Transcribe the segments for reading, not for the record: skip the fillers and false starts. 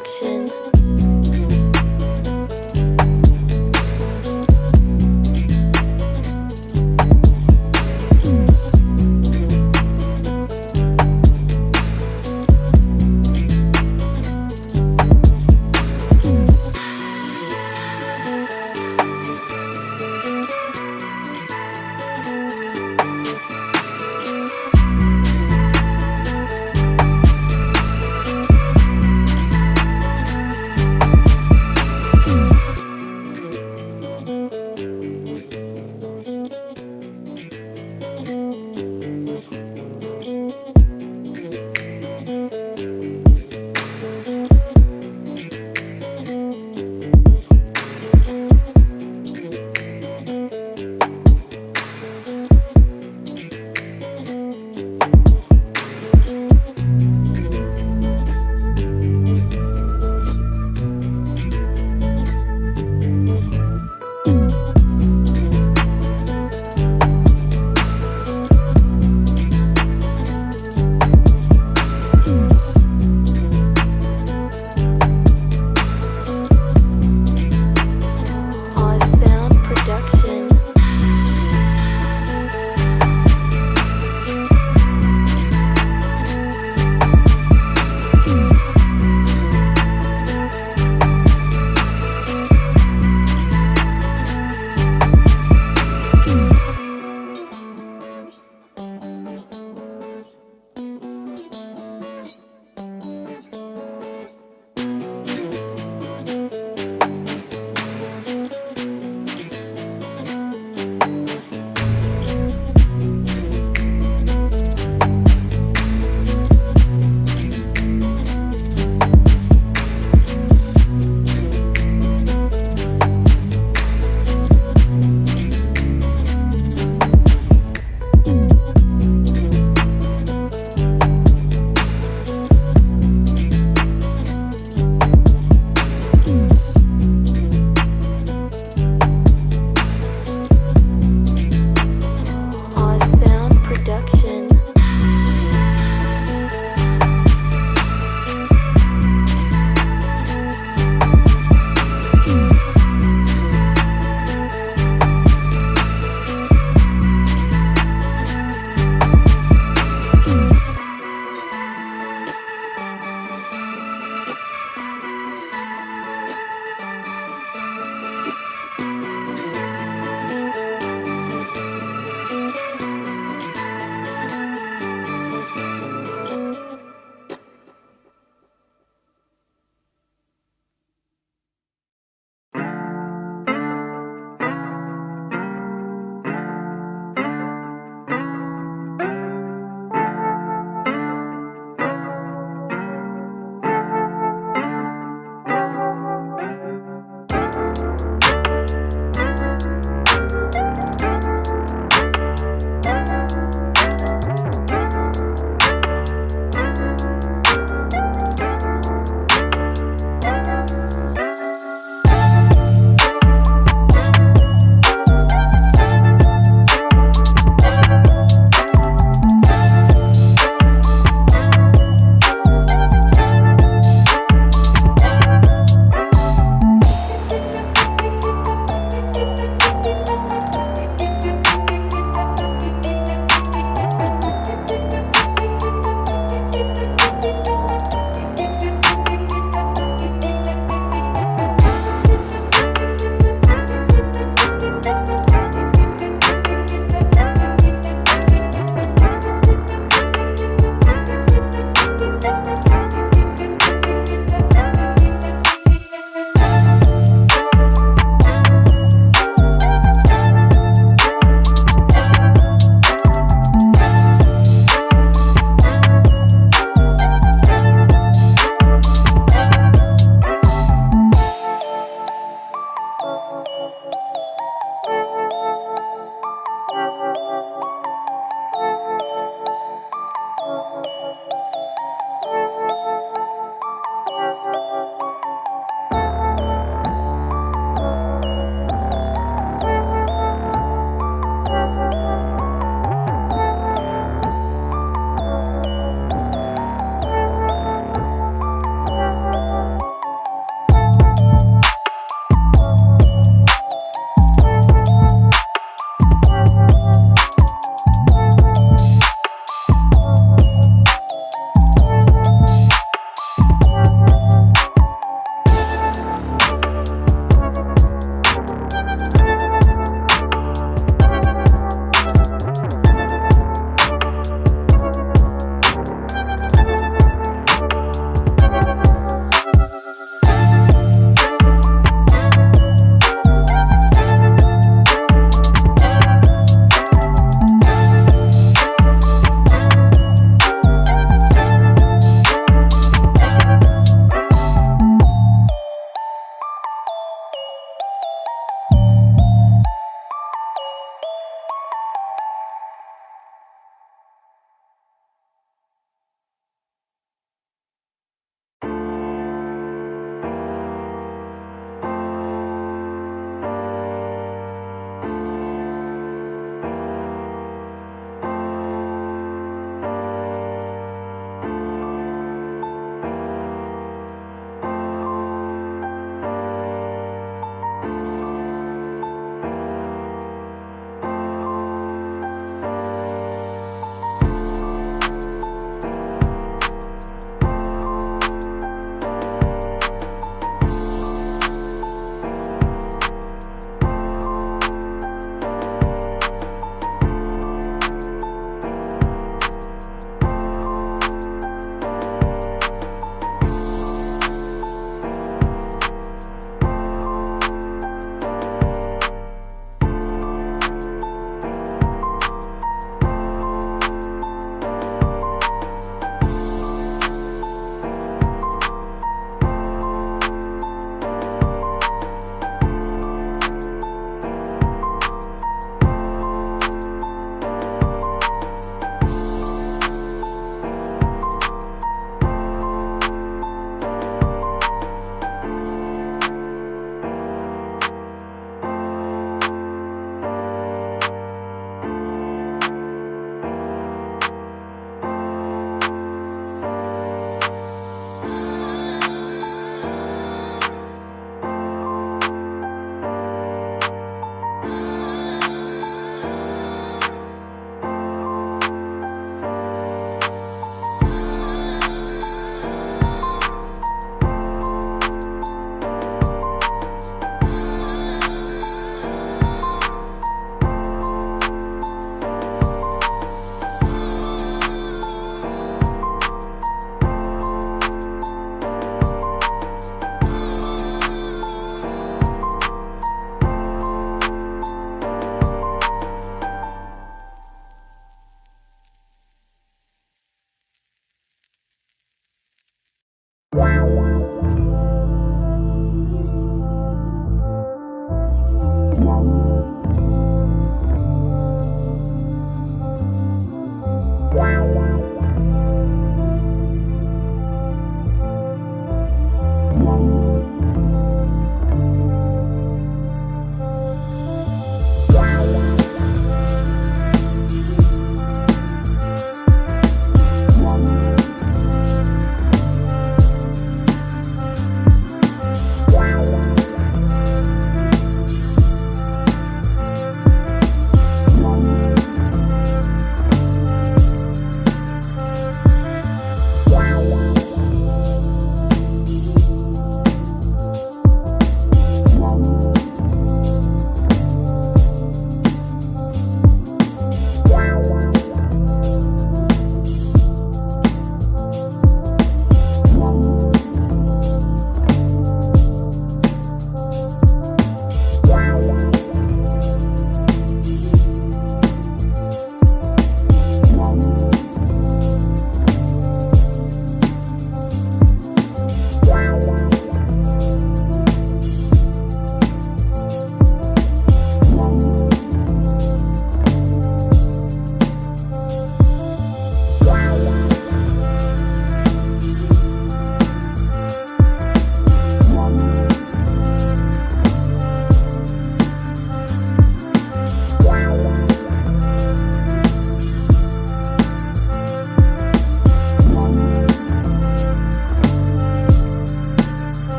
production.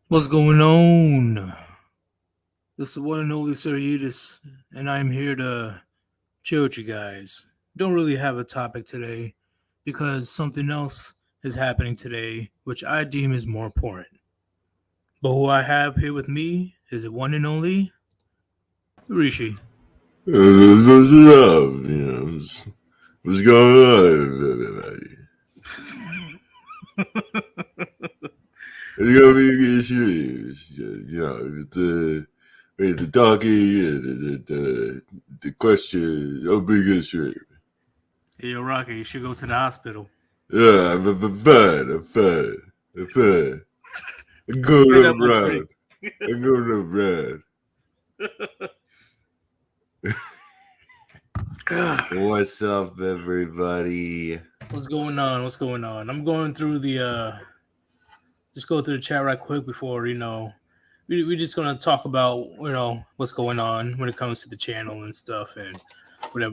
What's going on? This is the one and only Sir Yeetus, and I'm here to chill with you guys. Don't really have a topic today because something else is happening today, which I deem is more important. But who I have here with me is the one and only Rishi. What's up? What's going on, everybody? It's gonna be a good stream. The talking, the question. It'll be a good stream. Hey, yo, Rocky, you should go to the hospital. Yeah, I'm fine. I'm fine. I'm fine. I'm Spit going up up my drink. round. I'm going up round. What's up, everybody? What's going on? What's going on? I'm going through the just go through the chat right quick before we're just gonna talk about what's going on when it comes to the channel and stuff and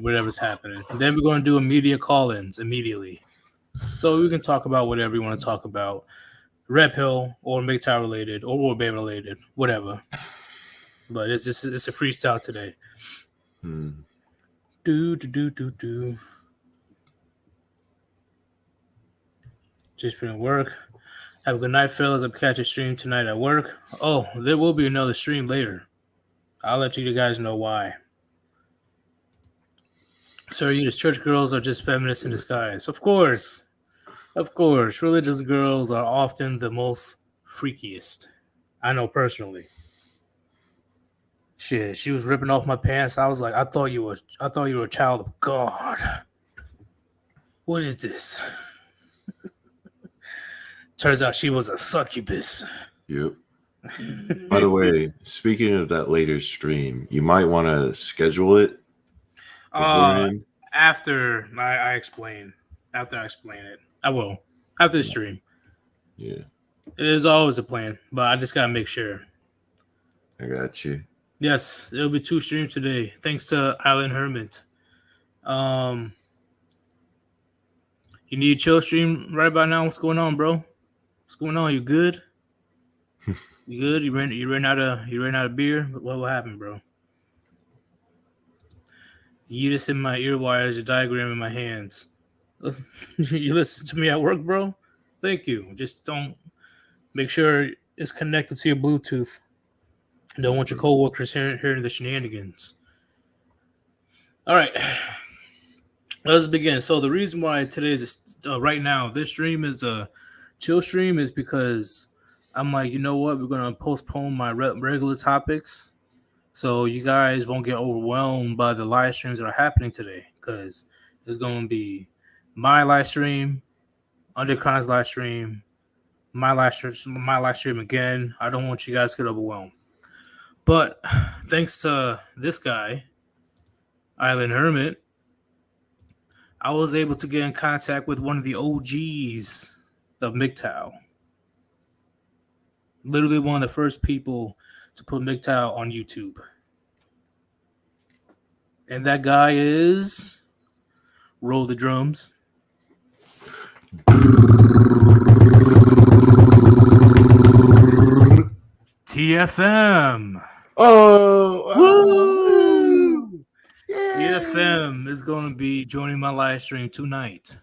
whatever's happening. And then we're gonna do immediate call-ins immediately, so we can talk about whatever you want to talk about, Red Pill or MGTOW related or Warband related, whatever. But it's a freestyle today. Do. Just been work. Have a good night, fellas. I'll catch a stream tonight at work. Oh, there will be another stream later. I'll let you guys know why. So you just church girls are just feminists in disguise. Of course. Of course. Religious girls are often the most freakiest. I know personally. Shit, she was ripping off my pants. I was like, I thought you were a child of God. What is this? Turns out she was a succubus. Yep. By the way, speaking of that later stream, you might want to schedule it beforehand. After I explain. After I explain it. I will. After the stream. Yeah. It is always a plan, but I just gotta make sure. I got you. Yes, there'll be 2 streams today, thanks to Island Hermit. You need a Chillstream right about now? What's going on, bro? What's going on? You good? You good? You ran out of beer? What happened, bro? Yeetus in my ear wires, a diagram in my hands. You listen to me at work, bro? Thank you. Just don't make sure it's connected to your Bluetooth. Don't want your coworkers hearing the shenanigans. All right, let's begin. So the reason why today is right now this stream is a chill stream is because I'm like, you know what, we're gonna postpone my regular topics so you guys won't get overwhelmed by the live streams that are happening today, because there's gonna be my live stream, Undercron's live stream, my live stream again. I don't want you guys to get overwhelmed. But thanks to this guy, Island Hermit, I was able to get in contact with one of the OGs of MGTOW. Literally one of the first people to put MGTOW on YouTube. And that guy is... Roll the drums. TFM. Oh, woo! TFM is going to be joining my live stream tonight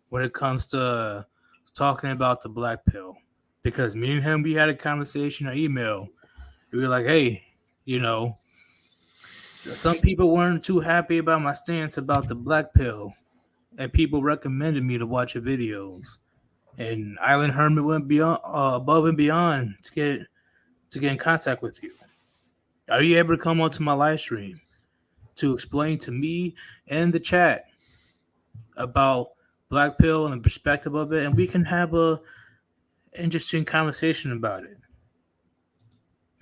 when it comes to talking about the black pill. Because me and him, we had a conversation or email. We were like, hey, some people weren't too happy about my stance about the black pill, and people recommended me to watch your videos. And Island Hermit went beyond, above and beyond to get in contact with you. Are you able to come onto my live stream to explain to me and the chat about black pill and the perspective of it, and we can have a interesting conversation about it?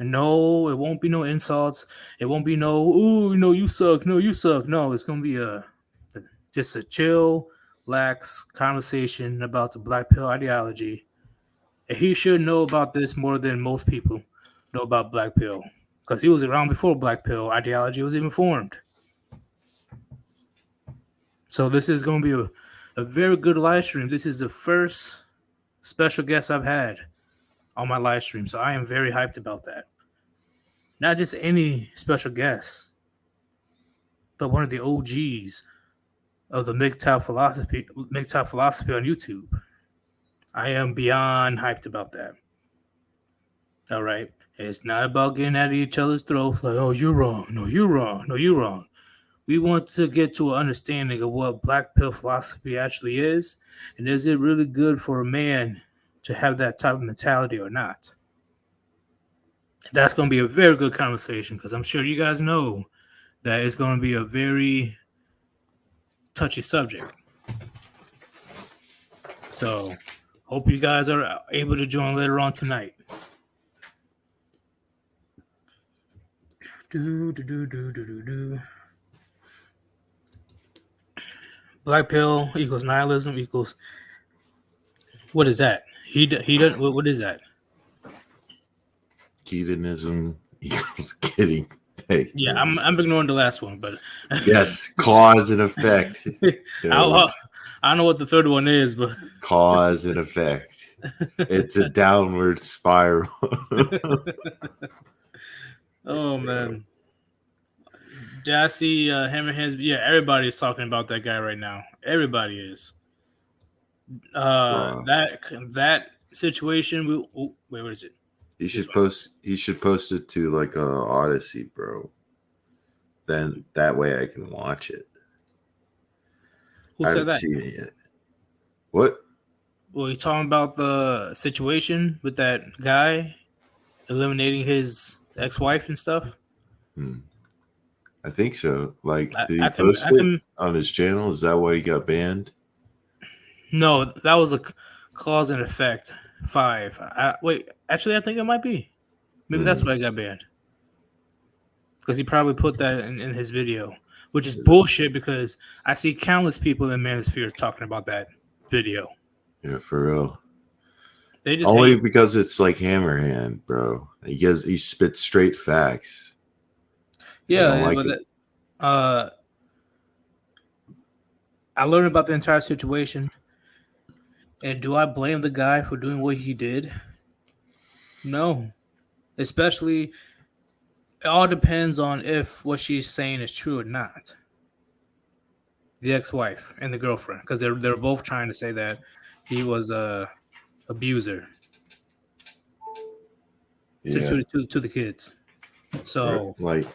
And no, it won't be no insults. It won't be no, ooh, no, you suck. No, you suck. No, it's gonna be just a chill, lax conversation about the black pill ideology. And he should know about this more than most people know about black pill, because he was around before black pill ideology was even formed. So this is going to be a very good live stream. This is the first special guest I've had on my live stream. So I am very hyped about that. Not just any special guest, but one of the OGs of the MGTOW philosophy on YouTube. I am beyond hyped about that. All right. And it's not about getting at each other's throats like, oh, you're wrong. No, you're wrong. No, you're wrong. We want to get to an understanding of what black pill philosophy actually is. And is it really good for a man to have that type of mentality or not? That's going to be a very good conversation because I'm sure you guys know that it's going to be a very touchy subject. So, hope you guys are able to join later on tonight. Black pill equals nihilism equals what is that? He doesn't. What is that? Hedonism equals getting paid. Yeah, I'm ignoring the last one, but yes, cause and effect. I don't know what the third one is, but cause and effect. It's a downward spiral. Oh man. Did I see Hammerhands? Yeah, everybody's talking about that guy right now. Everybody is. Wow. That situation. Wait, what is it? You should post. You should post it to like a Odyssey, bro. Then that way I can watch it. Who said that? Seen it yet. What? Well, you talking about the situation with that guy eliminating his ex-wife and stuff? I think so. Like, did he post it on his channel? Is that why he got banned? No, that was a cause and effect 5. Wait, actually, I think it might be. Maybe that's why he got banned. Because he probably put that in his video, which is bullshit because I see countless people in Manosphere talking about that video. Yeah, for real. They just only because it's like Hammerhand, bro. He spits straight facts. Yeah, but I learned about the entire situation. And do I blame the guy for doing what he did? No. Especially, it all depends on if what she's saying is true or not. The ex-wife and the girlfriend, because they're both trying to say that he was a abuser to the kids. So, like,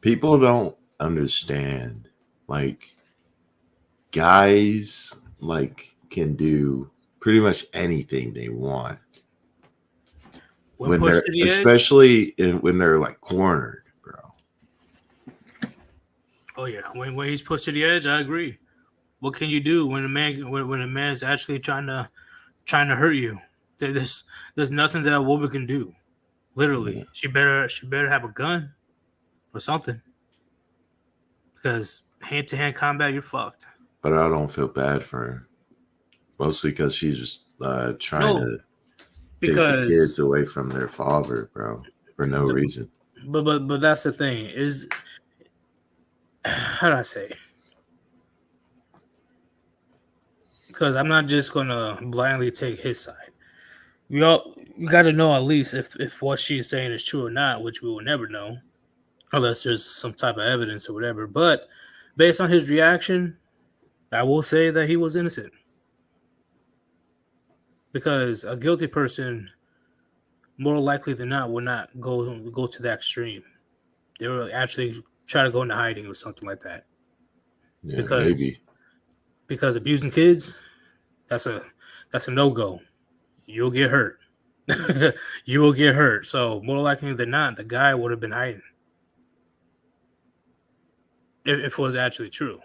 people don't understand. Like, guys can do pretty much anything they want when they're, especially when they're like cornered, bro. Oh yeah, when he's pushed to the edge, I agree. What can you do when a man is actually trying to hurt you? There's nothing that a woman can do. Literally, yeah. She better have a gun or something, because hand-to-hand combat, you're fucked. But I don't feel bad for her, mostly because she's just trying to take the kids away from their father, bro, for no reason. But that's the thing is, how do I say? Because I'm not just gonna blindly take his side. We got to know at least if what she's saying is true or not, which we will never know unless there's some type of evidence or whatever. But based on his reaction, I will say that he was innocent. Because a guilty person, more likely than not, will not go to that extreme. They will actually try to go into hiding or something like that. Yeah, because abusing kids, that's a no-go. You'll get hurt. You will get hurt. So more likely than not, the guy would have been hiding. If it was actually true.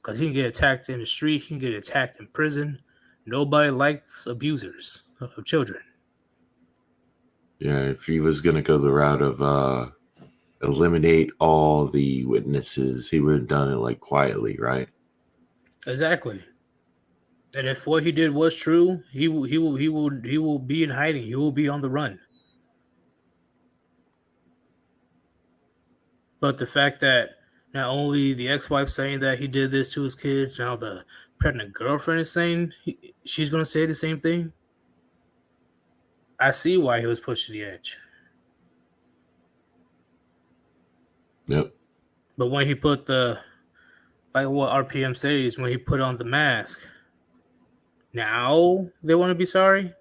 Because he can get attacked in the street, he can get attacked in prison. Nobody likes abusers of children. Yeah, if he was going to go the route of eliminate all the witnesses, he would have done it like quietly, right? Exactly. And if what he did was true, he will be in hiding. He will be on the run. But the fact that not only the ex-wife saying that he did this to his kids, now the pregnant girlfriend is saying she's going to say the same thing. I see why he was pushed to the edge. Yep. But when he put the, like what RPM says, when he put on the mask, now they want to be sorry?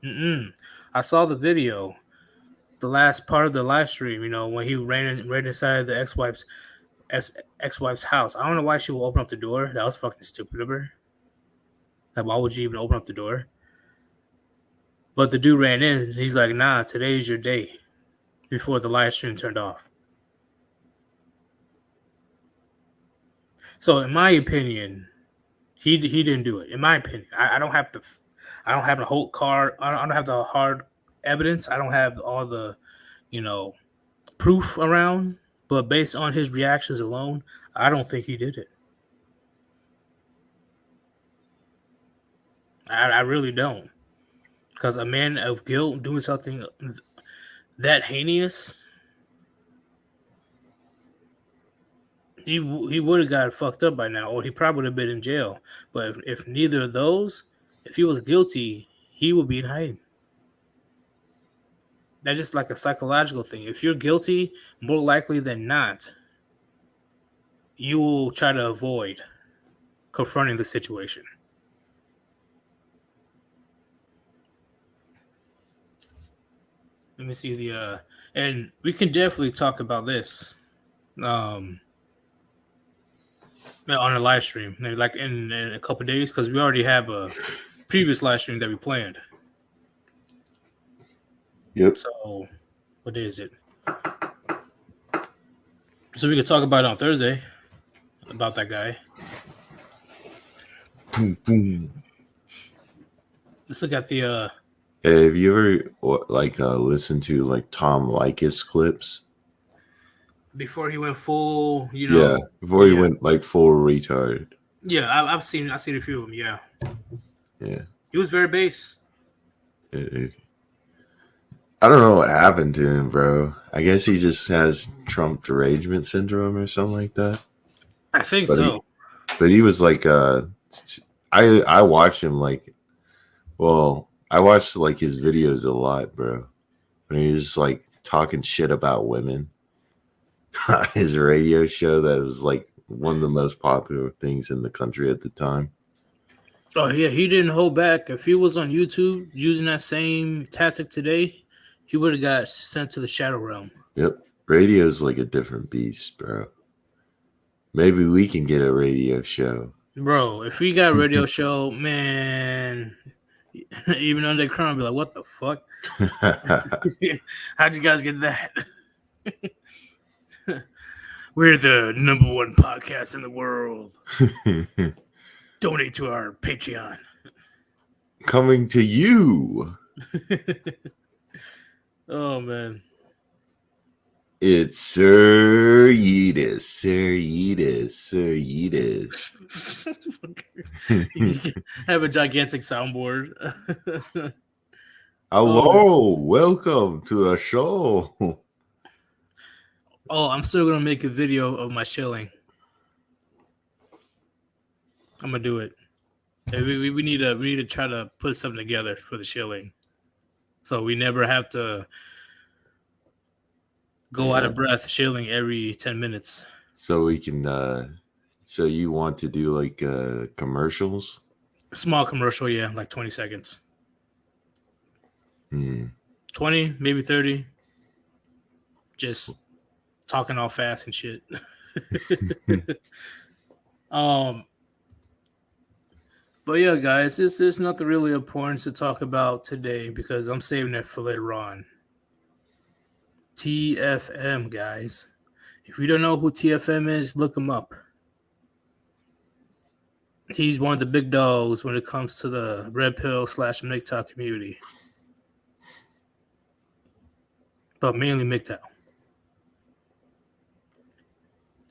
I saw the video, the last part of the live stream, when he ran inside the ex-wife's house. I don't know why she would open up the door. That was fucking stupid of her. Like, why would you even open up the door? But the dude ran in. He's like, nah, today's your day. Before the live stream turned off. So, in my opinion, he didn't do it. In my opinion, I don't have the whole card. I don't have the hard evidence. I don't have all the, proof around. But based on his reactions alone, I don't think he did it. I really don't. Because a man of guilt doing something that heinous, he would have got fucked up by now, or he probably would have been in jail. But if neither of those, if he was guilty, he would be in hiding. That's just like a psychological thing. If you're guilty, more likely than not, you will try to avoid confronting the situation. Let me see and we can definitely talk about this on a live stream, like in a couple of days, because we already have a previous live stream that we planned. Yep. So, what day is it? So we could talk about it on Thursday, about that guy. Boom, boom. Let's look at the... have you ever listened to like Tom Likas clips? Before he went full, Yeah, before he went like full retard. Yeah, I've seen a few of them. Yeah. Yeah. He was very base. I don't know what happened to him, bro. I guess he just has Trump derangement syndrome or something like that. I think so. But he was like, I watched him I watched like his videos a lot, bro. And he was just like talking shit about women. His radio show that was like one of the most popular things in the country at the time. Oh yeah, he didn't hold back. If he was on YouTube using that same tactic today, he would have got sent to the shadow realm. Yep. Radio's like a different beast, bro. Maybe we can get a radio show. Bro, if we got a radio show, man, even underground, I'd be like, what the fuck? How'd you guys get that? We're the number one podcast in the world. Donate to our Patreon. Coming to you. Oh, man. It's Sir Yeetus. Sir Yeetus. Sir Yeetus. Have a gigantic soundboard. Hello. Welcome to the show. Oh, I'm still going to make a video of my chilling. I'm going to do it. We need to try to put something together for the chilling. So we never have to go out of breath chilling every 10 minutes. So we can so you want to do like commercials? Small commercial, yeah, like 20 seconds. 20, maybe 30. Just talking all fast and shit. But yeah, guys, there's nothing really important to talk about today because I'm saving it for later on. TFM, guys. If you don't know who TFM is, look him up. He's one of the big dogs when it comes to the Red Pill / MGTOW community. But mainly MGTOW.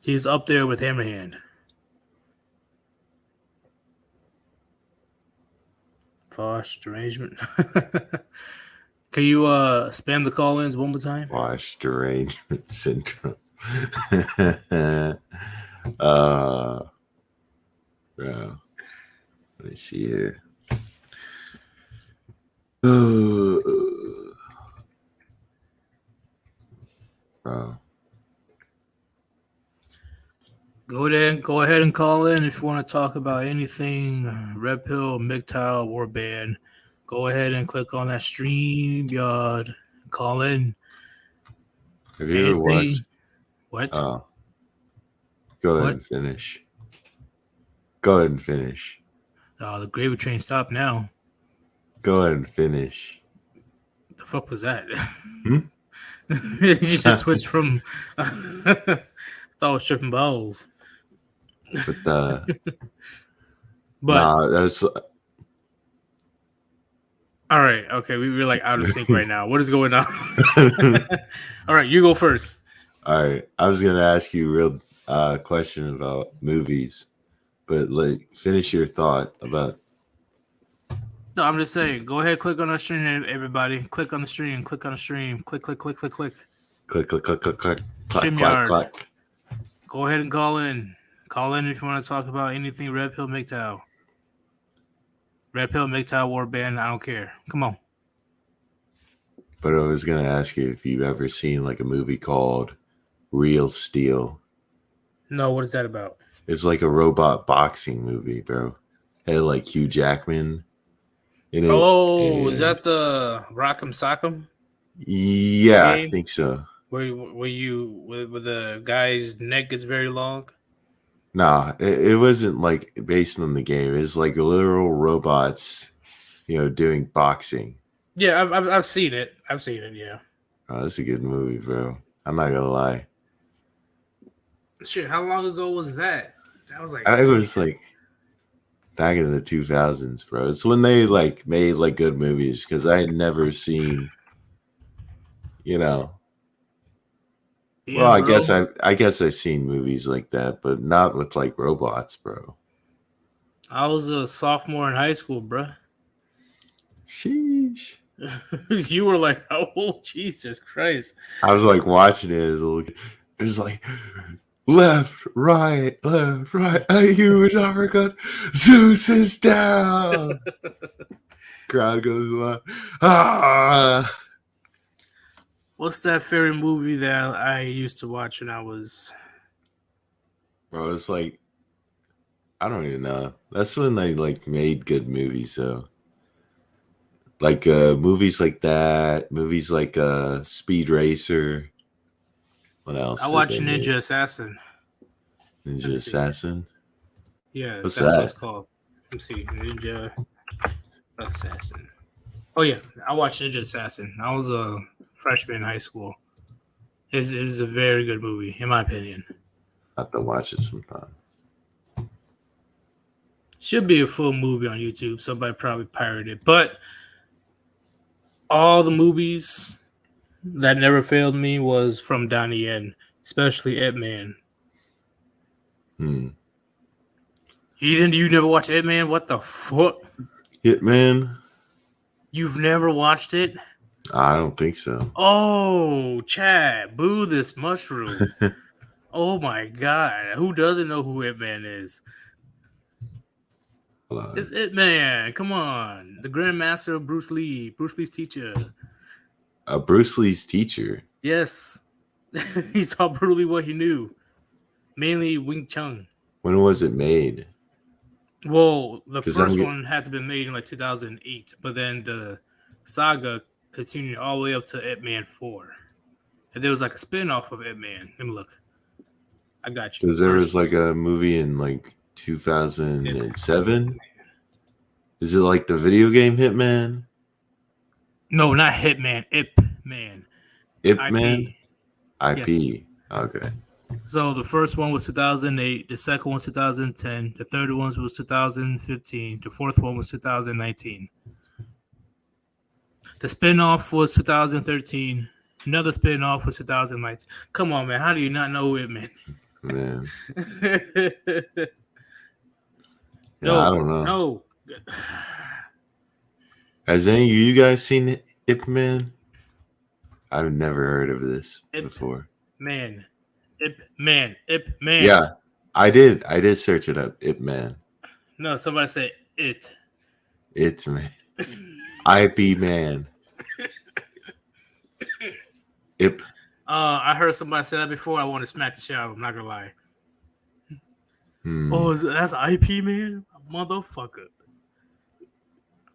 He's up there with Hammerhand. Fosh derangement. Can you spam the call-ins one more time? Fosh derangement syndrome. Bro. Let me see here. Bro. Go ahead and call in if you want to talk about anything. Red Pill, MGTOW, Warband. Go ahead and click on that stream yard. Call in. Have you ever watched? Anything. What? Oh, go ahead What? and finish. Go ahead and finish. The gravy train stopped now. Go ahead and finish. The fuck was that? Hmm? You just switched from. I thought it was tripping balls. But But nah, that's all right, okay, we're like out of sync right now. What is going on? All right, you go first. all right. I was gonna ask you a real question about movies, but like finish your thought about. No, I'm just saying. Go ahead, click on the stream, everybody. Click on the stream. Click on the stream. Click. Click, click, click, click, clack, StreamYard. clack, clack. Go ahead and call in. Call in if you want to talk about anything Red Pill, MGTOW. Red Pill, MGTOW, Warband. I don't care. Come on. But I was gonna ask you if you've ever seen like a movie called Real Steel. No, what is that about? It's like a robot boxing movie, bro. It had like Hugh Jackman in it. Oh, is that the Rock'em Sock'em? Yeah, I game? think so. Where the guy's neck gets very long? Nah, it wasn't like based on the game. It's like literal robots, doing boxing. Yeah, I've seen it. I've seen it. Yeah. Oh, that's a good movie, bro. I'm not gonna lie. Shit, how long ago was that? That was like. I was like back in the 2000s, bro. It's when they like made like good movies because I had never seen, Yeah, well, I bro. guess I've seen movies like that, but not with like robots, bro. I was a sophomore in high school, bro. Sheesh. You were like, oh, Jesus Christ. I was like watching it as a little kid. It was like left, right, a huge uppercut. Zeus is down. Crowd goes wild. Ah. What's that favorite movie that I used to watch when I was. Bro, it's like I don't even know. That's when they like made good movies, so like movies like that, movies like Speed Racer. What else I did watched they make? Ninja Assassin. Ninja Let me see. Assassin. Yeah, What's that's what that? it's called. Let me see. Ninja Assassin. Oh, yeah. I watched Ninja Assassin. I was a freshman in high school. It's a very good movie, in my opinion. I have to watch it sometime. Should be a full movie on YouTube. Somebody probably pirated it. But all the movies that never failed me was from Donnie Yen, especially Ip Man. You never watched Ip Man? What the fuck? Hitman? You've never watched it? I don't think so. Oh, Chad, boo this mushroom. Oh my god. Who doesn't know who Ip Man is? It's Ip Man. Come on. The Grandmaster of Bruce Lee. Bruce Lee's teacher. Bruce Lee's teacher. Yes. He taught Bruce Lee what he knew. Mainly Wing Chun. When was it made? Well, the first one had to be made in like 2008, but then the saga continued all the way up to Ip Man 4. And there was like a spin-off of Ip Man. Let me look. I got you. Because there was like a movie in like 2007. Is it like the video game Hitman? No, not Hitman. Ip Man. Ip Man? IP. Yes. Okay. So the first one was 2008. The second one was 2010. The third one was 2015. The fourth one was 2019. The spin-off was 2013. Another spin-off was 2019. Come on, man. How do you not know Ip Man? Man. No, I don't know. No. Has any of you guys seen Ip Man? I've never heard of this before. Man. Ip Man. Yeah, I did. I did search it up. Ip Man. No, somebody said it. It's Man. IP man. Ip. I heard somebody say that before. I want to smack the shit out of him. I'm not gonna lie. Hmm. Oh, that's IP man, motherfucker.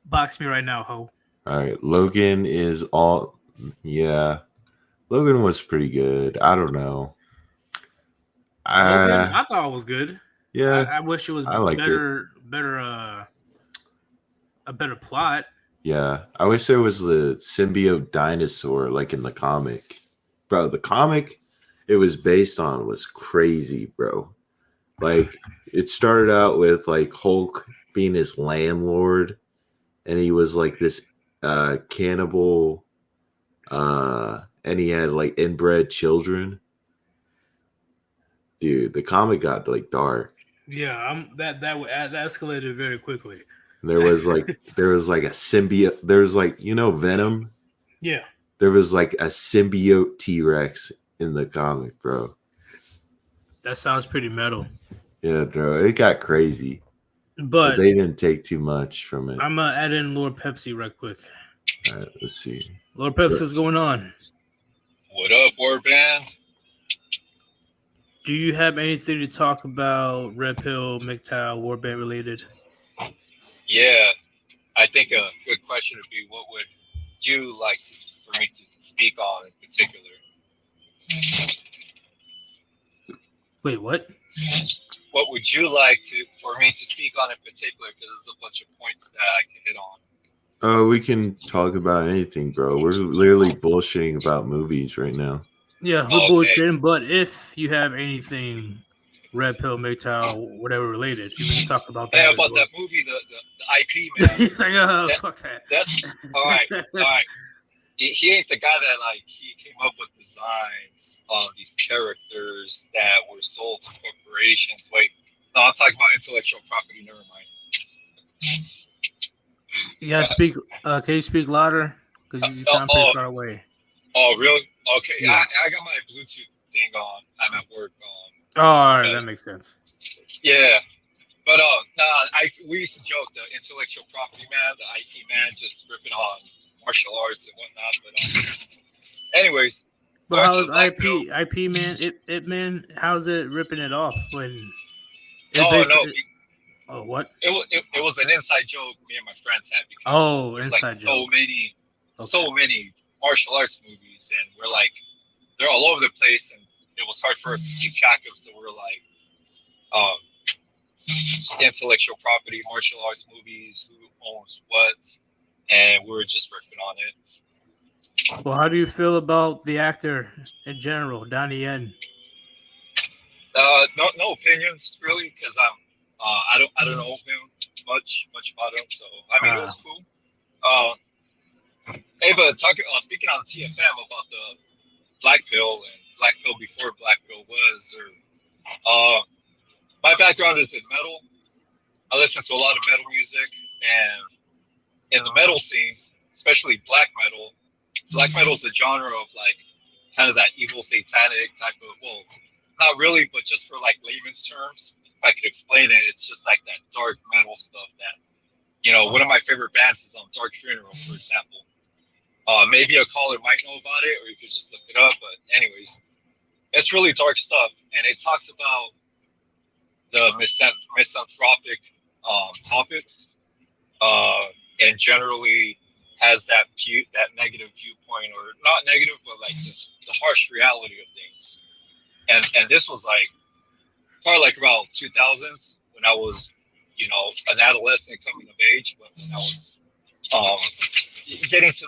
Box me right now, ho. All right. Logan is all. Yeah. Logan was pretty good. I don't know. Logan, I thought it was good. Yeah. I wish it was I liked it. a better plot. Yeah. I wish there was the symbiote dinosaur like in the comic. Bro, the comic it was based on was crazy, bro. Like it started out with like Hulk being his landlord, and he was like this cannibal, and he had like inbred children. Dude, the comic got like dark. Yeah, that escalated very quickly. There was like a symbiote. There was like Venom. Yeah, There was like a symbiote T-Rex in the comic, bro. that sounds pretty metal. Yeah, bro, it got crazy, but But they didn't take too much from it. I'm gonna add in Lord Pepsi right quick. All right, let's see. Lord Pepsi, what's going on? What up, Warband? Do you have anything to talk about Red Pill, MGTOW, Warband related? Yeah, I think a good question would be, what would you like for me to speak on in particular? Wait, what? What would you like for me to speak on in particular? Because there's a bunch of points that I can hit on. Oh, we can talk about anything, bro. We're literally bullshitting about movies right now. Yeah, we're Okay. bullshitting, but if you have anything Red Pill, MGTOW, whatever related, you can talk about that. Yeah, as about well. that movie, the IP, man. He's like, oh, fuck that. That's all right. He ain't the guy that like he came up with designs on these characters that were sold to corporations. Wait, no, I'm talking about intellectual property. Never mind. You gotta speak. Can you speak louder? Because you sound pretty far away. Oh, really? Okay. Yeah. I got my Bluetooth thing on. I'm at work. Oh, all right, that makes sense. Yeah. But we used to joke the intellectual property man, the IP man, just ripping on martial arts and whatnot. But anyways. But how is IP man? It man, how's it ripping it off when? Oh, what? It was an inside joke me and my friends had because there's inside like joke. So many martial arts movies, and we're like, they're all over the place, and it was hard for us to keep track of. So we're like, intellectual property, martial arts movies, who owns what, and we were just ripping on it. Well, how do you feel about the actor in general, Donnie Yen? No opinions really, because I don't know him much about him. So I mean, it was cool. Hey, but speaking on TFM about the Black Pill and Black Pill before Black Pill was, my background is in metal. I listen to a lot of metal music, and in the metal scene, especially black metal is a genre of like kind of that evil satanic type of, well, not really, but just for like layman's terms, if I could explain it, it's just like that dark metal stuff that, one of my favorite bands is Dark Funeral, for example. Maybe a caller might know about it, or you could just look it up. But anyways, it's really dark stuff, and it talks about the misanthropic topics, and generally has that negative viewpoint, or not negative, but like the harsh reality of things. And this was like probably like about 2000s when I was, an adolescent coming of age, but when I was getting to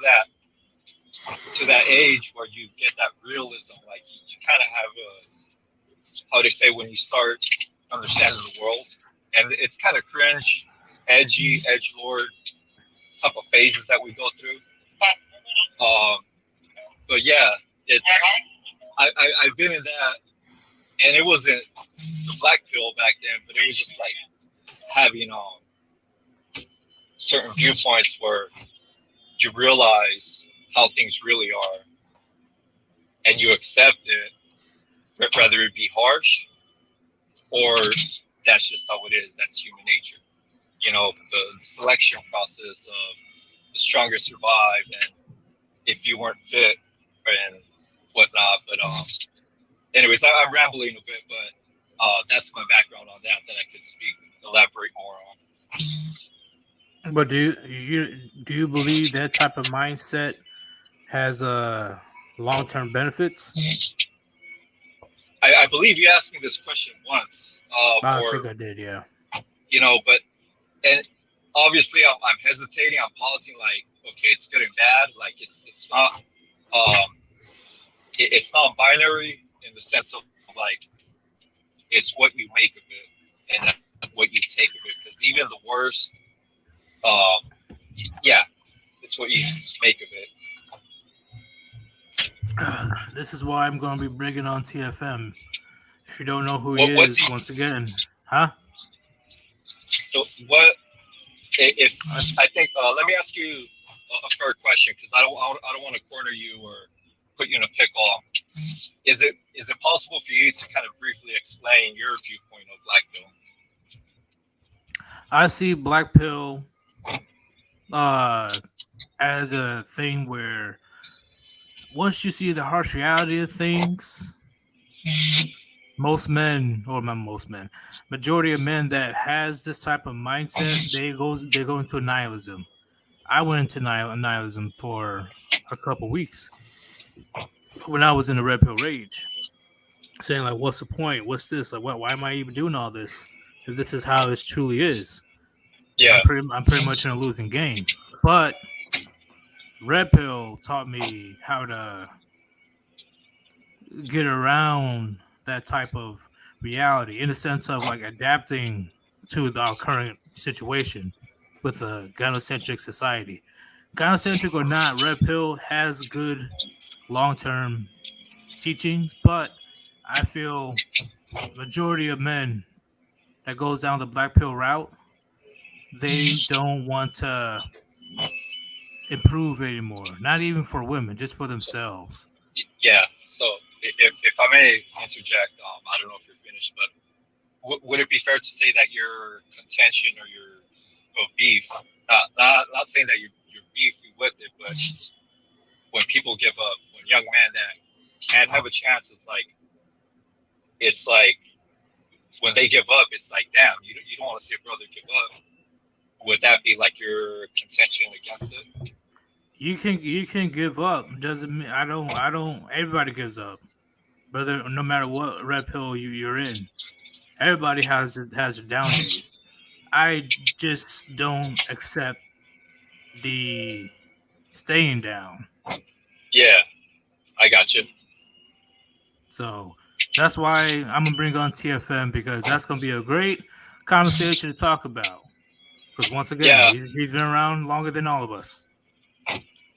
that age where you get that realism, like you kind of have how they say, when you start understanding the world, and it's kind of cringe, edgy, edgelord type of phases that we go through. But yeah, I've been in that, and it wasn't the Black Pill back then, but it was just like having certain viewpoints where you realize how things really are, and you accept it, whether it be harsh or that's just how it is. That's human nature. The selection process of the strongest survive, and if you weren't fit and whatnot. But anyways, I'm rambling a bit, but that's my background on that I could elaborate more on. But do you believe that type of mindset has long-term benefits? I believe you asked me this question once, I think I did, yeah. But and obviously I'm hesitating. I'm pausing, like, okay, it's good and bad. Like it's not it's not binary in the sense of like it's what you make of it and what you take of it. Because even the worst, it's what you make of it. This is why I'm going to be bringing on TFM. If you don't know who he is, once again, huh? So what? If I think, let me ask you a fair question, because I don't want to corner you or put you in a pickle. Is it possible for you to kind of briefly explain your viewpoint of Black Pill? I see Black Pill as a thing where once you see the harsh reality of things, majority of men that has this type of mindset, they go into nihilism. I went into nihilism for a couple weeks when I was in the Red Pill rage, saying like, "What's the point? What's this? Like, why am I even doing all this? If this is how it truly is, yeah, I'm pretty much in a losing game." But Red Pill taught me how to get around that type of reality in the sense of like adapting to our current situation with a gynocentric society. Gynocentric or not, Red Pill has good long-term teachings, but I feel majority of men that goes down the Black Pill route, they don't want to improve anymore. Not even for women, just for themselves. Yeah. So if I may interject, I don't know if you're finished, but would it be fair to say that your contention or your beef, not saying that you're beefy with it, but when people give up, when young men that can't have a chance, it's like when they give up, it's like, damn, you don't want to see a brother give up. Would that be like your contention against it? You can give up. Doesn't mean I don't. Everybody gives up, brother. No matter what Red Pill you're in, everybody has their down days. I just don't accept the staying down. Yeah, I got you. So that's why I'm gonna bring on TFM, because that's gonna be a great conversation to talk about. Because once again, he's been around longer than all of us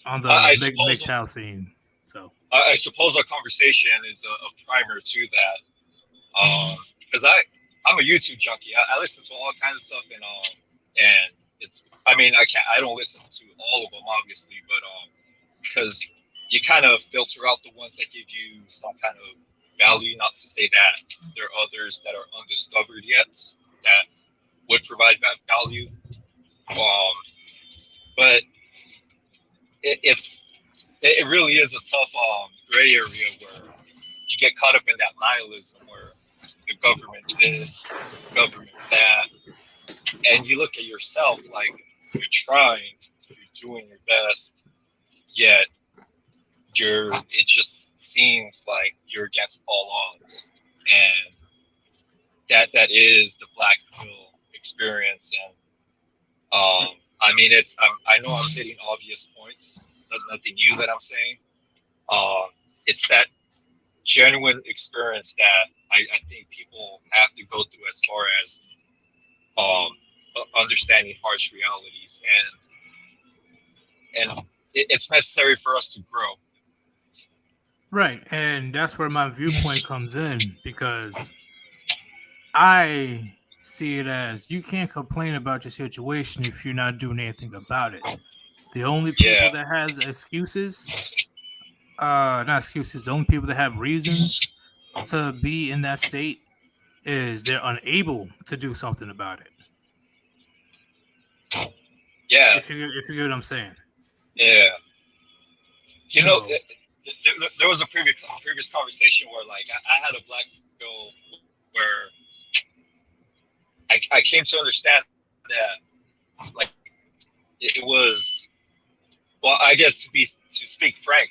on the MGTOW scene. So I suppose our conversation is a primer to that, because I'm a YouTube junkie. I listen to all kinds of stuff, and it's, I mean, I don't listen to all of them obviously, but because you kind of filter out the ones that give you some kind of value. Not to say that there are others that are undiscovered yet that would provide that value, but it really is a tough gray area where you get caught up in that nihilism where the government this, the government that, and you look at yourself like you're trying, you're doing your best, yet it just seems like you're against all odds, and that is the Black Pill experience. And I mean, I know I'm hitting obvious points, nothing new that I'm saying. It's that genuine experience that I think people have to go through as far as understanding harsh realities, and it's necessary for us to grow. right, and that's where my viewpoint comes in, because I see it as you can't complain about your situation if you're not doing anything about it. The only people that has excuses, not excuses, the only people that have reasons to be in that state is they're unable to do something about it. Yeah. If you get what I'm saying. Yeah. You know, So, there was a previous conversation where like I had a black pill where I came to understand that like it was, well, I guess to speak frank,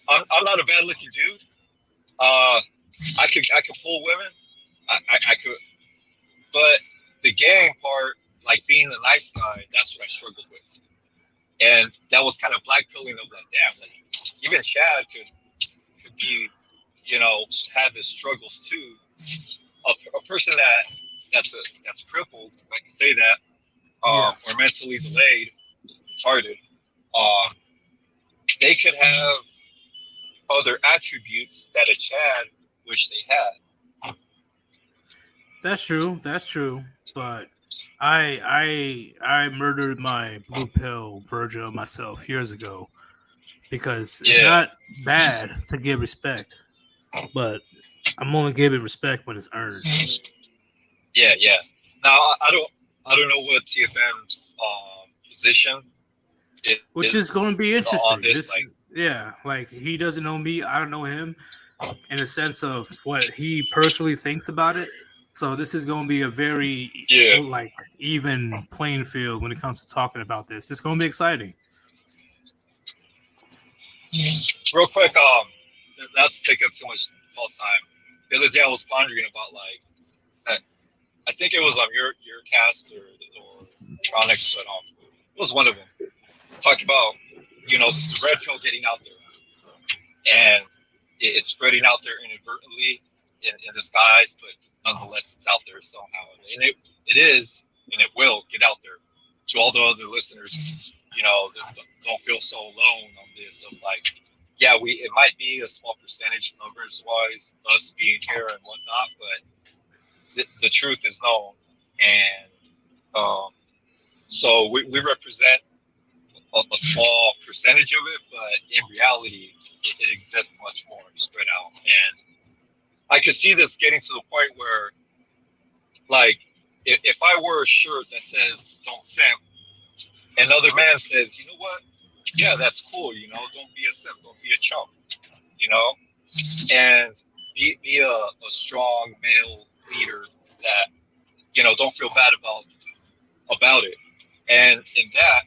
I'm not a bad looking dude. I could pull women. I could, but the gang part, like being the nice guy, that's what I struggled with, and that was kind of blackpilling of like, damn, like even Chad could be, have his struggles too. A person that's crippled, if I can say that, yeah, or mentally delayed, retarded, um, they could have other attributes that a Chad wish they had. that's true. That's true. But I murdered my blue pill version of myself years ago because it's Yeah, not bad to give respect, but I'm only giving respect when it's earned. yeah. Now I don't know what TFM's position Which is going is to be on interesting. this. This, Like, yeah, like he doesn't know me, I don't know him, in a sense of what he personally thinks about it. So this is going to be a very yeah, like even playing field when it comes to talking about this. It's going to be exciting. real quick, not to take up too much call time. The other day I was pondering about like I think it was on your cast or Tronics, but it was one of them. Talk about the red pill getting out there, and it's spreading out there inadvertently in disguise, but nonetheless it's out there somehow, and it is, and it will get out there to all the other listeners. Don't feel so alone on this. Of like, yeah, it might be a small percentage numbers wise, us being here and whatnot, but the truth is known, and so we represent a small percentage of it, but in reality, it exists much more spread out. And I could see this getting to the point where, like, if I wear a shirt that says "Don't simp," and another man says, "You know what? Yeah, that's cool. Don't be a simp. Don't be a chump. You know, and be a strong male leader that don't feel bad about it." And in that,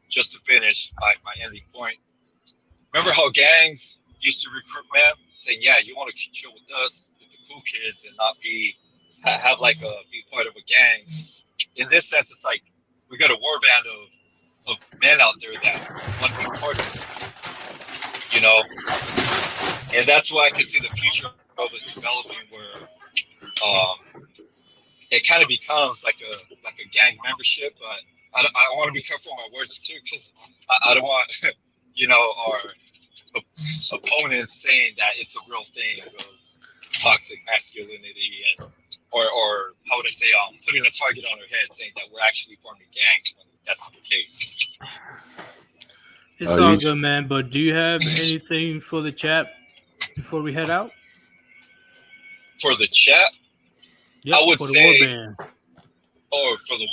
just to finish my ending point, remember how gangs used to recruit men, saying, "Yeah, you want to chill with us, with the cool kids, and not have like be part of a gang." In this sense, it's like we got a warband of men out there that want to be part of something, and that's why I can see the future of us developing, where it kind of becomes like a gang membership, but I want to be careful with my words too, because I don't want our opponents saying that it's a real thing of toxic masculinity, and or how would I say, putting a target on our head, saying that we're actually forming gangs when that's not the case. It's all good, man. But do you have anything for the chat before we head out? For the chat, Yep, I would for the say, warband. or for the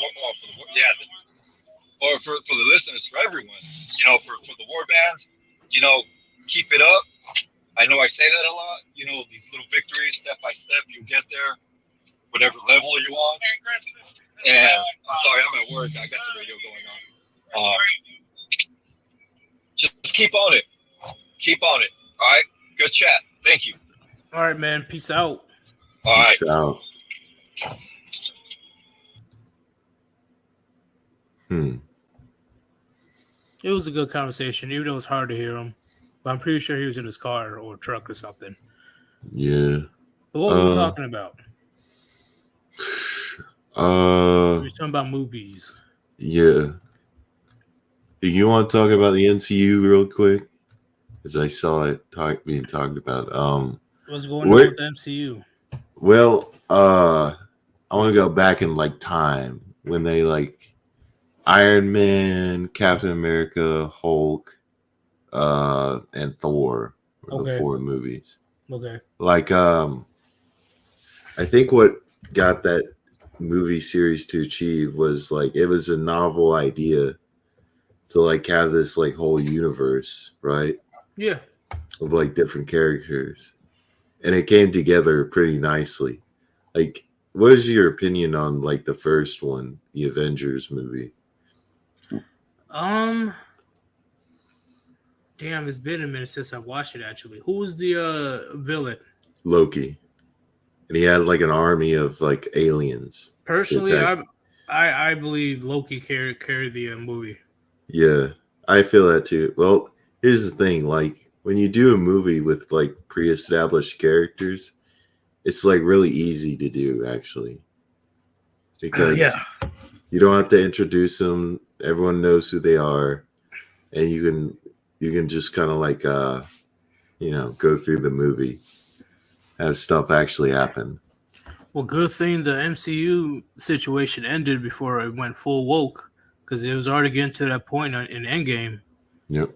or for the listeners, for everyone, for the warband, keep it up. I know I say that a lot. These little victories, step by step, you get there, whatever level you're on. And I'm sorry, I'm at work. I got the radio going on. Just keep on it. Keep on it. All right. Good chat. Thank you. All right, man. Peace out. All right. Peace out. It was a good conversation, even though it was hard to hear him. But I'm pretty sure he was in his car or truck or something. Yeah. But what were we talking about? We were talking about movies. Yeah. You want to talk about the MCU real quick? As I saw it being talked about. What's going on with the MCU? Well, I want to go back in like time when they like Iron Man, Captain America, Hulk, and Thor were the 4 movies. Okay. Like, I think what got that movie series to achieve was like it was a novel idea to like have this like whole universe, right? Yeah. Of like different characters. And it came together pretty nicely. Like, what is your opinion on like the first one, the Avengers movie? Damn, it's been a minute since I watched it. Actually, who was the villain? Loki. And he had like an army of like aliens. Personally, I believe Loki carried the movie. Yeah, I feel that too. Well, here's the thing: like when you do a movie with like pre-established characters, it's like really easy to do actually, because you don't have to introduce them. Everyone knows who they are, and you can just kind of like go through the movie, have stuff actually happen. Well, good thing the MCU situation ended before it went full woke, because it was already getting to that point in Endgame. Yep.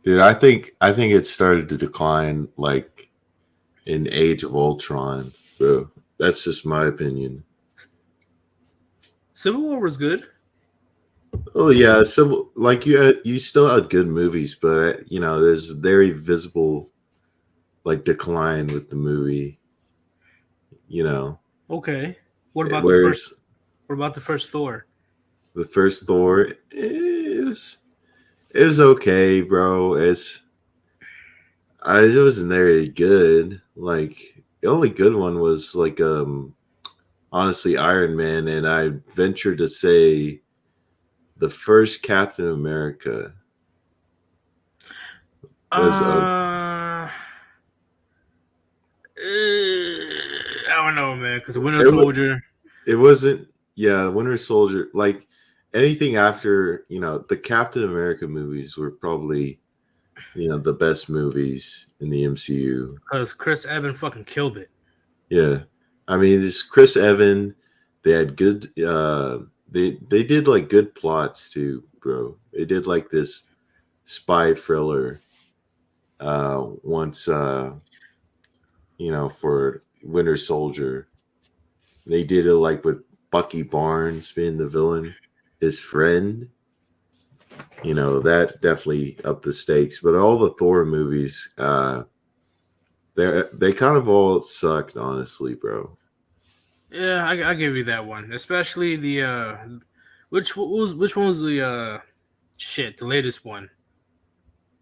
Dude, I think it started to decline like in Age of Ultron, bro. That's just my opinion. Civil War was good. Oh yeah, so like you still had good movies, but there's very visible like decline with the movie. Okay. What about the Whereas first? What about the first Thor? the first Thor it was okay, bro. It wasn't very good. Like the only good one was like honestly Iron Man, and I venture to say the first Captain America was I don't know, man. Because Winter Soldier. It wasn't. Yeah, Winter Soldier. Like anything after the Captain America movies were probably the best movies in the MCU. Because Chris Evans fucking killed it. Yeah, I mean, this Chris Evans. They had good. They did like good plots too, bro. They did like this spy thriller. Once for Winter Soldier, they did it like with Bucky Barnes being the villain, his friend. That definitely upped the stakes. But all the Thor movies, they kind of all sucked, honestly, bro. Yeah, I give you that one. Especially the which one was the the latest one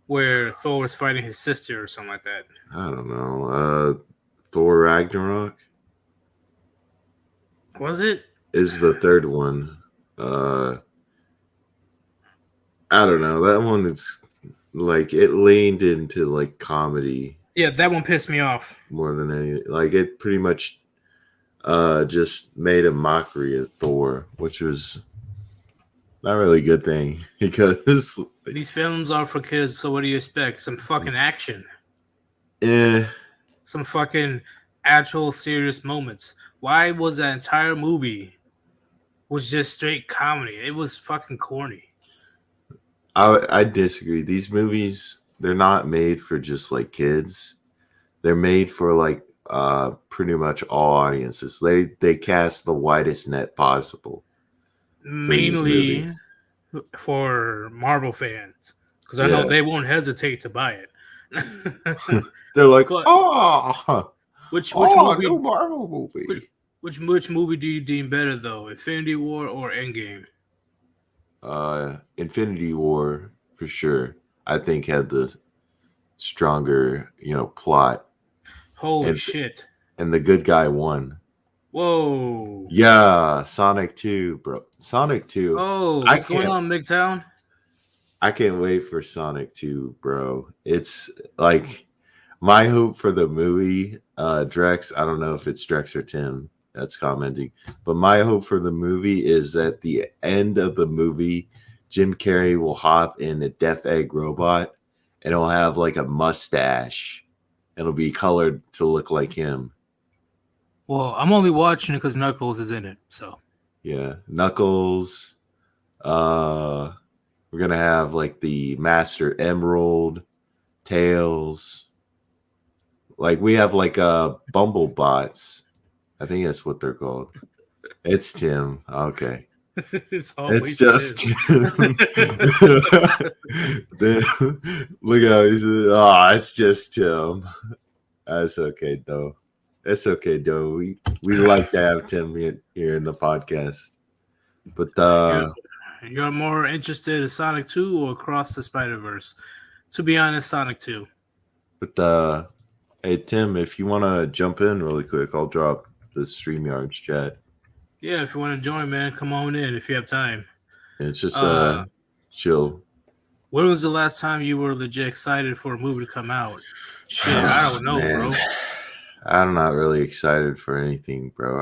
where Thor was fighting his sister or something like that. I don't know. Thor Ragnarok Was it? is the third one. I don't know. That one is like it leaned into like comedy. Yeah, that one pissed me off More than anything. Like it pretty much just made a mockery of Thor, which was not really a good thing because these films are for kids. So what do you expect? Some fucking action. Yeah. Some fucking actual serious moments. Why was that entire movie was just straight comedy? It was fucking corny. I disagree. These movies, they're not made for just like kids. They're made for like pretty much all audiences. They cast the widest net possible. Mainly for Marvel fans, because I know they won't hesitate to buy it. They're like, which movie? New Marvel movie. Which movie do you deem better though, Infinity War or Endgame? Infinity War for sure. I think had the stronger, plot. Holy shit! And the good guy won. Whoa! Yeah, Sonic 2, bro. Sonic 2. Oh, what's going on, MGTOWN? I can't wait for Sonic 2, bro. It's like my hope for the movie, Drex. I don't know if it's Drex or Tim that's commenting, but my hope for the movie is at the end of the movie, Jim Carrey will hop in a Death Egg robot and it'll have like a mustache. It'll be colored to look like him. Well, I'm only watching it because Knuckles is in it. So yeah, Knuckles. We're gonna have like the Master Emerald, Tails. Like we have like Bumblebots. I think that's what they're called. It's Tim. Okay. It's It's always just Tim. look how he said, "Oh, it's just Tim." That's okay though. It's okay though. We like to have Tim here in the podcast. But You're more interested in Sonic 2 or Across the Spider-Verse? To be honest, Sonic 2. hey Tim, if you want to jump in really quick, I'll drop the StreamYards chat. Yeah, if you want to join, man, come on in if you have time. It's just Uh, chill. When was the last time you were legit excited for a movie to come out? Shit, I don't know, Man, bro. I'm not really excited for anything, bro.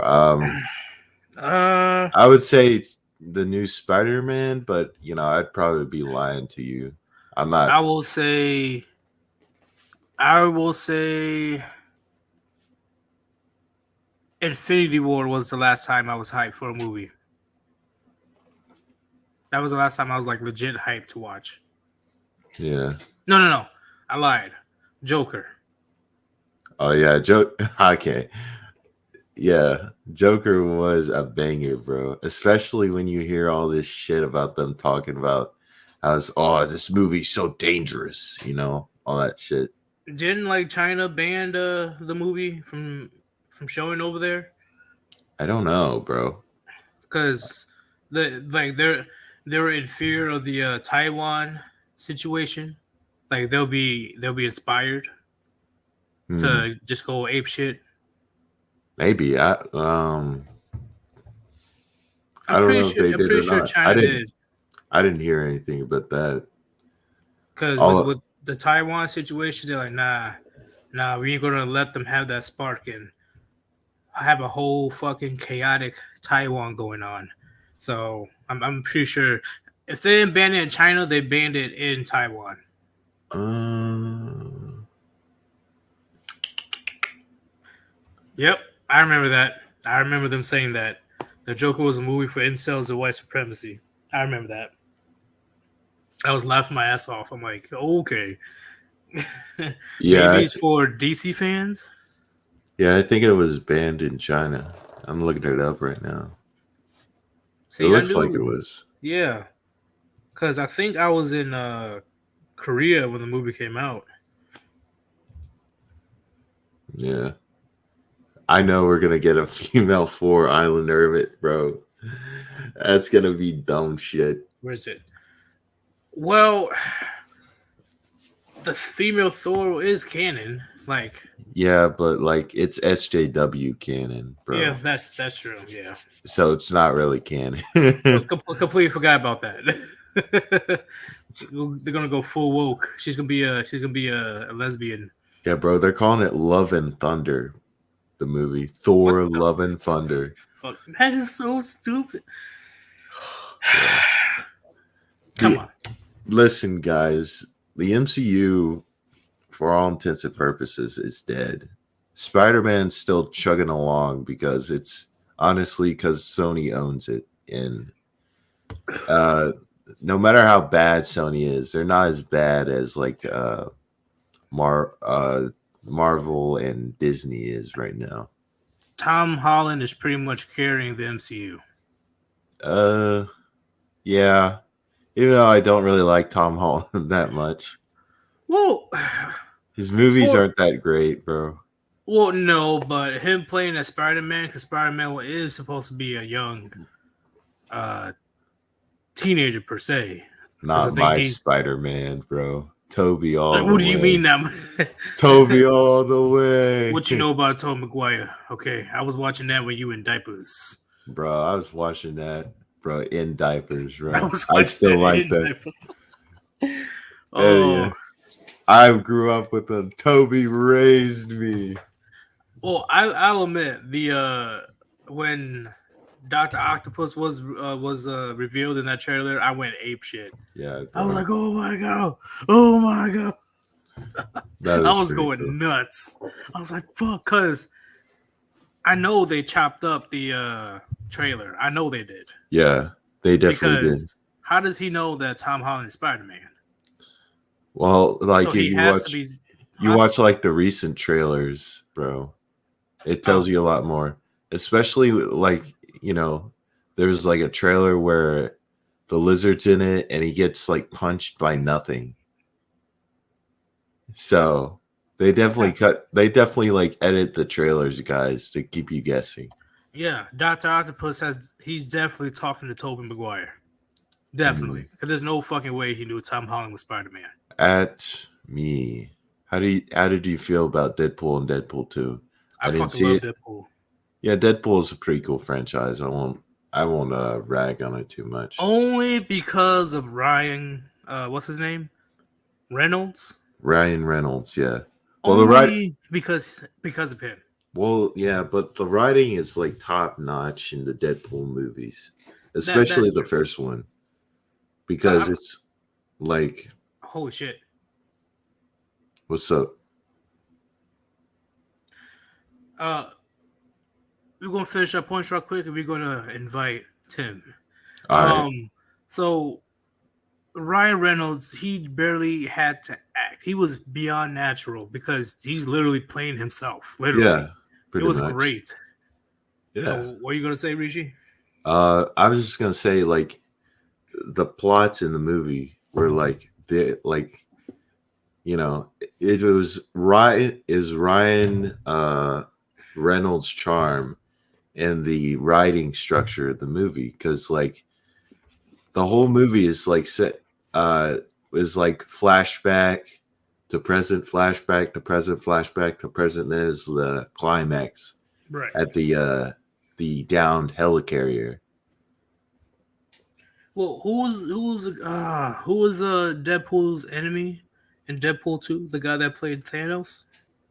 Uh, I would say it's the new Spider-Man, but I'd probably be lying to you. I'm I not. will say, Infinity War was the last time I was hyped for a movie. That was the last time I was like legit hyped to watch. Yeah. No. I lied. Joker. Oh yeah, Okay. Yeah, Joker was a banger, bro. Especially when you hear all this shit about them talking about how this movie's so dangerous, all that shit. Didn't like China ban the movie from showing over there? I don't know, bro. Because they're in fear of the Taiwan situation. Like they'll be inspired to just go ape shit. Maybe I I'm don't pretty know if sure. they I'm did or pretty sure not. China did. I didn't hear anything about that. Because All with the Taiwan situation, they're like, nah, we ain't gonna let them have that spark and have a whole fucking chaotic Taiwan going on. So I'm pretty sure if they didn't ban it in China, they banned it in Taiwan. Yep, I remember that. I remember them saying that the Joker was a movie for incels and white supremacy. I remember that. I was laughing my ass off. I'm like, okay. yeah, Maybe it's for DC fans. yeah, I think it was banned in China. I'm looking it up right now. See, It I looks knew. like it was. Yeah, because I think I was in Korea when the movie came out. Yeah. I know we're gonna get a female 4 Island Hermit, bro. That's gonna be dumb shit. Where is it? Well, the female Thor is canon. Like, Yeah, but like it's SJW canon, bro. yeah, that's true. Yeah, So it's not really canon. completely forgot about that. They're gonna go full woke. She's gonna be a lesbian. Yeah, bro, they're calling it Love and Thunder, the movie. Thor, Love and Thunder. Fuck, that is so stupid. Yeah. Come on. Listen, guys, the MCU, for all intents and purposes, is dead. Spider-Man's still chugging along because it's honestly because Sony owns it. And no matter how bad Sony is, they're not as bad as like Marvel and Disney is right now. Tom Holland is pretty much carrying the MCU. Yeah. Even though I don't really like Tom Holland that much. Well, his movies aren't that great, bro. Well, no, but him playing as Spider-Man, because Spider-Man is supposed to be a young teenager per se. Not my Spider-Man, bro. Toby all the way. What do you mean now? Toby all the way. What you know about Tobey Maguire? Okay, I was watching that when you were in diapers. Bro, I was watching that, bro, in diapers, bro. I still like that. Oh. Yeah. I grew up with them. Toby raised me. Well, I'll admit when Dr. Octopus was revealed in that trailer, I went ape shit. Yeah, I was like, oh my god, I was going cool. nuts. I was like, fuck, cause I know they chopped up the trailer. I know they did. Yeah, they definitely did. How does he know that Tom Holland is Spider-Man? Well, like So if you watch like the recent trailers, bro, it tells you a lot more. Especially like, there's like a trailer where the lizard's in it and he gets like punched by nothing. So they definitely like edit the trailers, guys, to keep you guessing. Yeah, Dr. Octopus he's definitely talking to Tobey Maguire. Definitely. Because there's no fucking way he knew Tom Holland was Spider-Man. At me. How did you feel about Deadpool and Deadpool 2? I fucking love Deadpool. Yeah, Deadpool is a pretty cool franchise. I won't rag on it too much. Only because of Ryan, what's his name? Reynolds? Ryan Reynolds, yeah. Well, Only because of him. Well, yeah, but the writing is like top notch in the Deadpool movies, especially the first one, because it's like, holy shit. What's up? We're gonna finish our points real quick, and we're gonna invite Tim. All right. So Ryan Reynolds, he barely had to act. He was beyond natural because he's literally playing himself. Literally, yeah, it was much. great. Yeah. So what are you gonna say, Rishi? I was just gonna say like the plots in the movie were like it was Ryan Reynolds' charm and the writing structure of the movie, because like the whole movie is like set is like flashback to present, flashback to present, flashback to present. Is the climax right at the downed helicarrier. Well, who was Deadpool's enemy in Deadpool 2? The guy that played Thanos?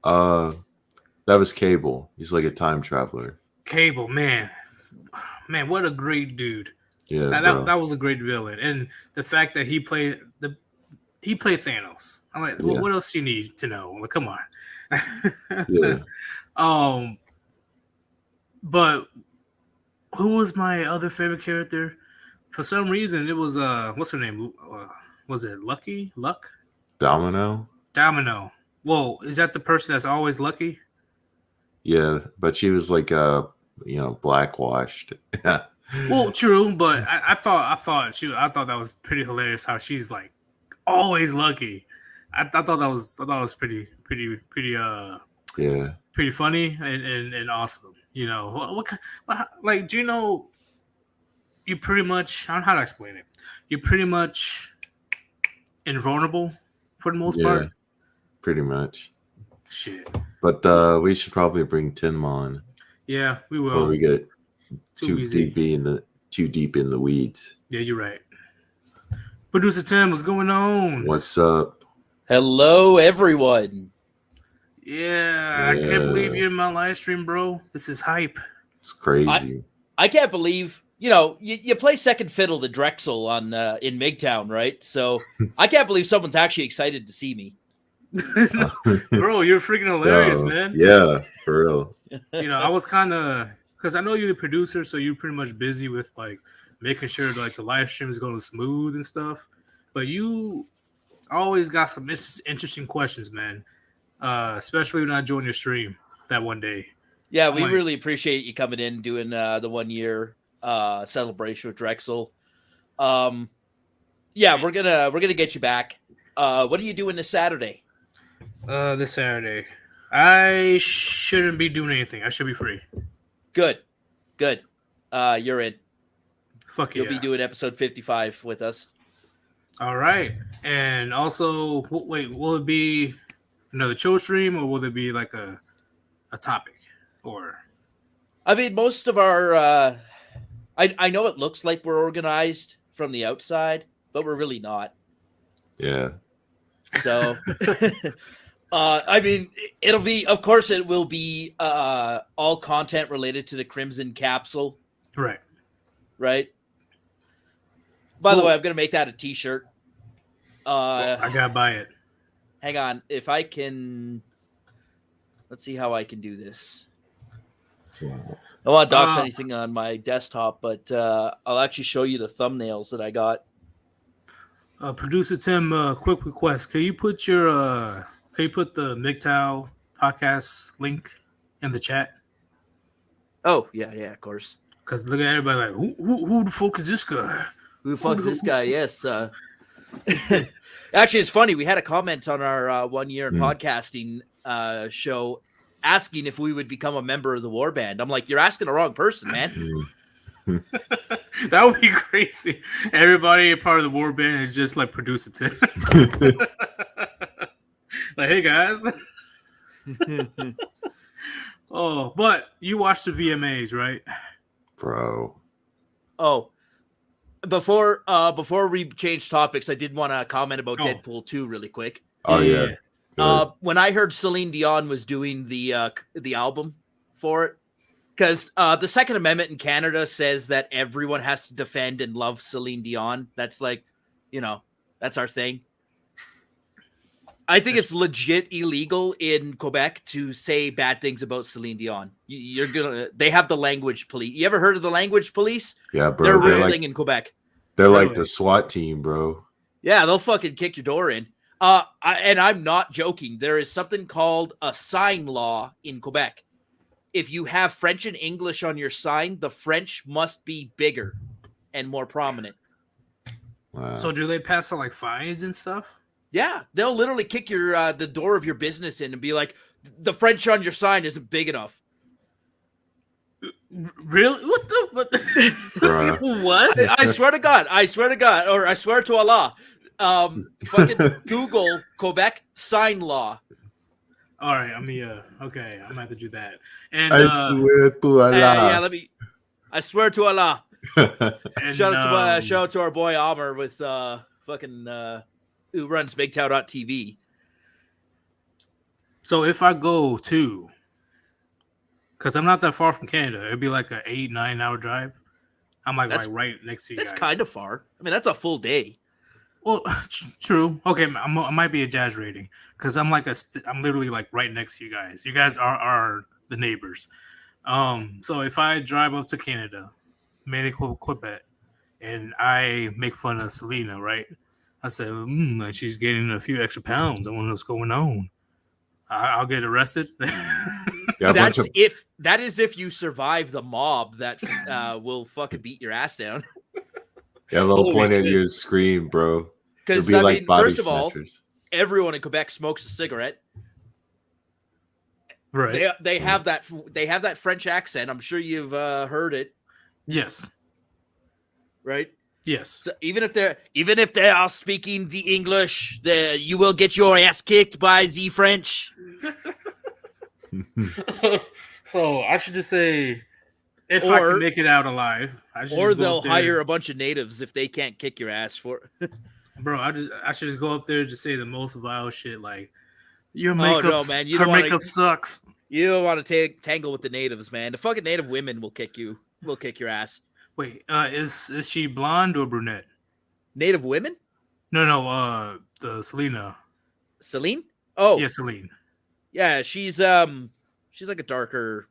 That was Cable. He's like a time traveler. Cable, man, what a great dude. Yeah, that was a great villain, and the fact that he played Thanos. I'm like, well, what else do you need to know? Like, come on. Yeah. But who was my other favorite character? For some reason, it was what's her name? Was it Luck? Domino. Well, is that the person that's always lucky? Yeah, but she was like blackwashed. Well, true, but I thought that was pretty hilarious how she's like always lucky. I thought that was pretty pretty funny and awesome. You know like, do you know? You pretty much, I don't know how to explain it. You're pretty much invulnerable for the most part. Pretty much. Shit. But we should probably bring Tim on. Yeah, we will. Before we get too deep in the weeds. Yeah, you're right. Producer Tim, what's going on? What's up? Hello, everyone. Yeah, I can't believe you're in my live stream, bro. This is hype. It's crazy. I can't believe, you play second fiddle to Drexel on in MGTOW, right? So I can't believe someone's actually excited to see me. Bro, you're freaking hilarious, man. Yeah, for real. I was kind of, because I know you're the producer, so you're pretty much busy with like making sure like the live stream is going smooth and stuff. But you always got some interesting questions, man. Especially when I joined your stream that one day. Yeah, we really appreciate you coming in doing the 1 year celebration with Drexel. Yeah, we're gonna get you back. What are you doing this Saturday? This Saturday, I shouldn't be doing anything. I should be free. Good. You're in. Fuck yeah. You'll be doing episode 55 with us. All right, and also, wait, will it be another Chillstream, or will it be like a topic? Or, I mean, most of our, I know it looks like we're organized from the outside, but we're really not. Yeah. So, I mean, it will be all content related to the Crimson Capsule. Right. By the way, I'm going to make that a t-shirt. I got to buy it. Hang on. If I can, let's see how I can do this. I don't want to dox anything on my desktop, but I'll actually show you the thumbnails that I got. Producer Tim, quick request: can you put the MGTOW podcast link in the chat? Oh yeah, of course. Because look at everybody like, who the fuck is this guy? Who the fuck is this guy? Yes. Actually, it's funny. We had a comment on our 1 year in podcasting show asking if we would become a member of the Warband. I'm like, you're asking the wrong person, man. That would be crazy. Everybody part of the Warband is just like producer Tim. Like, hey guys. Oh, but you watched the VMAs, right? Bro. Oh, before we change topics, I did want to comment about Deadpool 2 really quick. Oh yeah. When I heard Celine Dion was doing the album for it, because the Second Amendment in Canada says that everyone has to defend and love Celine Dion. That's like, that's our thing. I think it's legit illegal in Quebec to say bad things about Celine Dion. They have the language police. You ever heard of the language police? Yeah, bro. They're a real thing in Quebec. They're like the SWAT team, bro. Yeah, they'll fucking kick your door in. And I'm not joking. There is something called a sign law in Quebec. If you have French and English on your sign, the French must be bigger and more prominent. Wow. So do they pass on like fines and stuff? Yeah, they'll literally kick your the door of your business in and be like, the French on your sign isn't big enough. Really? What? What? I swear to God, or I swear to Allah. Fucking Google Quebec sign law. All right, okay, I'm gonna have to do that. And I swear to Allah. I swear to Allah. and, shout out to our boy Amr with who runs BigTown.tv. So if I go to, because I'm not that far from Canada, it'd be like an 8-9 hour drive. I'm like right next to you guys. That's kind of far. I mean, that's a full day. Well, true. Okay, I might be exaggerating because I'm literally like right next to you guys. You guys are the neighbors. So if I drive up to Canada, mainly Quebec, and I make fun of Selena, right? I said, she's gaining a few extra pounds. I wonder what's going on. I'll get arrested. That is if you survive the mob that will fucking beat your ass down. Yeah, they'll point at you and scream, bro. Because first of all, everyone in Quebec smokes a cigarette. Right. They have that French accent. I'm sure you've heard it. Yes. Right. Yes. So even if they are speaking the English, you will get your ass kicked by the French. So I should just say, if I can make it out alive, or they'll hire a bunch of natives if they can't kick your ass for. Bro, I should just go up there and just say the most vile shit like, your makeup, man, her makeup sucks. You don't want to tangle with the natives, man. The fucking native women will kick you. Will kick your ass. Wait, is she blonde or brunette? Native women? No. The Selena. Celine? Oh, yeah, Celine. Yeah, she's like a darker.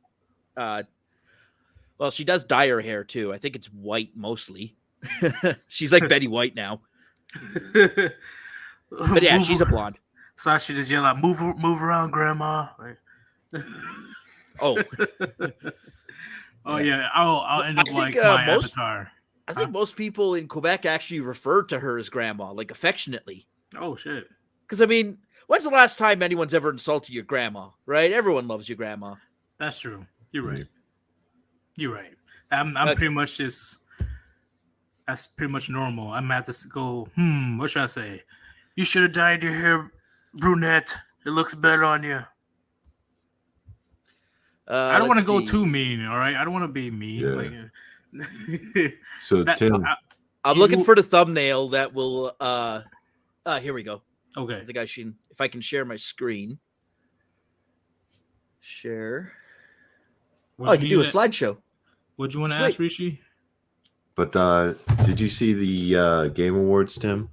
Well, she does dye her hair too. I think it's white mostly. She's like Betty White now. But yeah, she's a blonde. So I should just yell out, "Move around, Grandma." Oh. Oh yeah, I'll end up like my avatar. I think most people in Quebec actually refer to her as Grandma, like affectionately. Oh shit! Because I mean, when's the last time anyone's ever insulted your grandma? Right? Everyone loves your grandma. That's true. You're right. You're right. I'm pretty much just. That's pretty much normal. I'm at to go. What should I say? You should have dyed your hair brunette. It looks better on you. I don't want to go too mean, all right? I don't want to be mean. Yeah. So Tim, I'm looking for the thumbnail that will. Here we go. Okay. I think if I can share my screen. Share. I can do a slideshow. Would you want to ask Rishi? But did you see the Game Awards, Tim?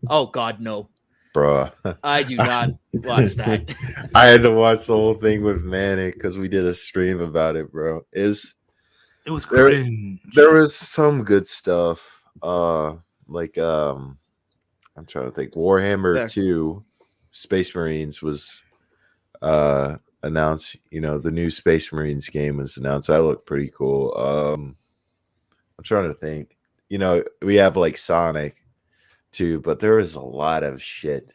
Oh God, no. Bruh. I do not watch that. I had to watch the whole thing with Manic because we did a stream about it, bro. It was cringe. There was some good stuff. Like I'm trying to think. Warhammer 2 Space Marines was announced, the new Space Marines game was announced. That looked pretty cool. I'm trying to think. We have like Sonic too, but there was a lot of shit.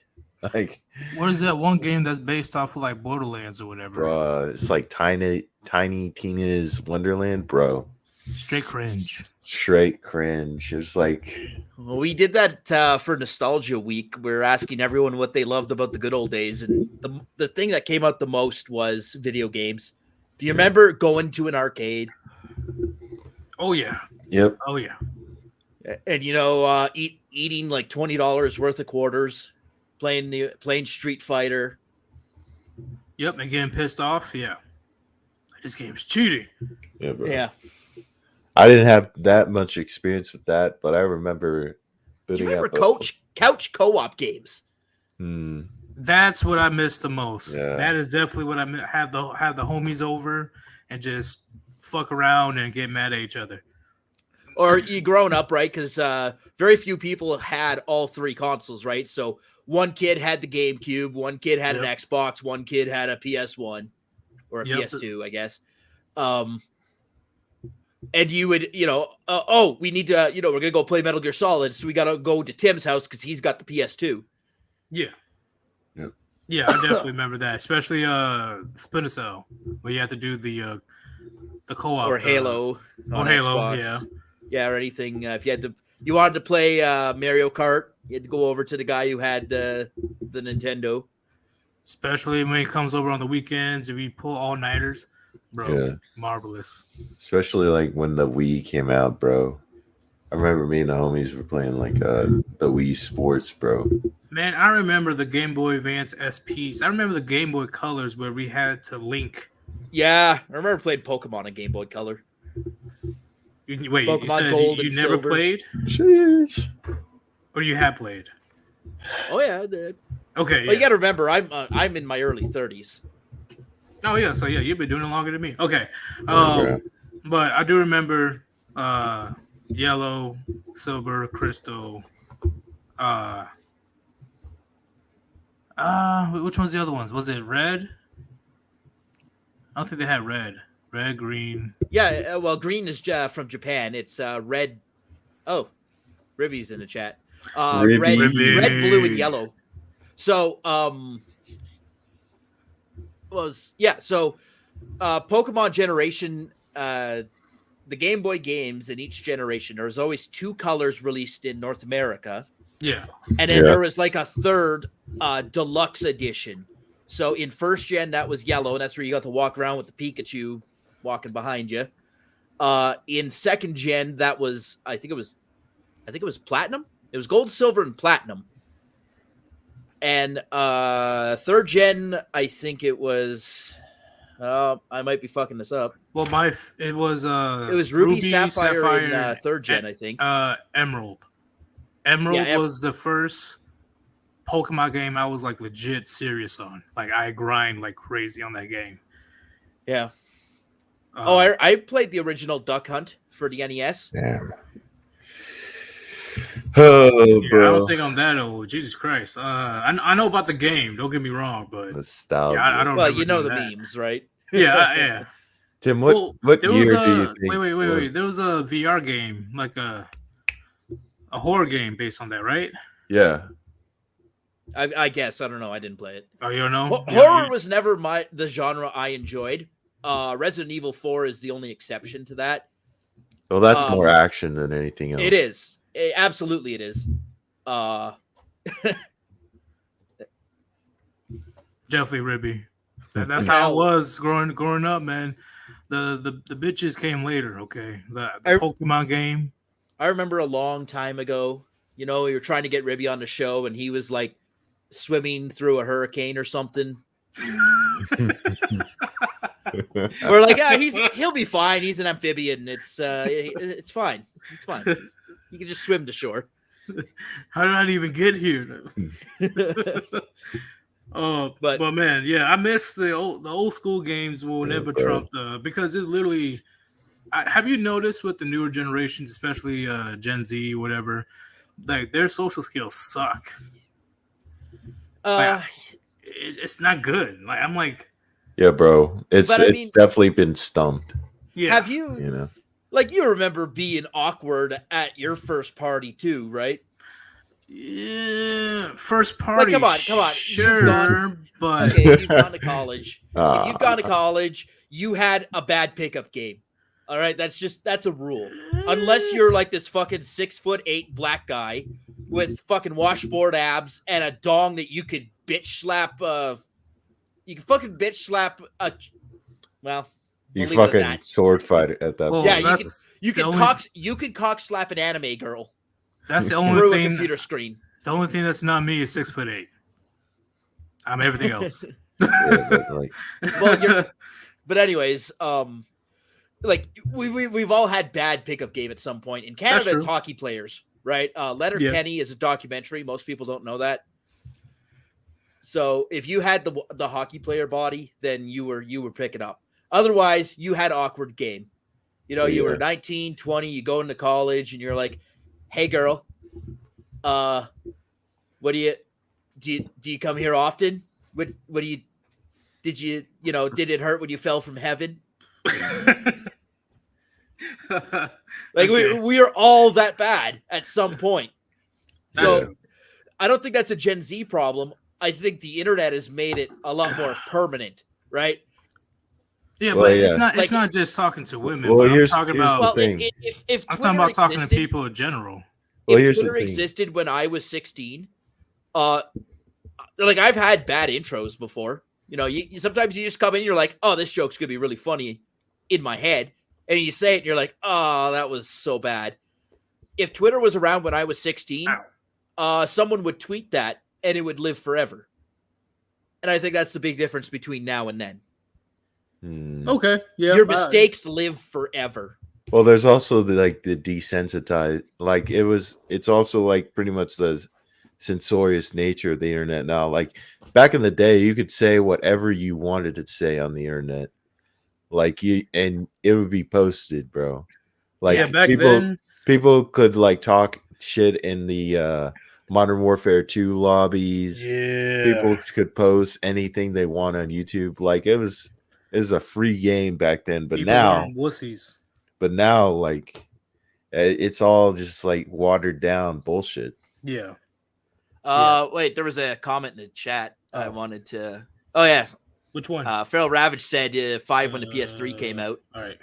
Like, What is that one game that's based off of like Borderlands or whatever? bro, it's like Tiny Tina's Wonderland, bro. Straight cringe. Straight cringe. It's like, Well, we did that for Nostalgia Week. We're asking everyone what they loved about the good old days, and the thing that came out the most was video games. Do you remember going to an arcade? Oh yeah. yep. Oh yeah. And eating like $20 worth of quarters, playing Street Fighter. Yep, and getting pissed off. Yeah. This game's cheating. Yeah, bro. Yeah. I didn't have that much experience with that, but I remember Do you booting remember up couch co-op games? That's what I miss the most. Yeah. That is definitely what I miss. Have the homies over and just fuck around and get mad at each other. Or you grown up, right? Because very few people had all three consoles, right? So one kid had the GameCube, one kid had an Xbox, one kid had a PS1 or a PS2, I guess. And you would, we need to, we're going to go play Metal Gear Solid. So we got to go to Tim's house because he's got the PS2. Yeah. Yep. Yeah, I definitely remember that. Especially Splinter Cell, where you have to do the co-op. Or Halo. Or Halo, Xbox. yeah. Yeah, or anything. If you wanted to play Mario Kart, you had to go over to the guy who had the Nintendo. Especially when it comes over on the weekends, if you pull all-nighters. Bro, Yeah. Marvelous. Especially like when the Wii came out, bro. I remember me and the homies were playing like the Wii Sports, bro. Man, I remember the Game Boy Advance SPs. I remember the Game Boy Colors where we had to link. Yeah, I remember playing Pokemon on Game Boy Color. Wait, you Pokemon said Gold you and never Silver. played? Sheesh. Or you have played? Oh yeah, I did. Okay. Well, you got to remember, I'm in my early 30s. Oh yeah, so yeah, you've been doing it longer than me. Okay, bro. but I do remember yellow, silver, crystal. Which one's the other ones? Was it red? I don't think they had red. Red, green. Yeah, well, green is from Japan. It's red. Oh, Ribby's in the chat. Red, Ribby. red, blue, and yellow. So, Pokemon generation, the Game Boy games in each generation, there was always two colors released in North America. Yeah. And then there was like a third deluxe edition. So in first gen, that was yellow, and that's where you got to walk around with the Pikachu walking behind you. In second gen, that was I think it was platinum. It was gold, silver, and platinum. And third gen, I think it was. I might be fucking this up. Well, it was Ruby, Sapphire in third gen, I think. Emerald. Emerald was the first Pokemon game I was like legit serious on. Like I grind like crazy on that game. Yeah. I played the original Duck Hunt for the NES. Damn. Oh, I bro. don't think I'm that old. Jesus Christ. I know about the game. Don't get me wrong, but Nostalgia. I don't. Well, remember you know the that. memes, right? Yeah. Tim, what there year was do you think? Wait. There was a VR game, like a horror game based on that, right? Yeah. I guess. I don't know. I didn't play it. Oh, you don't know? Horror was never the genre I enjoyed. Resident Evil 4 is the only exception to that. Well, that's more action than anything else. It is. Absolutely, it is. Definitely Ribby. That's how it was growing up, man. The bitches came later, okay? The Pokemon game. I remember a long time ago, you were trying to get Ribby on the show, and he was like swimming through a hurricane or something. We're like, he'll be fine. He's an amphibian. It's fine. It's fine. You can just swim to shore. How did I even get here? But man, yeah, I miss the old school games will never trump because it's literally. Have you noticed with the newer generations, especially Gen Z, whatever, like their social skills suck. It's not good. Like I'm like, Yeah, bro. It's But I mean, definitely been stumped. Yeah. have you You know. like you remember being awkward at your first party too, right? Yeah, first party. Come on. You've Sure, gone- but Okay, if you've gone to college, Ah, you had a bad pickup game. All right, that's a rule. Unless you're like this fucking 6'8" black guy with fucking washboard abs and a dong that you could bitch slap. You can fucking bitch slap a. Well, you we'll leave it at fucking that. sword fight at that Well, point. Yeah, that's you the can only- cock slap an anime girl That's the through only a thing. computer screen. The only thing that's not me is 6'8". I'm everything else. Yeah, but like, Well, but anyways, like we've all had bad pickup game at some point. In Canada, That's it's true. hockey players, right? Leonard Yeah. Kenny is a documentary. Most people don't know that. So if you had the hockey player body, then you were picking up. Otherwise, you had awkward game. You know, you were 19, 20, you go into college and you're like, "Hey girl, what do you come here often? What do you did it hurt when you fell from heaven?" Like Okay. we are all that bad at some point. That's So true. I don't think that's a Gen Z problem. I think the internet has made it a lot more permanent, right? Yeah, Well, but it's yeah. not. It's Like- not just talking to women. Well, but I'm here's talking the about. Well, thing. if I'm Twitter talking about talking to existed, people in general. Well, if here's the Twitter thing. existed when I was 16, like I've had bad intros before. You know, you sometimes you just come in, you're like, "Oh, this joke's gonna be really funny," in my head, and you say it, and you're like, "Oh, that was so bad." If Twitter was around when I was 16, someone would tweet that, and it would live forever. And I think that's the big difference between now and then. Okay. Yeah. Your mistakes live forever. Well, there's also the desensitized, like it's also like pretty much the censorious nature of the internet now. Like back in the day, you could say whatever you wanted to say on the internet, and it would be posted, bro. Like Yeah. Back then. people could like talk shit in the Modern Warfare 2 lobbies. Yeah. People could post anything they want on YouTube. Like it was a free game back then, but People now. weren't wussies. But now, like, it's all just like watered down bullshit. Yeah. Wait, there was a comment in the chat I Oh. wanted to. Oh yeah, Which one? Feral Ravage said 5 when the PS3 came out. All right.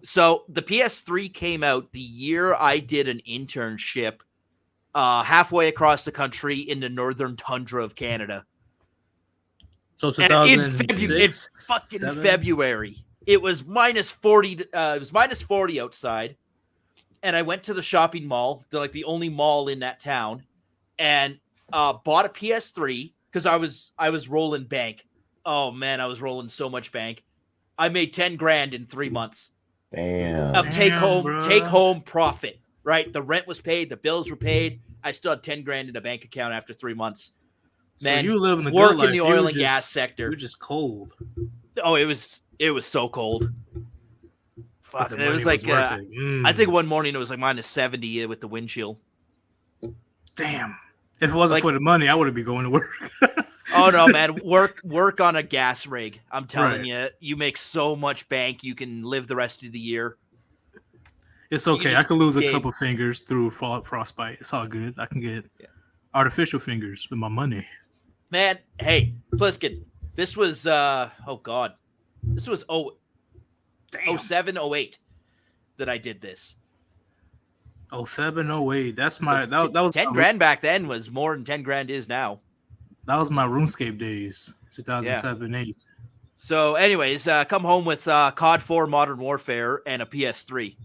So the PS3 came out the year I did an internship halfway across the country in the northern tundra of Canada. So And in 2006. fucking 7? February. It was minus 40. It was minus 40 outside. And I went to the shopping mall, the only mall in that town, and bought a PS3 because I was rolling bank. Oh man, I was rolling so much bank. I made 10 grand in 3 months Damn. of take bruh. home profit. Right, the rent was paid, the bills were paid. I still had 10 grand in a bank account after 3 months. So Man, you live in the work good life. in the You oil were and gas just- sector. You're just cold. Oh, it was so cold. But Fuck, the it money was like worth it. I think one morning it was like minus 70 with the wind chill. Damn. If it wasn't Like- for the money, I would be going to work. Oh no, man! Work on a gas rig. I'm telling Right. you make so much bank. You can live the rest of the year. It's You okay. I just could lose a gave- couple fingers through frostbite. It's all good. I can get artificial fingers with my money. Man, hey, Pliskin, this was this was Damn. 07, 08 that I did this. 07, 08. That's my So that was 10 my, grand back then was more than 10 grand is now. That was my RuneScape days. 2007, 8. So, anyways, come home with COD 4 Modern Warfare and a PS3.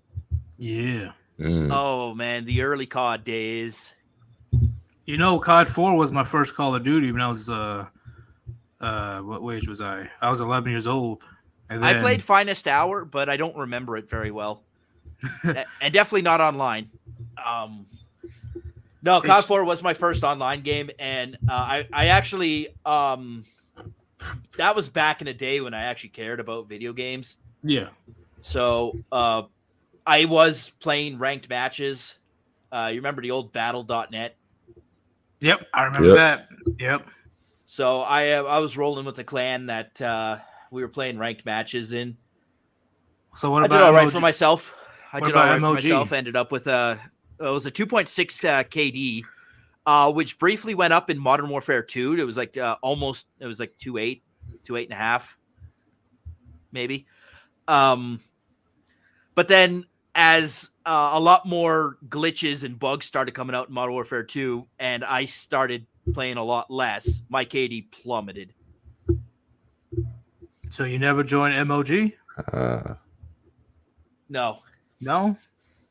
Yeah. Oh man, the early COD days. You know, COD 4 was my first Call of Duty when I was what age was I? I was 11 years old. And I then- played Finest Hour, but I don't remember it very well. And definitely not online. No, COD 4 was my first online game, and I actually that was back in the day when I actually cared about video games. Yeah. So I was playing ranked matches. You remember the old Battle.net? Yep, I remember Yep. that. Yep. So I was rolling with the clan that we were playing ranked matches in. So what I did about all right MOG? for myself. What about MOG? Ended up with it was a 2.6 KD, which briefly went up in Modern Warfare 2. It was like almost, it was like 2.8, 2.8.5, maybe. But then as a lot more glitches and bugs started coming out in Modern Warfare 2, and I started playing a lot less, my KD plummeted. So you never joined MOG? No. No?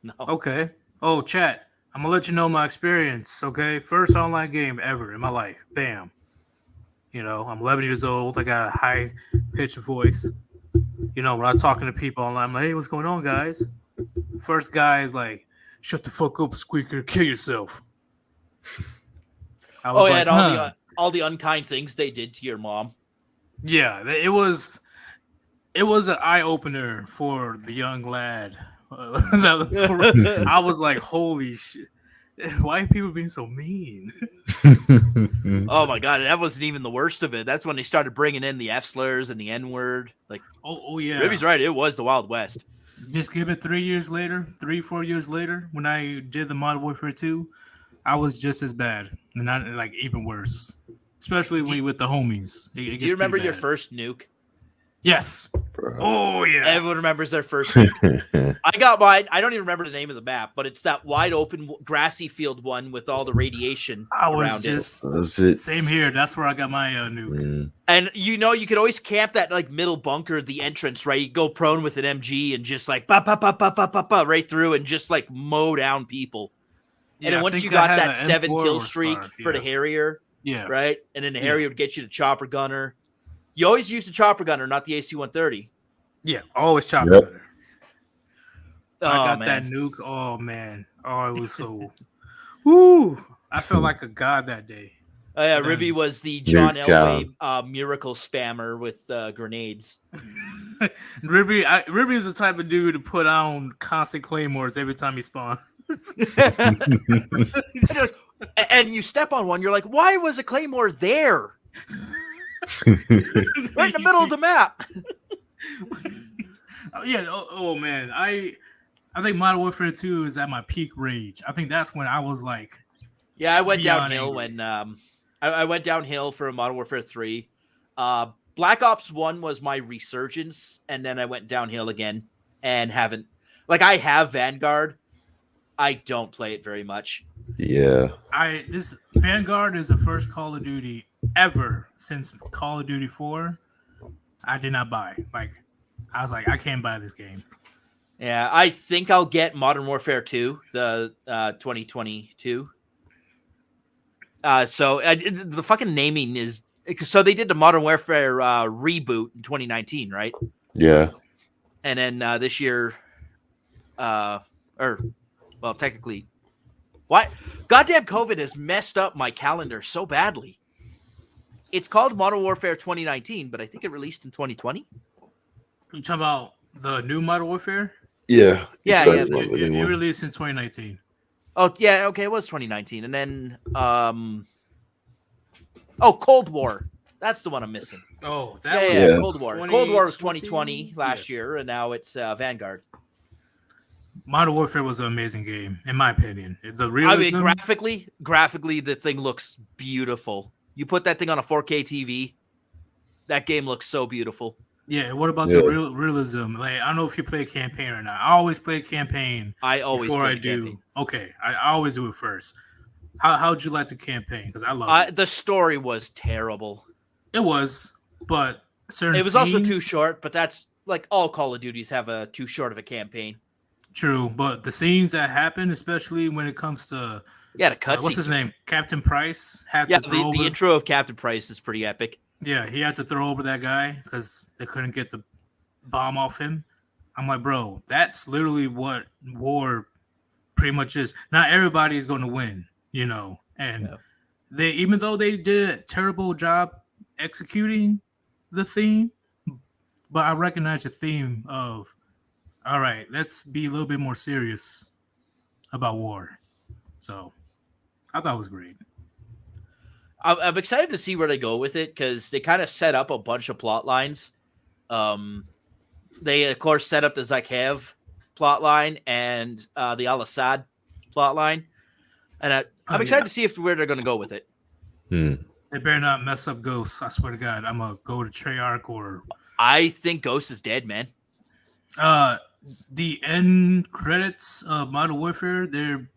No. Okay. Oh, chat. I'm gonna let you know my experience, okay? First online game ever in my life. Bam. You know, I'm 11 years old. I got a high pitched voice. You know, when I'm talking to people online, I'm like, hey, what's going on, guys? First guy is like, shut the fuck up, Squeaker, kill yourself. I was like, and all the unkind things they did to your mom. Yeah, it was an eye opener for the young lad. I was like, holy shit. Why are people being so mean? Oh my god, that wasn't even the worst of it. That's when they started bringing in the F slurs and the N word. Like, oh yeah, Ribby's right. It was the Wild West. Just give it 4 years later, when I did the Modern Warfare 2, I was just as bad, and not like even worse. Especially when you with the homies. Do you remember your first nuke? Yes. Bro. Oh yeah. Everyone remembers their first nuke. I got mine. I don't even remember the name of the map, but it's that wide open grassy field one with all the radiation around it. Same here. That's where I got my nuke. Yeah. And you know, you could always camp that like middle bunker, the entrance, right? You go prone with an MG and just like right through and just like mow down people. Yeah, and then once you got that 7 kill streak for the Harrier, right? And then the Harrier would get you the chopper gunner. You always use the chopper gunner, not the AC-130. Yeah, always chopper gunner. Oh, I got that nuke. Oh man. Oh, it was so. Woo! I felt like a god that day. Oh yeah, Ribby was the John Elway miracle spammer with grenades. Ribby is the type of dude to put on constant claymores every time he spawns. And you step on one, you're like, why was a claymore there? Right in the middle of the map. Oh man. I think Modern Warfare 2 is at my peak rage. I think that's when I was like, I went downhill when I went downhill for Modern Warfare 3. Black Ops 1 was my resurgence, and then I went downhill again and haven't. Like, I have Vanguard. I don't play it very much. Yeah. This Vanguard is the first Call of Duty ever since Call of Duty 4 I did not buy. Like, I was like, I can't buy this game. Yeah, I think I'll get Modern Warfare 2, the 2022. So the fucking naming is so they did the Modern Warfare reboot in 2019, right? Yeah. And then this year, technically, what? Goddamn COVID has messed up my calendar so badly. It's called Modern Warfare 2019, but I think it released in 2020. You talking about the new Modern Warfare? Yeah. It released in 2019. Oh, yeah, okay, it was 2019. And then, Cold War. That's the one I'm missing. Oh, was Cold War. Cold War was 2020 last year, and now it's Vanguard. Modern Warfare was an amazing game, in my opinion. The realism, graphically, the thing looks beautiful. You put that thing on a 4K TV, that game looks so beautiful. Yeah, what about the realism? Like, I don't know if you play campaign or not. I always play campaign. Campaign. Okay, I always do it first. How'd you like the campaign? Because I love it. The story was terrible. It was, but it was also too short. But that's like all Call of Duties have a too short of a campaign. True, but the scenes that happen, especially when it comes to the cutscenes. What's his name? Captain Price the intro of Captain Price is pretty epic. Yeah, he had to throw over that guy because they couldn't get the bomb off him. I'm like, bro, that's literally what war pretty much is. Not everybody is going to win, you know. And they, even though they did a terrible job executing the theme, but I recognize the theme of, all right, let's be a little bit more serious about war. So I thought it was great. I'm excited to see where they go with it because they kind of set up a bunch of plot lines. They of course set up the Zakhaev plot line and the Al Assad plot line, and I'm excited to see where they're going to go with it. Hmm. They better not mess up Ghost. I swear to God, I'm gonna go to Treyarch or. I think Ghost is dead, man. The end credits of Modern Warfare, they're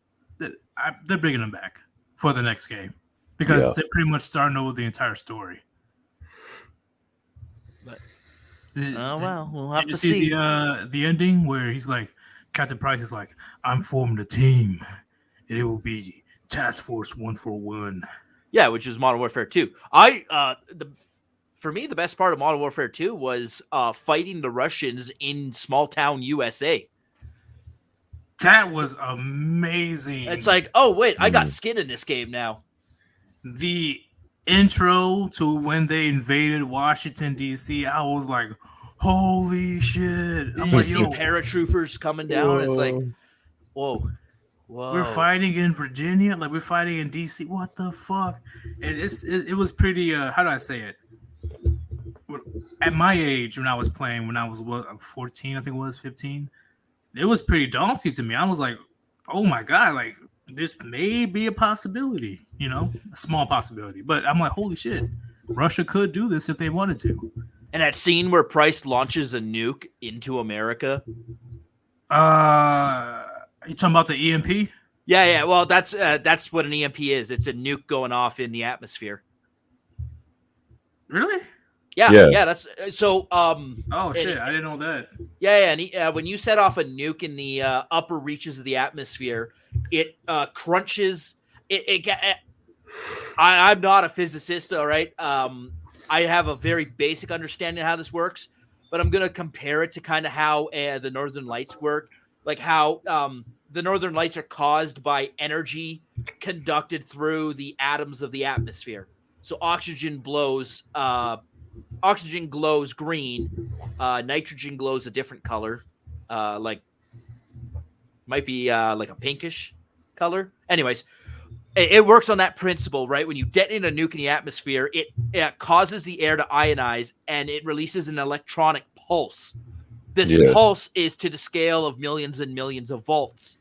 bringing them back for the next game because they're pretty much starting over the entire story. But well, we'll have did you to see see. The ending where he's like, Captain Price is like, I'm forming a team, and it will be Task Force 141. Yeah, which is Modern Warfare 2. For me, the best part of Modern Warfare 2 was fighting the Russians in small town USA. That was amazing. It's like, oh wait, I got skin in this game now. The intro to when they invaded Washington D.C., I was like, holy shit! I'm like, see paratroopers coming down. Whoa. It's like, whoa. We're fighting in Virginia, like we're fighting in DC. What the fuck? It was pretty. How do I say it? At my age, when I was playing, when I was 14, I think it was 15, it was pretty daunting to me. I was like, oh my god, like this may be a possibility, a small possibility. But I'm like, holy shit, Russia could do this if they wanted to. And that scene where Price launches a nuke into America. You talking about the EMP? Yeah. Well, that's what an EMP is. It's a nuke going off in the atmosphere. Really? Yeah. That's so. Oh shit! I didn't know that. Yeah. And when you set off a nuke in the upper reaches of the atmosphere, it crunches. I'm not a physicist, all right. I have a very basic understanding of how this works, but I'm gonna compare it to kind of how the Northern Lights work, like how the Northern Lights are caused by energy conducted through the atoms of the atmosphere. So oxygen glows green, nitrogen glows a different color, like might be like a pinkish color. Anyways, it works on that principle, right? When you detonate a nuke in the atmosphere, it causes the air to ionize and it releases an electronic pulse. This pulse is to the scale of millions and millions of volts,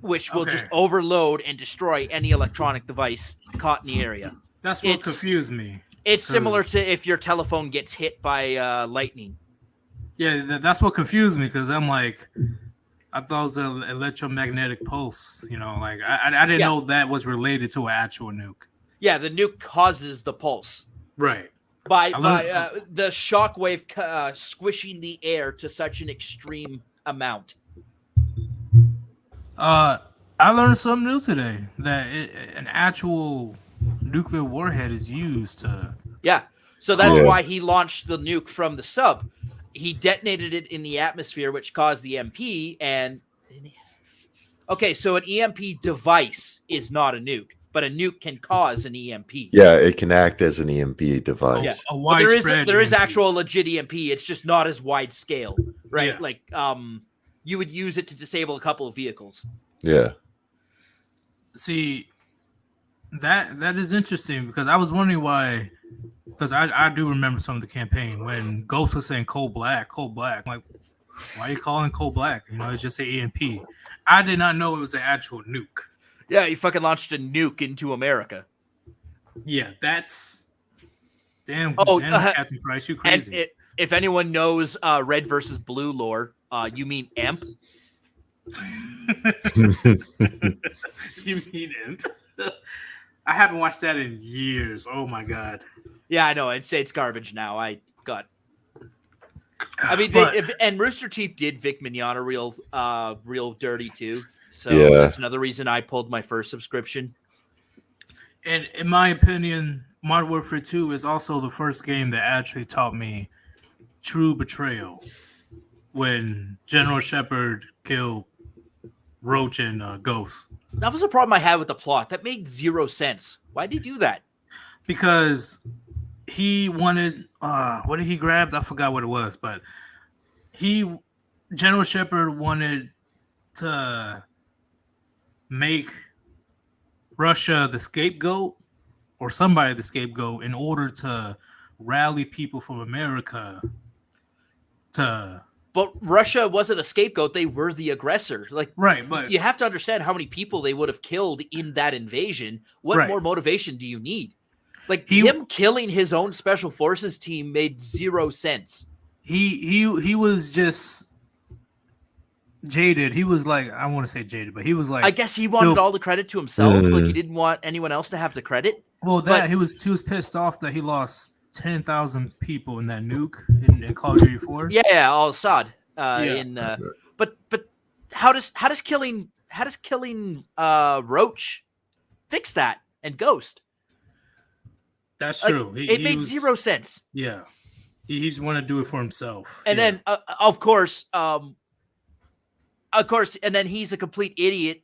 which will just overload and destroy any electronic device caught in the area. That's what confused me. It's similar to if your telephone gets hit by lightning. Yeah, that's what confused me because I'm like, I thought it was an electromagnetic pulse. Like I didn't know that was related to an actual nuke. Yeah, the nuke causes the pulse. Right. By the shockwave squishing the air to such an extreme amount. I learned something new today, that an actual nuclear warhead is used to... Yeah, so that's why he launched the nuke from the sub. He detonated it in the atmosphere, which caused the EMP, and... Okay, so an EMP device is not a nuke, but a nuke can cause an EMP. Yeah, it can act as an EMP device. A widespread there is actual legit EMP. It's just not as wide scale, right? Yeah. Like, you would use it to disable a couple of vehicles. Yeah. See, that is interesting because I was wondering why. Because I do remember some of the campaign when Ghost was saying cold black. I'm like, why are you calling cold black? It's just an EMP. I did not know it was an actual nuke. Yeah, he fucking launched a nuke into America. Yeah, that's damn. Captain Price, you crazy. And if anyone knows red versus blue lore, you mean EMP? You mean EMP? I haven't watched that in years. Oh my god. Yeah, I know. I'd say it's garbage now. And Rooster Teeth did Vic Mignogna real dirty too. So that's another reason I pulled my first subscription. And in my opinion, Modern Warfare 2 is also the first game that actually taught me true betrayal. When General Shepard killed Roach and Ghost. That was a problem I had with the plot. That made zero sense. Why did he do that? Because he wanted... what did he grab? I forgot what it was, but General Shepard wanted to make Russia the scapegoat or somebody the scapegoat in order to rally people from America to But Russia wasn't a scapegoat; they were the aggressor. Like, right, but you have to understand how many people they would have killed in that invasion. What Right. more motivation do you need? Like, He- him killing his own special forces team made zero sense. he was just jaded. He was like, I want to say jaded, but he was like, I guess he wanted still- all the credit to himself. Like, he Mm. didn't want anyone else to have the credit. well, but- he was pissed off that he lost 10,000 people in that nuke in Call of Duty 4. Yeah, all Assad. Yeah. But how does killing Roach fix that and Ghost? That's Like, true. It made zero sense. Yeah, he's want to do it for himself. And Yeah. then, of course, and then he's a complete idiot.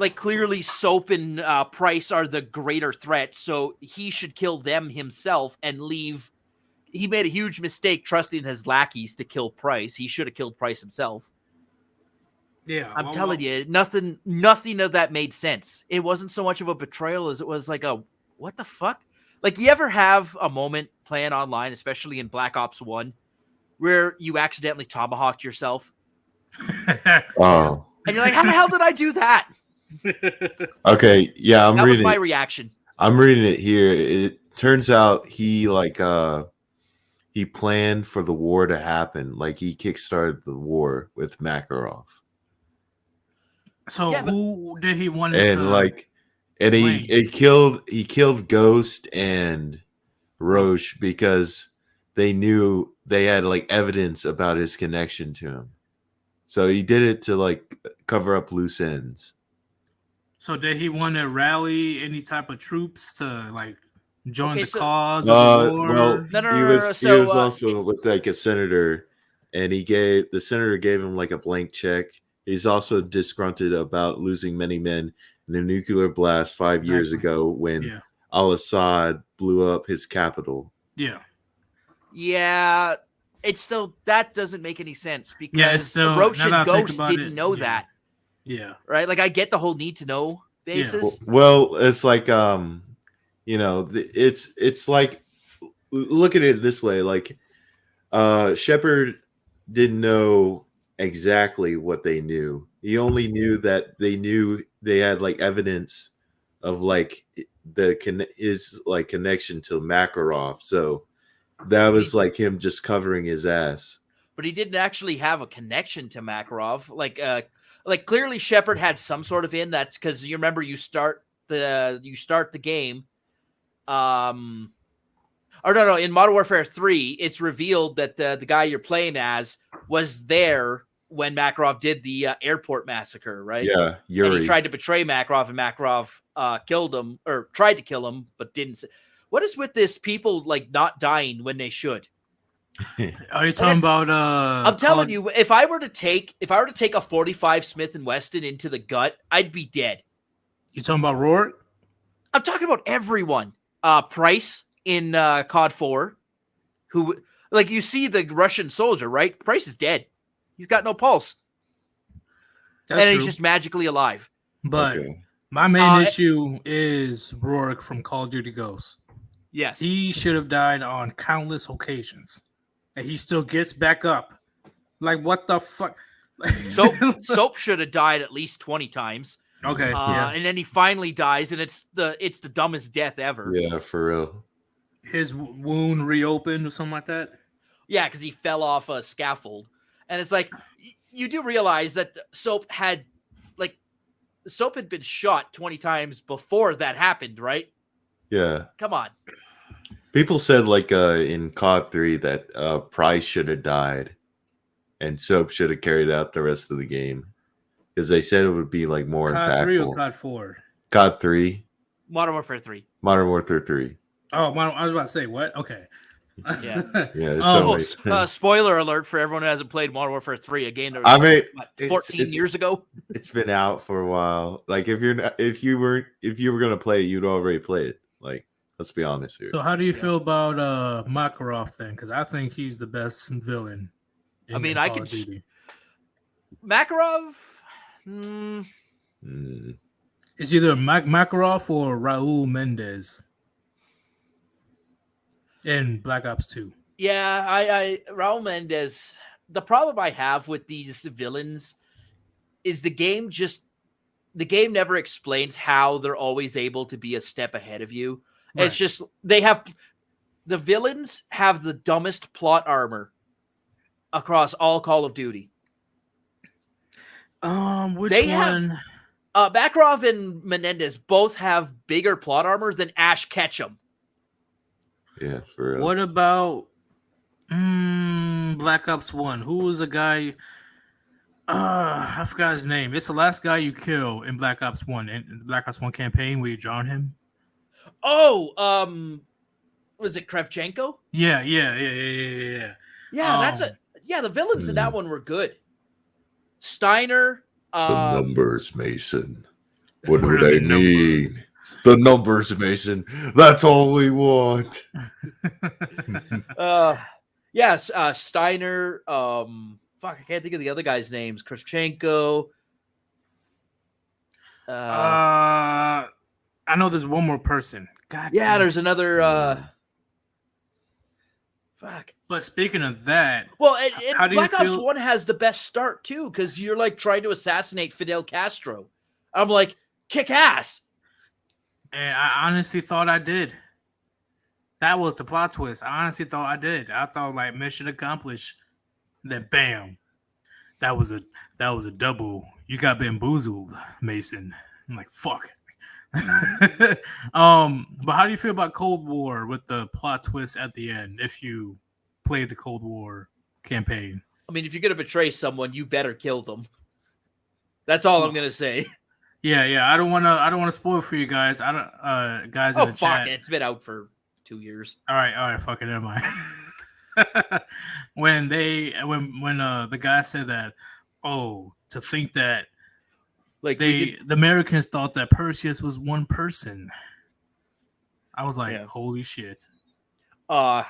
Like, clearly, Soap and Price are the greater threat, so he should kill them himself and leave. He made a huge mistake trusting his lackeys to kill Price. He should have killed Price himself. yeah, I'm telling you, nothing of that made sense. It wasn't so much of a betrayal as it was like a, what the fuck? Like, you ever have a moment playing online, especially in Black Ops 1, where you accidentally tomahawked yourself? Oh, And you're like, how the hell did I do that? okay. Yeah, That was my reaction. I'm reading it here. It turns out he he planned for the war to happen. Like, he kickstarted the war with Makarov, So Yeah, but- who did he want and to he killed Ghost and Roche because they knew they had like evidence about his connection to him. So he did it to like cover up loose ends. So did he want to rally any type of troops to like join Okay, the so- cause of the war? Well, No, he no, was no. he So, was also with like a senator, and the senator gave him like a blank check. He's also disgruntled about losing many men in a nuclear blast 5 years Exactly. ago when Yeah, al-Assad blew up his capital. yeah, Yeah, it's still, that doesn't make any sense because Yeah, it's still- Roach now that I and think Ghost about didn't it, know yeah. that, yeah. right? Like, I get the whole need to know basis. Well, it's like it's like, look at it this way, like Shepard didn't know exactly what they knew. He only knew that they had like evidence of like his like connection to Makarov. So that was like him just covering his ass. But he didn't actually have a connection to Makarov. Like clearly Shepard had some sort of in. That's because you remember you start the game. Or no, in Modern Warfare 3, it's revealed that the guy you're playing as was there when Makarov did the airport massacre, right? Yeah, Yuri. And he tried to betray Makarov, and Makarov killed him, or tried to kill him, but didn't. What is with this people like not dying when they should? Are you talking about? I'm telling you, if I were to take a 45 Smith and Wesson into the gut, I'd be dead. You talking about Rourke? I'm talking about everyone. Price in COD 4, who, like, you see the Russian soldier, right? Price is dead. He's got no pulse, That's and true. he's just magically alive. But Okay. my main issue is Rourke from Call of Duty Ghosts. Yes. He should have died on countless occasions, and he still gets back up. Like, what the fuck? Soap should have died at least 20 times. Okay, yeah. And then he finally dies, and it's the dumbest death ever. Yeah, for real. His wound reopened or something like that. Yeah, because he fell off a scaffold. And it's like, you do realize that Soap had been shot 20 times before that happened, right? Yeah. Come on. People said like in COD 3 that Price should have died and Soap should have carried out the rest of the game. Because they said it would be like more COD 3 or impactful. COD 4? COD 3. Modern Warfare 3. Modern Warfare 3. Oh, I was about to say, what? Okay. Yeah. Yeah. Oh, so Spoiler alert for everyone who hasn't played Modern Warfare 3, a game that I was, mean, what, 14 years ago. it's been out for a while. Like if you were gonna play it, you'd already play it. Like, let's be honest here. So how do you feel about Makarov then? Because I think he's the best villain. I mean, in I Call could of Duty. Makarov. Mm. It's either Makarov or Raul Mendez. in Black Ops 2. Yeah, I Raul Mendez. The problem I have with these villains is the game never explains how they're always able to be a step ahead of you. Right. It's just the villains have the dumbest plot armor across all Call of Duty. Which They one? have Makarov and Menendez both have bigger plot armor than Ash Ketchum. Yeah, for real. What about Black Ops 1? Who was a guy? I forgot his name. It's the last guy you kill in Black Ops 1, in the Black Ops 1 campaign where you drawn him. Oh, was it Kravchenko? Yeah. Yeah, the villains in that one were good. Steiner. The numbers, Mason. What What do are they the mean? numbers? The numbers, Mason. That's all we want. Yes, Steiner. Fuck, I can't think of the other guy's names. Kravchenko. I know there's one more person. God. Yeah, damn. there's another. Fuck. But speaking of that, Well, how do you Black Ops feel- 1 has the best start too, because you're like trying to assassinate Fidel Castro. I'm like, kick ass. and I honestly thought I did. That was the plot twist. I honestly thought I did. I thought like mission accomplished. Then bam, that was a double. You got bamboozled, Mason. I'm like, fuck. But how do you feel about Cold War with the plot twist at the end? If you play the Cold War campaign, I mean, if you're gonna betray someone, you better kill them. That's all I'm gonna say. yeah. I don't want to spoil for you guys. I don't, guys. In Oh the fuck, chat. it's been out for 2 years. All right, fucking never mind. when the guy said that, to think that Like the Americans thought that Perseus was one person. I was like, Yeah. holy shit. fuck.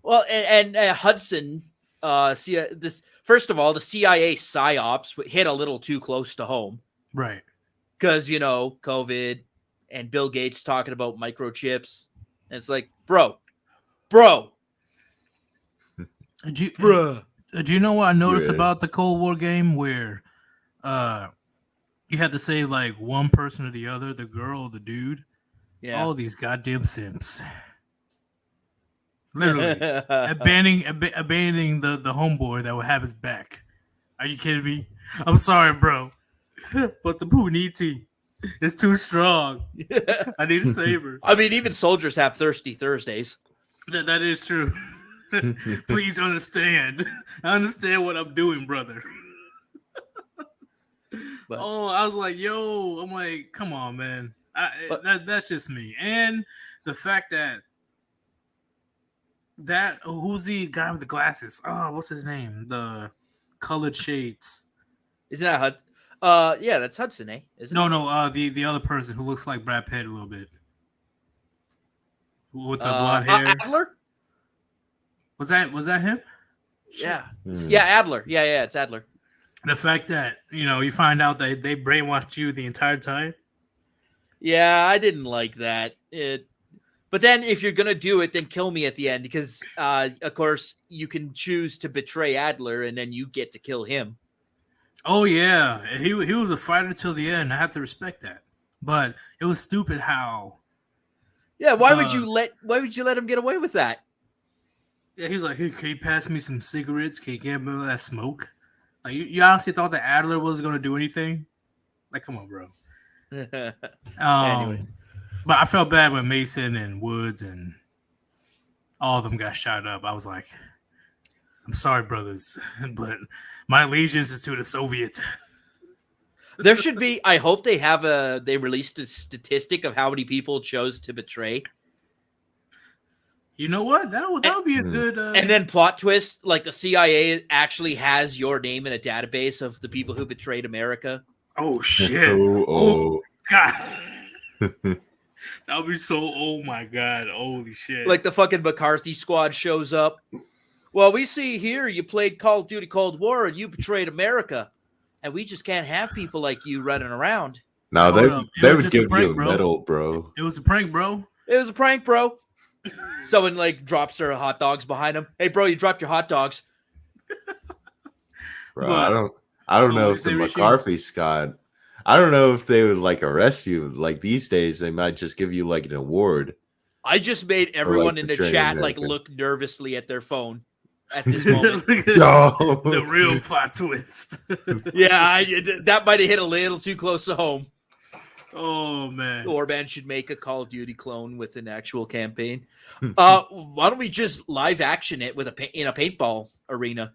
Well, and Hudson. See this. First of all, the CIA psyops hit a little too close to home Right. because COVID and Bill Gates talking about microchips. And it's like, bro. Do Bruh. you know what I noticed Yeah. about the Cold War game where you had to say like one person or the other, the girl or the dude? Yeah. All these goddamn simps. Literally. abandoning the homeboy that would have his back. Are you kidding me? I'm sorry, bro. But the Puniti is too strong. I need a saber. I mean, even soldiers have thirsty Thursdays. That is true. Please understand. I understand what I'm doing, brother. But- I was like, yo, I'm like, come on, man. That's just me. And the fact that who's the guy with the glasses? Oh, what's his name? The colored shades. Isn't that yeah, that's Hudson, eh? Isn't it? No, the other person who looks like Brad Pitt a little bit. With the blonde hair. Adler? Was that him? Yeah. Hmm. Yeah, Adler. Yeah, it's Adler. The fact that, you find out that they brainwashed you the entire time. Yeah, I didn't like that. But then if you're going to do it, then kill me at the end because, of course, you can choose to betray Adler and then you get to kill him. Oh, yeah. He was a fighter till the end. I have to respect that. But it was stupid how... Yeah, why would you let him get away with that? Yeah, he was like, hey, can you pass me some cigarettes? Can you get me that smoke? Like, you honestly thought that Adler was going to do anything? Like, come on, bro. Anyway. But I felt bad when Mason and Woods and all of them got shot up. I was like, I'm sorry, brothers, but my allegiance is to the Soviet. There should be. I hope they released a statistic of how many people chose to betray. You know what? That would be a good. And then plot twist, like the CIA actually has your name in a database of the people who betrayed America. Oh shit! Oh. God. That would be so. Oh my god! Holy shit! Like the fucking McCarthy squad shows up. Well, we see here you played Call of Duty Cold War and you betrayed America, and we just can't have people like you running around. Now Hold up. It they was would just a give prank, you a bro. medal, bro. It was a prank, bro. It was a prank, bro. Someone like drops their hot dogs behind him. Hey, bro, you dropped your hot dogs. Bro, But- I don't what know would if you the say, Rishi? McCarthy Scott. I don't know if they would like arrest you. Like these days, they might just give you like an award. I just made everyone in the portraying chat like America. look nervously at their phone at this moment. Look at Yo. the real plot twist. Yeah, that might have hit a little too close to home. Oh man. Warband should make a Call of Duty clone with an actual campaign. Why don't we just live action it with in a paintball arena?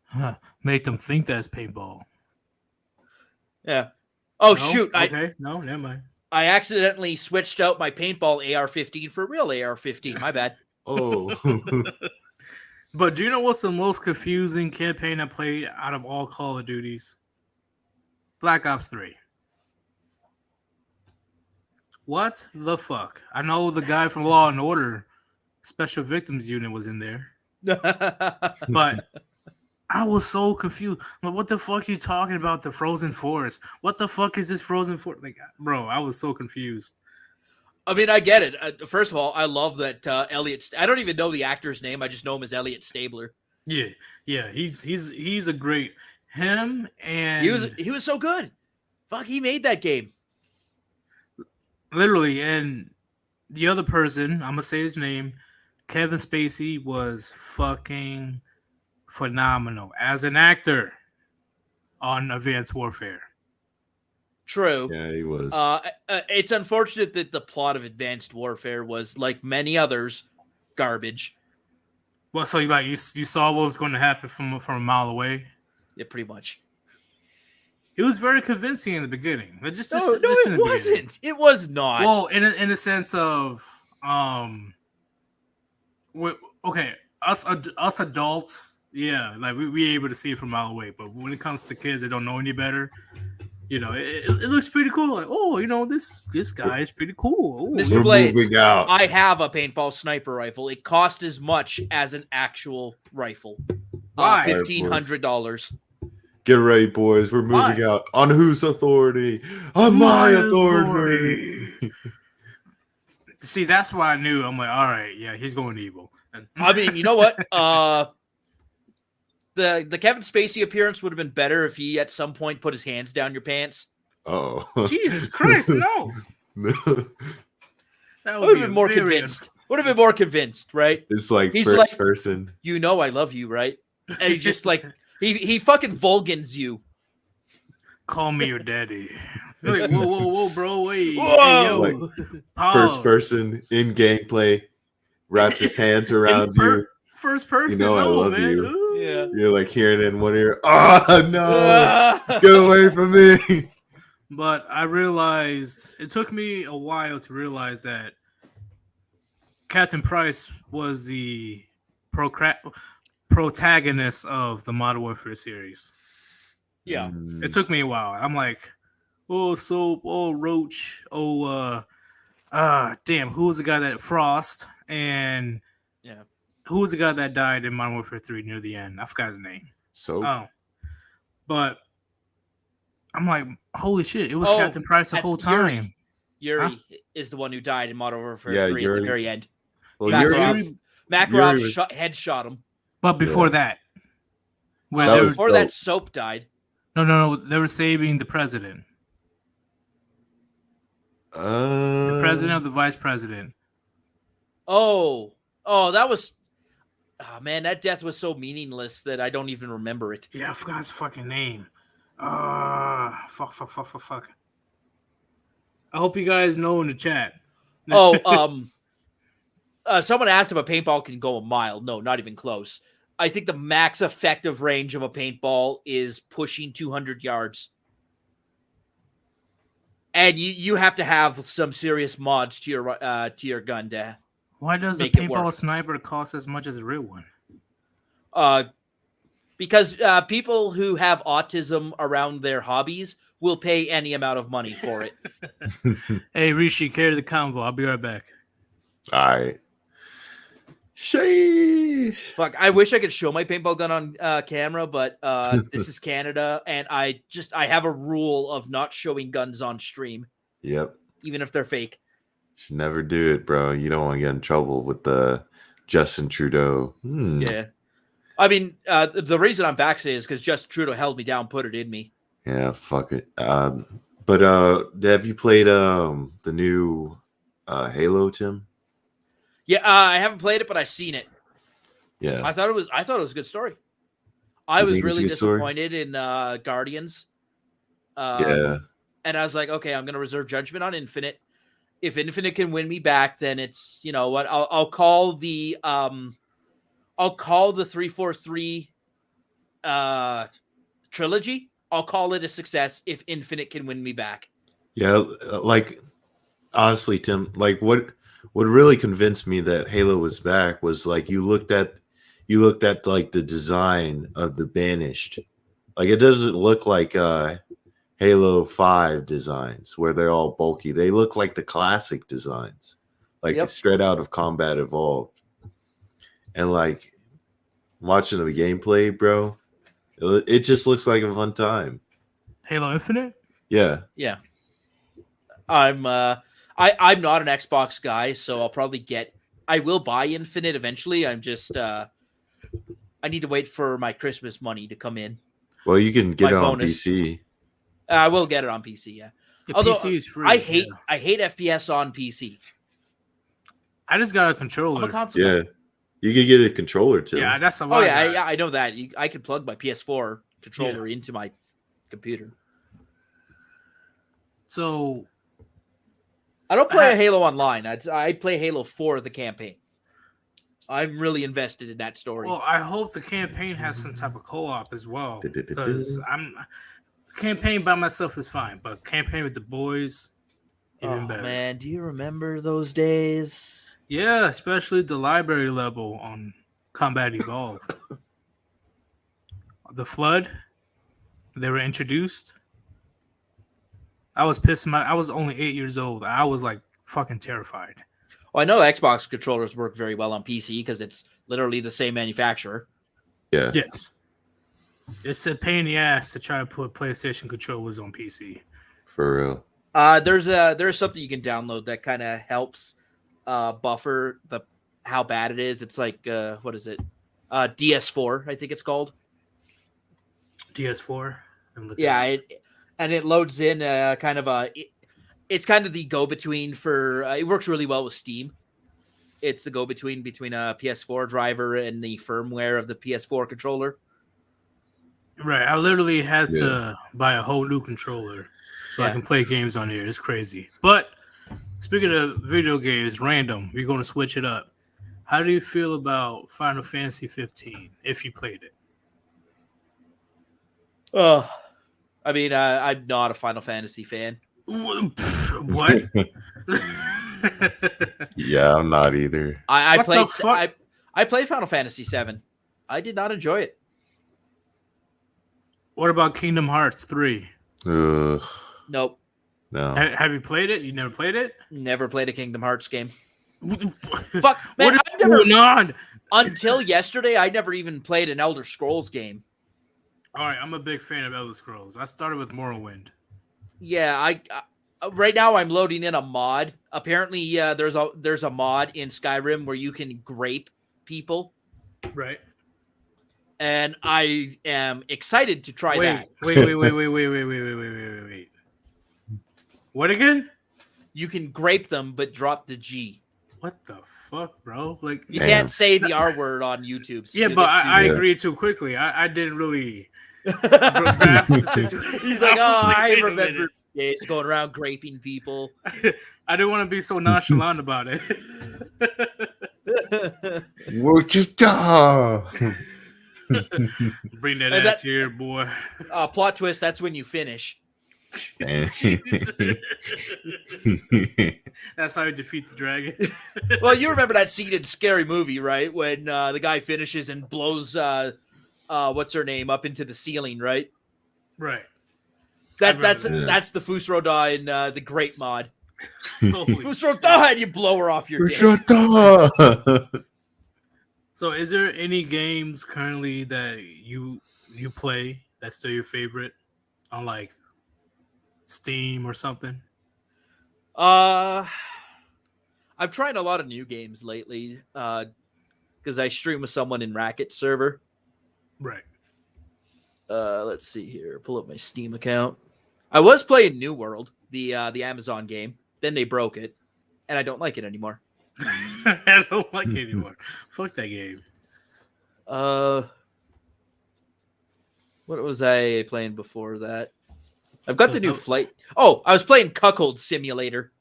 Huh. Make them think that's paintball. Yeah. Oh No? shoot! Okay. No, never mind. I accidentally switched out my paintball AR-15 for real AR-15. My bad. Oh, But do you know what's the most confusing campaign I played out of all Call of Duties? Black Ops 3. What the fuck? I know the guy from Law and Order Special Victims Unit was in there, but I was so confused. Like, what the fuck are you talking about? The frozen forest? What the fuck is this frozen forest? Like, bro, I was so confused. I mean, I get it. First of all, I love that Elliot. I don't even know the actor's name. I just know him as Elliot Stabler. Yeah, he's a great him, and He was so good. Fuck, he made that game. literally, and the other person, I'm gonna say his name, Kevin Spacey, was fucking phenomenal as an actor on Advanced Warfare. True. yeah, he was. It's unfortunate that the plot of Advanced Warfare was, like many others, garbage. Well, so you saw what was going to happen from a mile away. Yeah, pretty much. It was very convincing in the beginning. Just No, in the it beginning. wasn't. It was not. Well, in the sense of okay, us adults, yeah, like we able to see it from a mile away. But when it comes to kids that don't know any better, you know, it looks pretty cool. Like, oh, you know, this guy is pretty cool. Ooh, Mr. We're Blades, moving out. I have a paintball sniper rifle. It cost as much as an actual rifle. Why? $1,500. Get ready, boys. We're Why? moving out. On whose authority? On my authority. See, that's why I knew. I'm like, all right, yeah, he's going evil. I mean, you know what? The Kevin Spacey appearance would have been better if he at some point put his hands down your pants. Oh, Jesus Christ, no! That I would have been more very convinced. Would have been more convinced, right? It's like He's first like- person. You know I love you, right? And he just like he fucking Vulgans you. Call me your daddy. Like, whoa, bro, wait. Whoa! Like, pause. First person in gameplay, wraps his hands around you. First person, You know I no, love man. you. Ooh. Yeah. You're like hearing it in one ear. Oh no! Get away from me! But I realized it took me a while to realize that Captain Price was the protagonist of the Modern Warfare series. Yeah. Mm, It took me a while. I'm like, oh, Soap, oh, Roach, oh, damn, who was the guy that Frost, and Yeah. who was the guy that died in Modern Warfare 3 near the end? I forgot his name. so Oh, but I'm like, holy shit, it was Oh, Captain Price the and whole time. Yuri is the one who died in Modern Warfare Yeah, 3 at Yuri. the very end. well, Makarov, Yuri, Makarov Yuri was- headshot him. But before Yeah. that, when That they was- were, Before that, dope. Soap died. no, they were saving the president, the president of the vice president. Oh, that was. Oh, man, that death was so meaningless that I don't even remember it. Yeah, I forgot his fucking name. Fuck. I hope you guys know in the chat. Oh, someone asked if a paintball can go a mile. No, not even close. I think the max effective range of a paintball is pushing 200 yards. And you have to have some serious mods to your gun to Why does a make it paintball work. sniper cost as much as a real one? because people who have autism around their hobbies will pay any amount of money for it. Hey, Rishi, carry the convo. I'll be right back. All right. Sheesh. Fuck, I wish I could show my paintball gun on camera, but this is Canada, and I have a rule of not showing guns on stream, Yep. even if they're fake. Should never do it, bro. You don't want to get in trouble with the Justin Trudeau. Yeah. I mean, the reason I'm vaccinated is because Justin Trudeau held me down, put it in me. Yeah, fuck it. But have you played the new Halo, Tim? Yeah, I haven't played it, but I've seen it. Yeah. I thought it was a good story. I You was think it's a really good story? disappointed in Guardians. Yeah. And I was like, okay, I'm gonna reserve judgment on Infinite. If Infinite can win me back, then it's, you know what, I'll call the 343 trilogy. I'll call it a success if Infinite can win me back. Yeah, like honestly, Tim, like what really convinced me that Halo was back was like you looked at like the design of the Banished. Like it doesn't look like Halo 5 designs where they're all bulky. They look like the classic designs. Like straight out of Combat Evolved. And like watching the gameplay, bro, it just looks like a fun time. Halo Infinite? Yeah. Yeah. I'm not an Xbox guy, so I will buy Infinite eventually. I'm just I need to wait for my Christmas money to come in. Well, you can get My it on bonus. PC. I will get it on PC, yeah. Although PC is free. I hate FPS on PC. I just got a I'm controller. a console. Yeah. You could get a controller too. Yeah, that's a Oh lot. yeah, I know that. I could plug my PS4 controller into my computer. So I don't play Halo Online. I play Halo 4, the campaign. I'm really invested in that story. Well, I hope the campaign has some type of co-op as well. Because campaign by myself is fine, but campaign with the boys, even better. Man, do you remember those days? Yeah, especially the library level on Combat Evolved. The Flood, they were introduced. I was pissed. I was only 8 years old. I was like fucking terrified. Well, I know Xbox controllers work very well on PC because it's literally the same manufacturer. Yeah. Yes. It's a pain in the ass to try to put PlayStation controllers on PC. For real. There's something you can download that kind of helps buffer how bad it is. It's like what is it? DS4, I think it's called. DS4. Yeah, it loads in kind of it's kind of the go-between for it works really well with Steam. It's the go-between between a PS4 driver and the firmware of the PS4 controller. Right. I literally had to buy a whole new controller so I can play games on here. It's crazy. But speaking of video games, random, we're going to switch it up. How do you feel about Final Fantasy 15 if you played it? I mean, I'm not a Final Fantasy fan. What? Yeah, I'm not either. I played Final Fantasy 7. I did not enjoy it. What about Kingdom Hearts 3? Ugh. Nope. No. Have you played it? You never played it? Never played a Kingdom Hearts game. Fuck, man, what is going on? Until yesterday, I never even played an Elder Scrolls game. All right, I'm a big fan of Elder Scrolls. I started with Morrowind. Yeah, I right now I'm loading in a mod. Apparently, there's a mod in Skyrim where you can grape people. Right. And I am excited to try that. Wait. What again? You can grape them, but drop the G. What the fuck, bro? Like you can't say the R word on YouTube. So yeah, but I agreed too quickly. I didn't really grasp the situation. He's like, I remember days going around graping people. I didn't want to be so nonchalant about it. What you done? Bring that ass here, boy. Plot twist, that's when you finish. That's how you defeat the dragon. Well, you remember that scene in Scary Movie, right? When the guy finishes and blows what's her name up into the ceiling, right? Right. That's the Fusroda in the Great mod. Fusroda, and you blow her off your dick. So, is there any games currently that you play that's still your favorite on like Steam or something? I'm trying a lot of new games lately because I stream with someone in Racket server. Right. Let's see here. Pull up my Steam account. I was playing New World, the Amazon game. Then they broke it, and I don't like it anymore. I don't like it anymore. Fuck that game. What was I playing before that? I've got the new flight. Oh, I was playing Cuckold Simulator.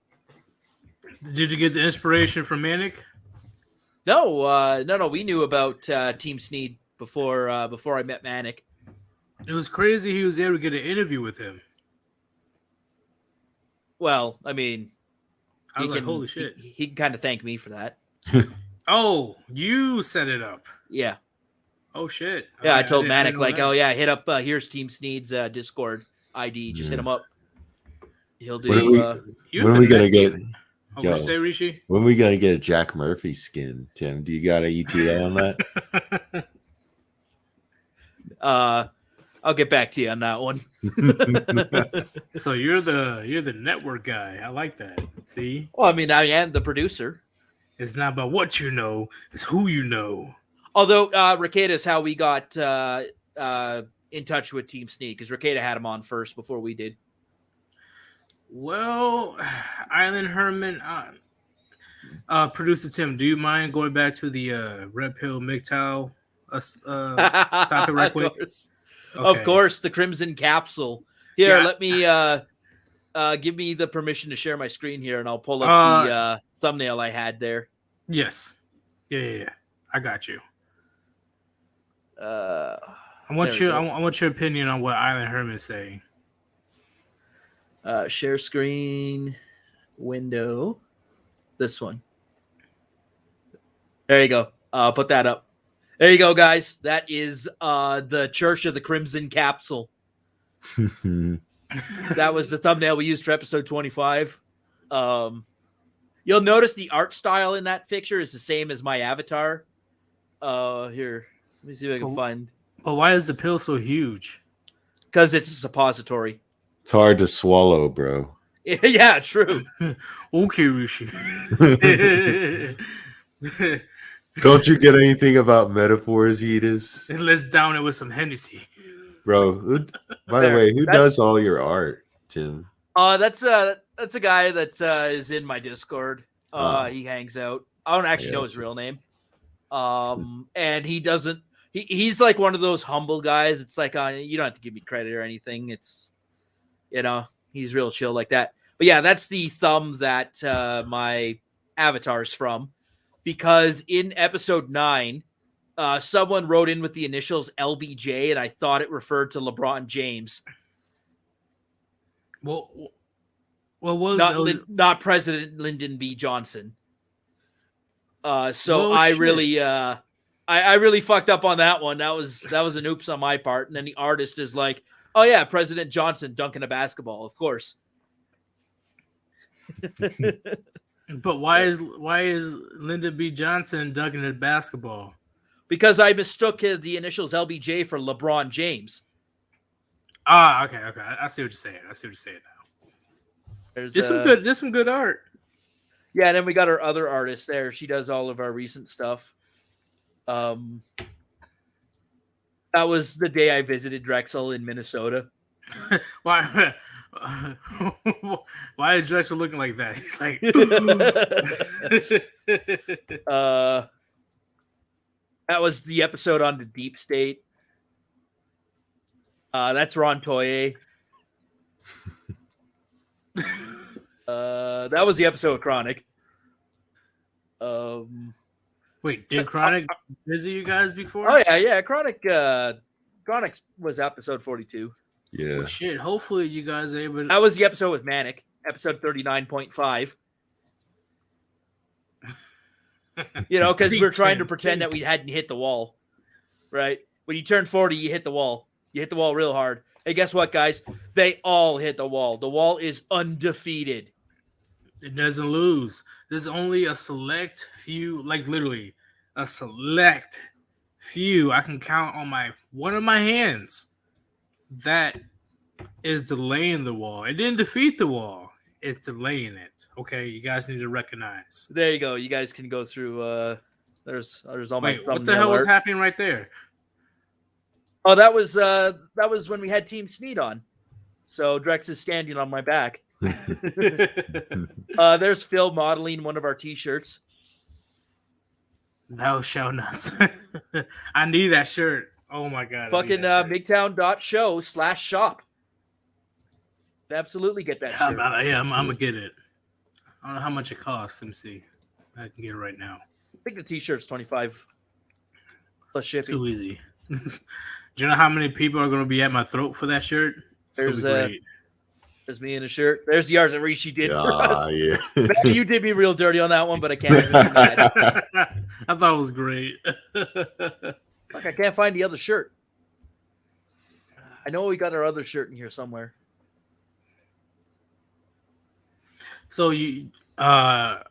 Did you get the inspiration from Manic? No. We knew about Team Sneed before I met Manic. It was crazy he was able to get an interview with him. Well, I mean, I was like, holy shit. He can kind of thank me for that. Oh, you set it up. Yeah. Oh, shit. Yeah, I told Manic, like, oh, yeah, hit up, here's Team Sneed's Discord ID. Just hit him up. He'll do... When are we going to get... Oh, what you say, Rishi? When are we going to get a Jack Murphy skin, Tim? Do you got a ETA on that? I'll get back to you on that one. So you're the network guy. I like that. See? Well, I mean, I am the producer. It's not about what you know; it's who you know. Although Ricada is how we got in touch with Team Sneak, because Ricada had him on first before we did. Well, Island Herman, producer Tim, do you mind going back to the Red Pill MGTOW topic right quick? Of course, the Crimson Capsule. Here, let me give me the permission to share my screen here, and I'll pull up the thumbnail I had there. Yes. Yeah. I got you. I want your opinion on what Island Herman is saying. Share screen window. This one. There you go. I'll put that up. There you go, guys. That is the Church of the Crimson Capsule. That was the thumbnail we used for episode 25. You'll notice the art style in that picture is the same as my avatar. Here, let me see if I can find. But why is the pill so huge? Because it's a suppository. It's hard to swallow, bro. Yeah, true. Okay, Rishi. Don't you get anything about metaphors, Yeetus? Let's down it with some Hennessy. Bro, by the way, who does all your art, Tim? That's a guy that is in my Discord. He hangs out. I don't actually know his real name. And he doesn't. He's like one of those humble guys. It's like you don't have to give me credit or anything. It's he's real chill like that. But yeah, that's the thumb that my avatar's from. Because in episode 9, someone wrote in with the initials LBJ, and I thought it referred to LeBron James. Well, was not President Lyndon B. Johnson. So I really, I really fucked up on that one. That was an oops on my part. And then the artist is like, "Oh yeah, President Johnson dunking a basketball, of course." But why is Lyndon B. Johnson dunking a basketball? Because I mistook the initials LBJ for LeBron James. Okay. I see what you're saying. now. There's some good art. Yeah, and then we got our other artist there. She does all of our recent stuff. That was the day I visited Drexel in Minnesota. Why is Drexel looking like that? He's like, that was the episode on the Deep State. That's Ron Toye. That was the episode of Chronic. Wait, did Chronic visit you guys before? Oh yeah. Chronic was episode 42. Yeah. Well, shit. Hopefully you guys are able to... That was the episode with Manic, episode 39.5. Because we're trying to pretend that we hadn't hit the wall, right? When you turn 40, you hit the wall. You hit the wall real hard. Hey, guess what, guys? They all hit the wall. The wall is undefeated. It doesn't lose. There's only a select few, like literally a select few I can count on one of my hands that is delaying the wall. It didn't defeat the wall. is delaying it. Okay, you guys need to recognize. There you go. You guys can go through. There's all my Wait, thumbnail what the hell was art. happening right there? Oh, that was when we had Team Sneed on. So Drex is standing on my back. There's Phil modeling one of our T-shirts. That was showing us. I need that shirt. Oh my god! Fucking MGTOWN.show/shop. Absolutely get that shirt. I'm gonna get it. I don't know how much it costs. Let me see. I can get it right now. I think the T-shirt's $25 plus shipping. Too easy. Do you know how many people are going to be at my throat for that shirt? There's me in a shirt. There's the art that Rishi did for us. Yeah. Man, you did me real dirty on that one, but I can't even do that. I thought it was great. Like, I can't find the other shirt. I know we got our other shirt in here somewhere. So I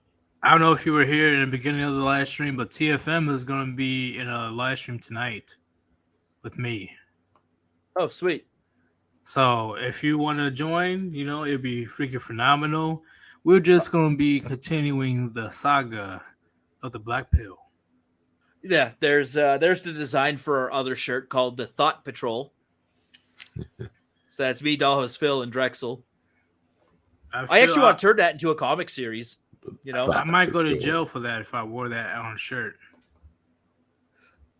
don't know if you were here in the beginning of the live stream, but TFM is going to be in a live stream tonight with me. Oh, sweet. So if you want to join, it'd be freaking phenomenal. We're just going to be continuing the saga of the Black Pill. Yeah, there's the design for our other shirt called the Thought Patrol. So that's me, Dollhouse, Phil, and Drexel. I actually want to turn that into a comic series. I might go to jail for that if I wore that on a shirt.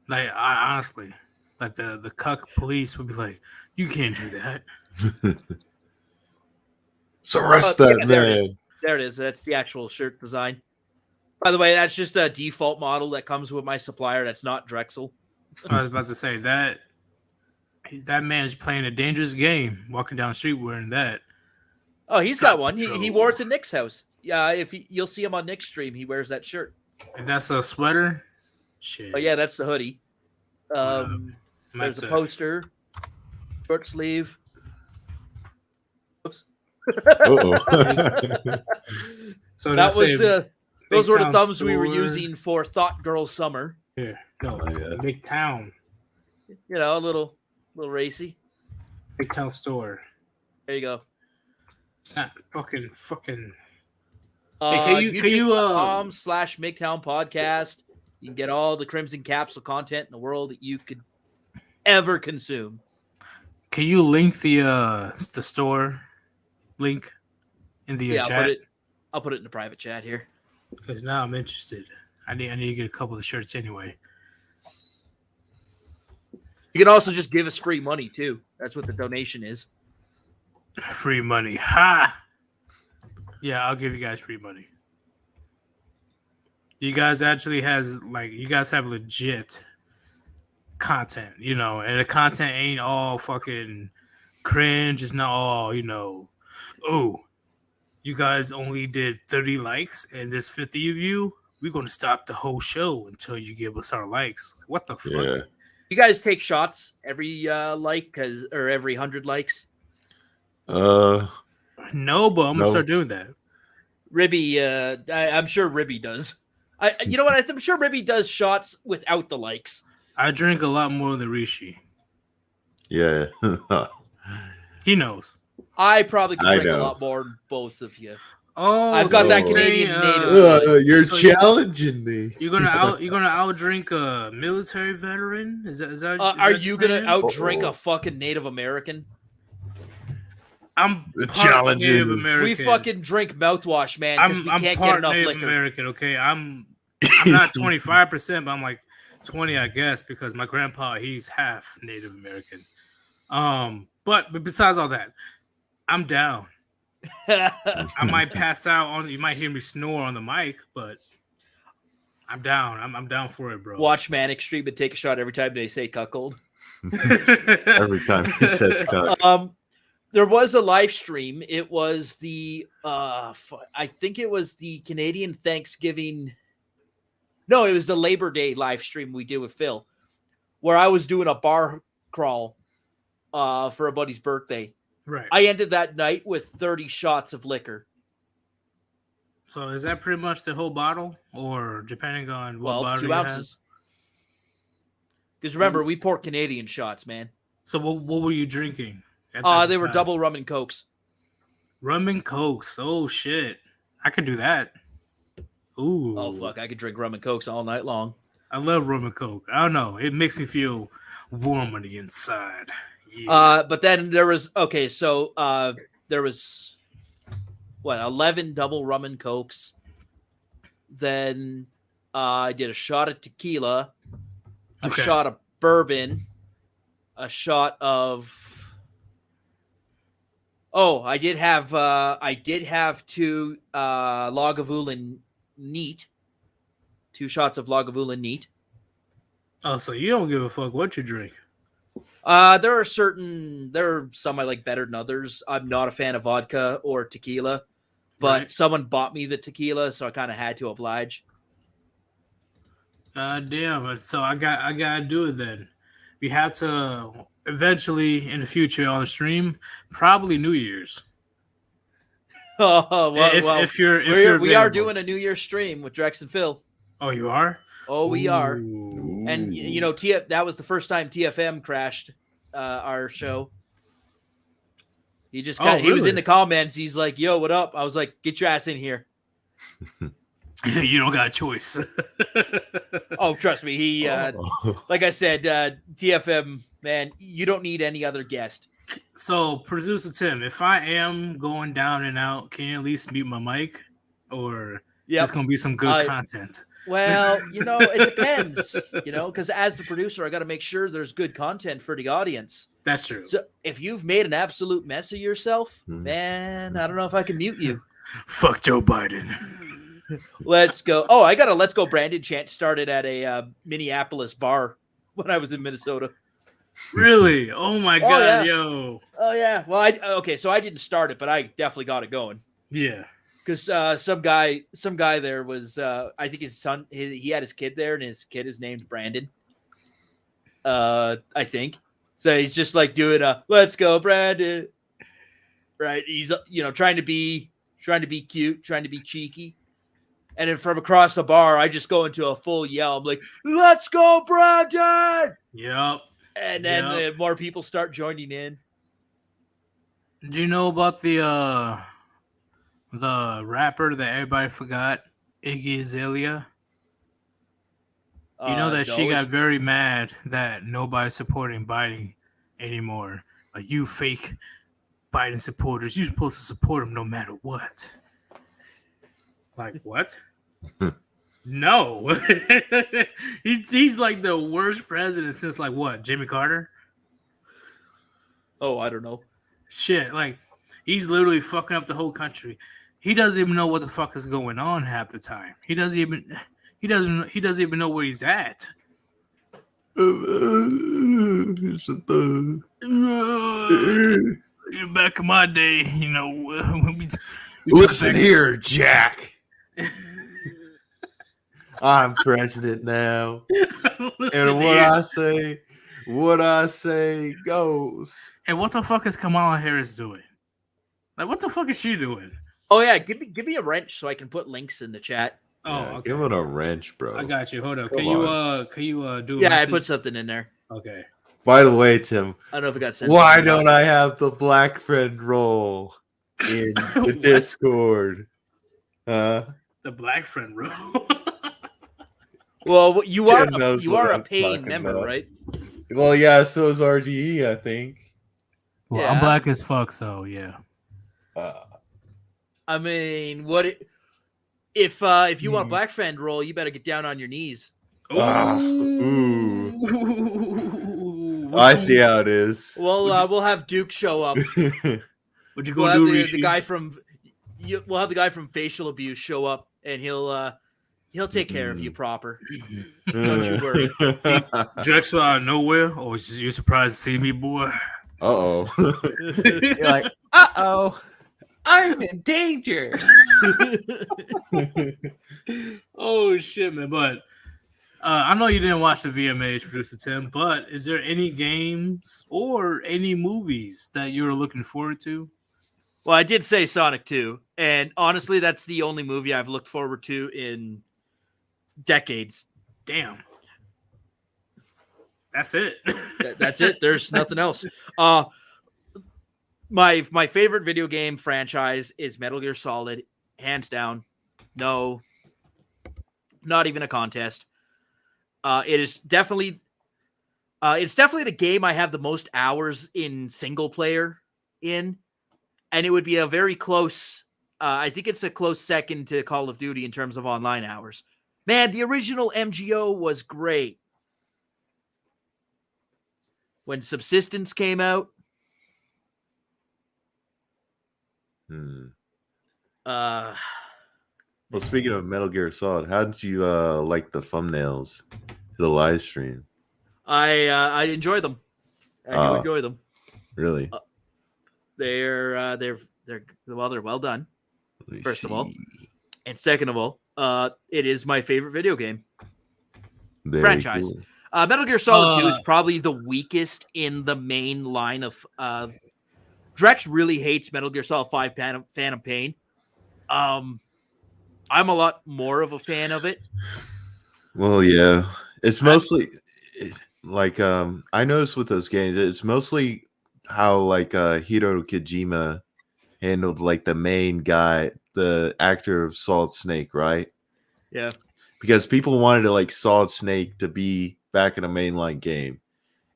Like, honestly, like the cuck police would be like, "You can't do that." So arrest that man. There it is. That's the actual shirt design. By the way, that's just a default model that comes with my supplier. That's not Drexel. I was about to say that man is playing a dangerous game, walking down the street wearing that. Oh, he's got one. He wore it to Nick's house. Yeah, you'll see him on Nick's stream. He wears that shirt. And that's a sweater? Shit. Oh, yeah, that's the hoodie. There's a poster. Short sleeve. Oops. So that was those were the thumbs we were store. using for Thought Girl Summer. Here, no, Big Town. A little racy. Big Town store. There you go. It's not fucking. Hey, can you /MGTOWN podcast? You can get all the Crimson Capsule content in the world that you could ever consume. Can you link the store link in the chat? I'll put it in the private chat here. Because now I'm interested. I need to get a couple of shirts anyway. You can also just give us free money too. That's what the donation is. Free money. Ha! Yeah, I'll give you guys free money. You guys actually have legit content, and the content ain't all fucking cringe. It's not all, oh, you guys only did 30 likes and there's 50 of you. We're going to stop the whole show until you give us our likes. What the fuck? Yeah. You guys take shots every like or every 100 likes? No, but I'm gonna start doing that. Ribby, I'm sure Ribby does. You know what? I'm sure Ribby does shots without the likes. I drink a lot more than Rishi. Yeah. He knows. I probably could drink a lot more than both of you. Oh, I've got that Canadian native. You're challenging me. You're gonna outdrink a military veteran? Is that are you gonna outdrink a fucking Native American? I'm the part Native American. We fucking drink mouthwash, man, because we can't get enough Native liquor. American, okay? I'm not 25%, but I'm like 20, I guess, because my grandpa, he's half Native American. But besides all that, I'm down. I might pass out you might hear me snore on the mic, but I'm down. I'm down for it, bro. Watch Manic Stream and take a shot every time they say cuckold. Every time he says cuck. There was a live stream. It was the I think it was the Canadian Thanksgiving. No, it was the Labor Day live stream we did with Phil, where I was doing a bar crawl for a buddy's birthday. Right. I ended that night with 30 shots of liquor. So is that pretty much the whole bottle, or depending on what bottle 2 ounces? Because remember, we pour Canadian shots, man. So what were you drinking? They were double rum and cokes. Rum and cokes. Oh shit, I could do that. Ooh. Oh fuck, I could drink rum and cokes all night long. I love rum and coke. I don't know. It makes me feel warm on the inside. Yeah. But then there was there was 11 double rum and cokes. Then I did a shot of tequila, a shot of bourbon, a shot of. Oh, I did have 2 Lagavulin neat, 2 shots of Lagavulin neat. Oh, so you don't give a fuck what you drink? There are some I like better than others. I'm not a fan of vodka or tequila, but someone bought me the tequila, so I kind of had to oblige. Damn. So I gotta do it then. We have to eventually in the future on the stream, probably New Year's. Oh, well, we are doing a New Year's stream with Drex and Phil. Oh, you are? Oh, we are. Ooh. And you know, that was the first time TFM crashed our show. He just he was in the comments. He's like, "Yo, what up?" I was like, "Get your ass in here." You don't got a choice. Oh, trust me. He, like I said, TFM, man, you don't need any other guest. So, producer Tim, if I am going down and out, can you at least mute my mic, or it's gonna be some good content? Well, you know, it depends. You know, because as the producer, I got to make sure there's good content for the audience. That's true. So, if you've made an absolute mess of yourself, man, I don't know if I can mute you. Fuck Joe Biden. Let's go. Oh, I got a "Let's Go Brandon" chant started at a Minneapolis bar when I was in Minnesota. Really? Oh my god, yeah. yo. Oh yeah. Well, so I didn't start it, but I definitely got it going. Yeah. Because some guy there was, I think his son, he had his kid there, and his kid is named Brandon. I think so. He's just like doing a "Let's Go Brandon," right? He's trying to be cute, trying to be cheeky. And then from across the bar, I just go into a full yell. I'm like, "Let's go, Brandon!" Yep. And then more people start joining in. Do you know about the rapper that everybody forgot, Iggy Azalea? You know that she got very mad that nobody's supporting Biden anymore. Like, you fake Biden supporters, you're supposed to support him no matter what. Like, what? No. he's like the worst president since, like, what, Jimmy Carter? Oh, I don't know. Shit, like, he's literally fucking up the whole country. He doesn't even know what the fuck is going on half the time. He doesn't even know where he's at. Back in my day, you know, we listen here, Jack. I'm president now, and what I say goes. Hey, what the fuck is Kamala Harris doing? Like, what the fuck is she doing? Oh yeah, give me a wrench so I can put links in the chat. Oh, Yeah, okay. Give it a wrench, bro. I got you. Hold up. Come Can you do? Yeah, I put something in there. Okay. By the way, Tim, I don't know if it got sent. why don't I have the black friend role in the Discord? The black friend role. Well, you are a I'm paying talking member, about. right? Well, yeah, so is RGE, I think. Well, Yeah. I'm black as fuck, so yeah. I mean, if you want a black friend role, you better get down on your knees. Ooh. I see how it is. Well, we'll have Duke show up. Would you go We'll do have Rishi? the guy from we'll have the guy from Facial Abuse show up, and he'll take care of you proper. Don't you worry. Drexel out of nowhere? Or is you surprised to see me, boy? Uh-oh. You're like, uh-oh, I'm in danger. Oh shit, man! But I know you didn't watch the VMAs, producer Tim. But is there any games or any movies that you're looking forward to? Well, I did say Sonic 2, and honestly, that's the only movie I've looked forward to in decades. Damn, that's it. That's it. There's nothing else. My favorite video game franchise is Metal Gear Solid, hands down. No, not even a contest. It is definitely it's definitely the game I have the most hours in single player in, and it would be a very close. I think it's a close second to Call of Duty in terms of online hours. Man, the original MGO was great. When Subsistence came out, Well, speaking of Metal Gear Solid, how did you like the thumbnails to the live stream? I enjoy them. I do enjoy them. Really? They're well done. First of all, see. and second of all, it is my favorite video game Very franchise. cool. Metal Gear Solid 2 is probably the weakest in the main line of. Drex really hates Metal Gear Solid 5 Phantom Pain. I'm a lot more of a fan of it. Well, yeah, it's mostly like I noticed with those games, it's mostly how like Hideo Kojima handled like the main guy, the actor of Solid Snake, right? Yeah, because people wanted to like Solid Snake to be back in a mainline game,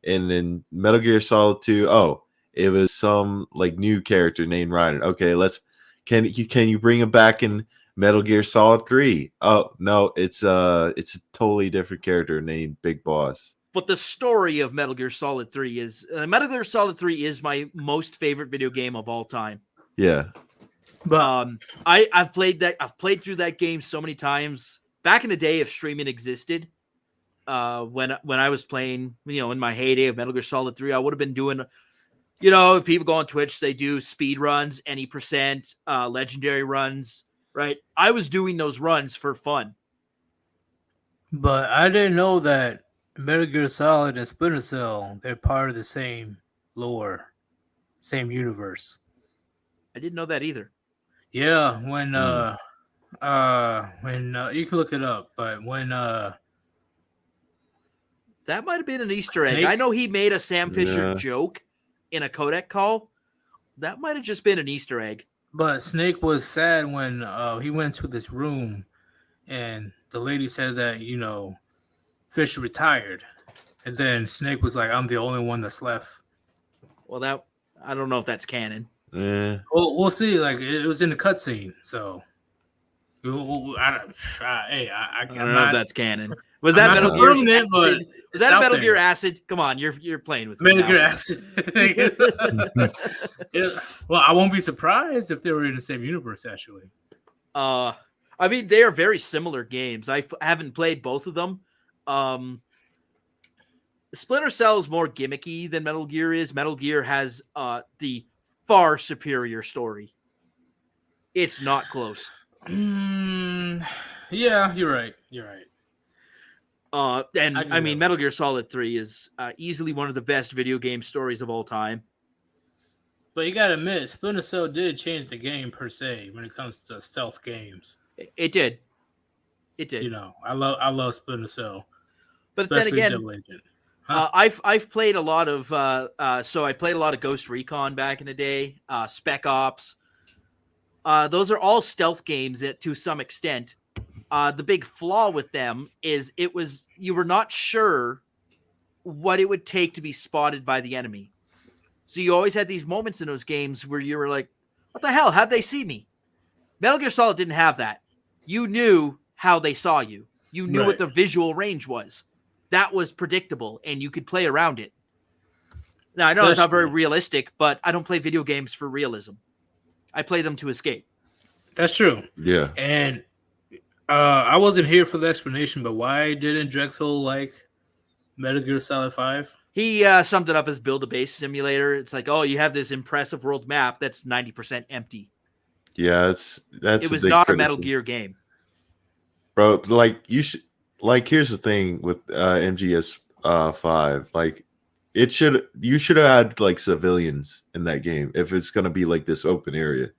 and then Metal Gear Solid 2, it was some like new character named Raiden. Okay, can you bring him back in Metal Gear Solid 3? Oh no, it's a totally different character named Big Boss. but the story of Metal Gear Solid 3 is Metal Gear Solid 3 is my most favorite video game of all time. Yeah, but I've played through that game so many times. Back in the day, if streaming existed, when I was playing, in my heyday of Metal Gear Solid 3, I would have been doing, people go on Twitch, they do speed runs, any percent, legendary runs, right? I was doing those runs for fun. But I didn't know that Metal Gear Solid and Splinter Cell, they're part of the same lore, same universe. I didn't know that either. Yeah, when you can look it up, but when that might have been an Easter egg. Snake? I know he made a Sam Fisher Yeah. joke in a codec call. That might have just been an Easter egg. But Snake was sad when he went to this room and the lady said that, Fisher retired. And then Snake was like, I'm the only one that's left. Well, I don't know if that's canon. yeah. Well, we'll see. Like, it was in the cutscene, so. I don't know if that's canon. Was that I'm Metal not Gear confirming it, but Acid? Was that out Metal there. Gear Acid? Come on, you're playing with me Metal now. Gear Acid. Yeah. Well, I won't be surprised if they were in the same universe, actually. I mean, they are very similar games. I haven't played both of them. Splinter Cell is more gimmicky than Metal Gear is. Metal Gear has the far superior story. It's not close. Yeah, you're right. And I do I mean, know. Metal Gear Solid 3 is easily one of the best video game stories of all time. But you gotta admit, Splinter Cell did change the game per se when it comes to stealth games. It did. It did. I love Splinter Cell, But then especially again, Devil Agent. I've played a lot of so I played a lot of Ghost Recon back in the day, Spec Ops. Those are all stealth games to some extent. The big flaw with them is you were not sure what it would take to be spotted by the enemy. So you always had these moments in those games where you were like, what the hell? How'd they see me? Metal Gear Solid didn't have that. You knew how they saw you. You knew what the visual range was. That was predictable, and you could play around it. Now, I know it's not very realistic, but I don't play video games for realism. I play them to escape. That's true. Yeah. And I wasn't here for the explanation, but why didn't Drexel like Metal Gear Solid 5? He summed it up as build-a-base simulator. It's like, you have this impressive world map that's 90% empty. Yeah, that's it was not a Metal Gear game. Bro, like you should here's the thing with MGS 5. Like you should have had like civilians in that game if it's gonna be like this open area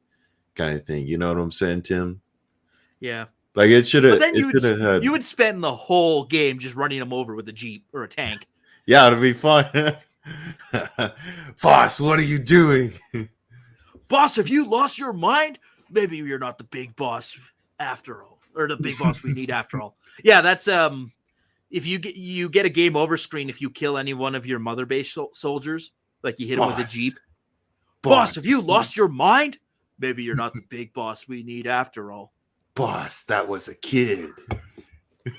kind of thing. You know what I'm saying, Tim? Yeah. Like it should have. Then you would spend the whole game just running them over with a jeep or a tank. Yeah, it'd be fun. Boss, what are you doing? Boss, have you lost your mind? Maybe you're not the big boss after all, or the big boss we need after all. Yeah, that's if you get a game over screen if you kill any one of your mother base soldiers, like you hit them with a jeep. Boss, have you lost your mind? Maybe you're not the big boss we need after all. Boss, that was a kid.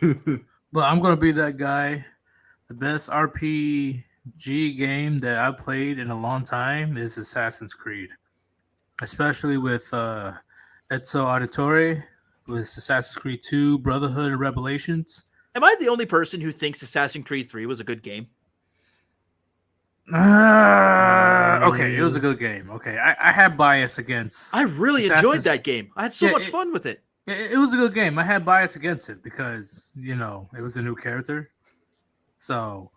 But I'm gonna be that guy. The best RPG game that I played in a long time is Assassin's Creed, especially with Ezio Auditore, with Assassin's Creed 2, Brotherhood, and Revelations. Am I the only person who thinks Assassin's Creed 3 was a good game? Okay, it was a good game. Okay, I had bias against. I really enjoyed that game. I had so much fun with it. It was a good game. I had bias against it because it was a new character. So,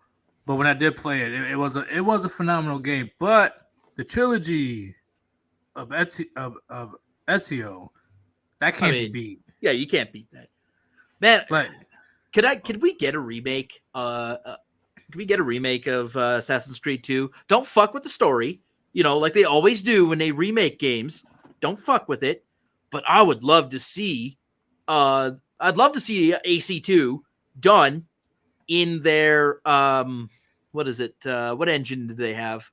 but when I did play it, it was a phenomenal game. But the trilogy of Ezio, that can't be beat. Yeah, you can't beat that, man. Like, could we get a remake? Can we get a remake of Assassin's Creed 2? Don't fuck with the story, like they always do when they remake games. Don't fuck with it. But I would love to see, I'd love to see AC2 done in their what is it? What engine do they have?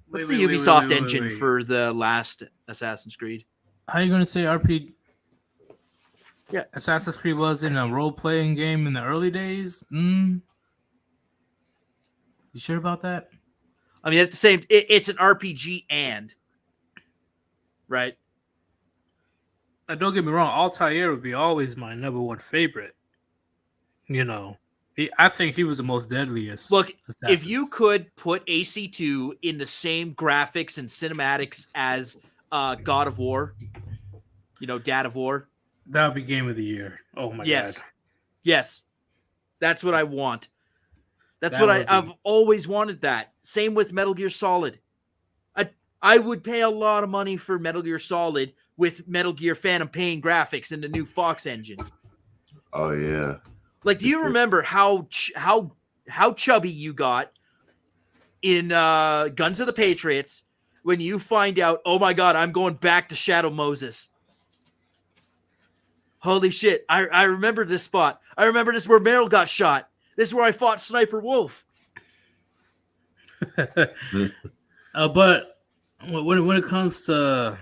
What's the Ubisoft engine for the last Assassin's Creed? How are you gonna say RPG? Yeah, Assassin's Creed was in a role-playing game in the early days. You sure about that? I mean, at the same, it's an RPG right? Don't get me wrong. Altair would be always my number one favorite. I think he was the most deadliest. Look, if you could put AC2 in the same graphics and cinematics as God of War, Dad of War, that would be game of the year. Oh my god! Yes, that's what I want. That's what I've always wanted. That same with Metal Gear Solid. I would pay a lot of money for Metal Gear Solid with Metal Gear Phantom Pain graphics and the new Fox engine. Oh yeah. Like, do you remember how chubby you got in Guns of the Patriots when you find out, oh my god, I'm going back to Shadow Moses? Holy shit! I remember this spot. I remember this where Meryl got shot. This is where I fought Sniper Wolf. But when it comes to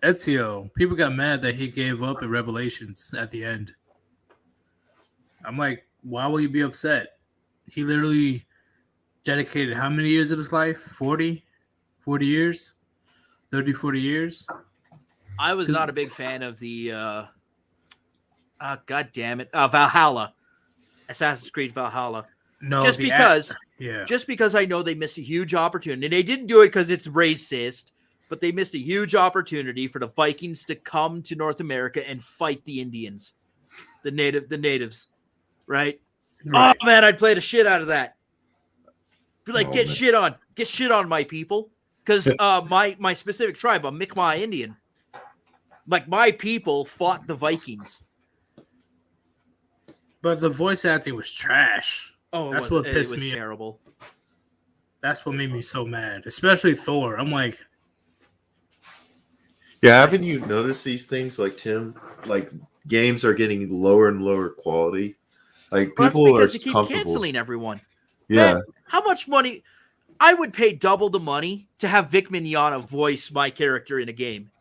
Ezio, people got mad that he gave up in Revelations at the end. I'm like, why will you be upset? He literally dedicated how many years of his life? 40 years? 30, 40 years? I was not a big fan of the God damn it, Valhalla. Assassin's Creed Valhalla. No, just because I know they missed a huge opportunity. They didn't do it because it's racist, but they missed a huge opportunity for the Vikings to come to North America and fight the Indians, the natives, right? Oh man, I'd play the shit out of that. Be like, get shit on, my people, because my specific tribe, I'm Mi'kmaq Indian. Like, my people fought the Vikings. But the voice acting was trash. Oh, that's what pissed me off. Terrible. That's what made me so mad, especially Thor. I'm like, yeah, haven't you noticed these things, like Tim? Like, games are getting lower and lower quality. Like, people are because you keep canceling everyone. Yeah. Man, how much money? I would pay double the money to have Vic Mignogna voice my character in a game.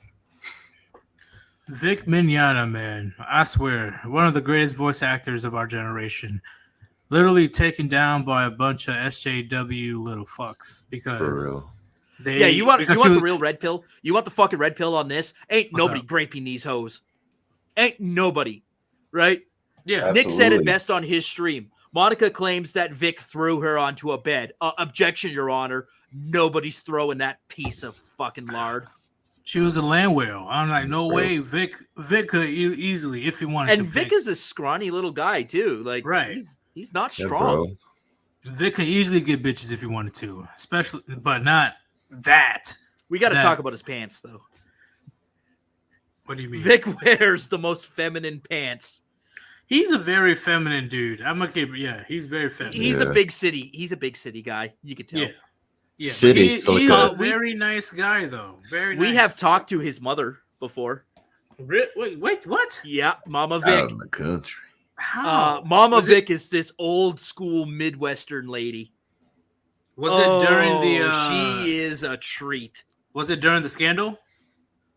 Vic Mignogna, man, I swear, one of the greatest voice actors of our generation. Literally taken down by a bunch of SJW little fucks because For real. you want the real red pill? You want the fucking red pill on this? Ain't nobody graping these hoes. Ain't nobody, right? Yeah. Nick said it best on his stream. Monica claims that Vic threw her onto a bed. Objection, Your Honor. Nobody's throwing that piece of fucking lard. She was a land whale. I'm like, no way. Vic could easily, if he wanted to. And Vic is a scrawny little guy too. Like, right. He's not strong. Vic could easily get bitches if he wanted to, especially, but not that. We got to talk about his pants, though. What do you mean? Vic wears the most feminine pants. He's a very feminine dude. I'm okay, but yeah, he's very feminine. He's a Yeah. big city. He's a big city guy. You could tell. Yeah. Yeah, but City he's Silica. a very nice guy, though. Very We nice. have talked to his mother before. Wait, what? Yeah, Mama Out Vic. in the country. How? Mama Was Vic is this old school Midwestern lady. Was it during the? She is a treat. Was it during the scandal?